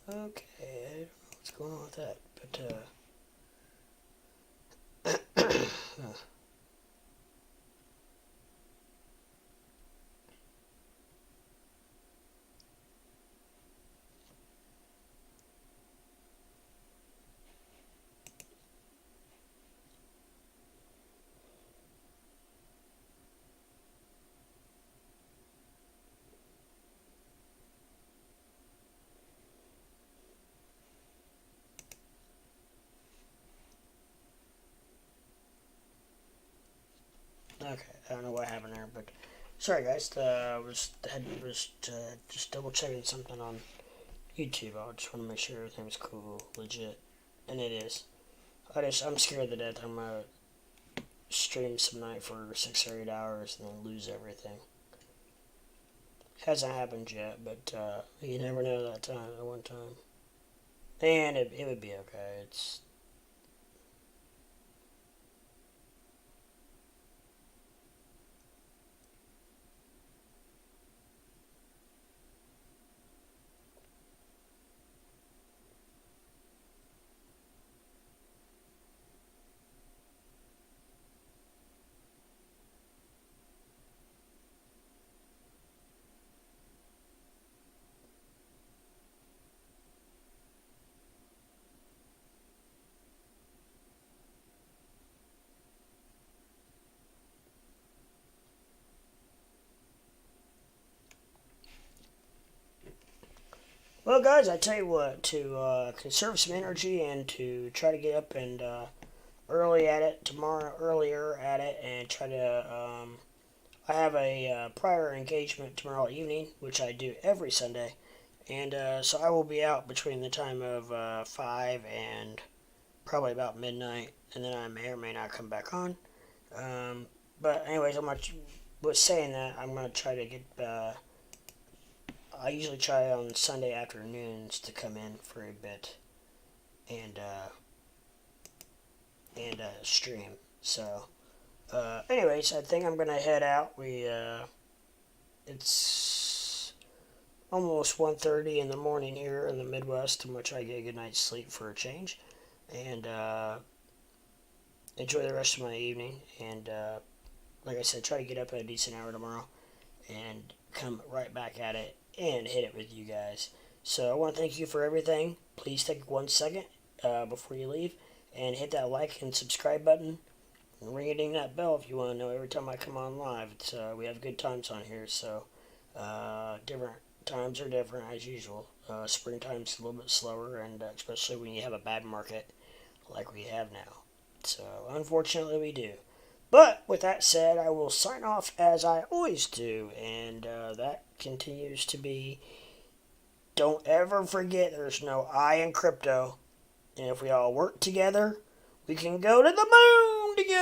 Okay, I don't know what's going on with that, but okay, I don't know what happened there, but sorry guys. Was just double checking something on YouTube. I just want to make sure everything was cool, legit, and it is. I'm scared to death. I'm gonna stream some night for 6 or 8 hours and then lose everything. Hasn't happened yet, but you never know that time at one time, and it would be okay. It's well, guys. I tell you what, to conserve some energy and to try to get up and early at it tomorrow, earlier at it, and try to. I have a prior engagement tomorrow evening, which I do every Sunday, and so I will be out between the time of 5 and probably about midnight, and then I may or may not come back on. But anyways, I'm gonna But saying that, I'm gonna try to get. I usually try on Sunday afternoons to come in for a bit and stream. So, anyways, I think I'm gonna head out. It's almost 1:30 in the morning here in the Midwest, in which I get a good night's sleep for a change, and enjoy the rest of my evening. And like I said, try to get up at a decent hour tomorrow, and come right back at it and hit it with you guys. So I want to thank you for everything. Please take 1 second before you leave and hit that like and subscribe button. And ring a ding that bell if you want to know every time I come on live. It's we have good times on here, so different times are different as usual. Springtime's a little bit slower, and especially when you have a bad market like we have now. So unfortunately we do. But with that said, I will sign off as I always do, and that continues to be, don't ever forget there's no I in crypto, and if we all work together, we can go to the moon together.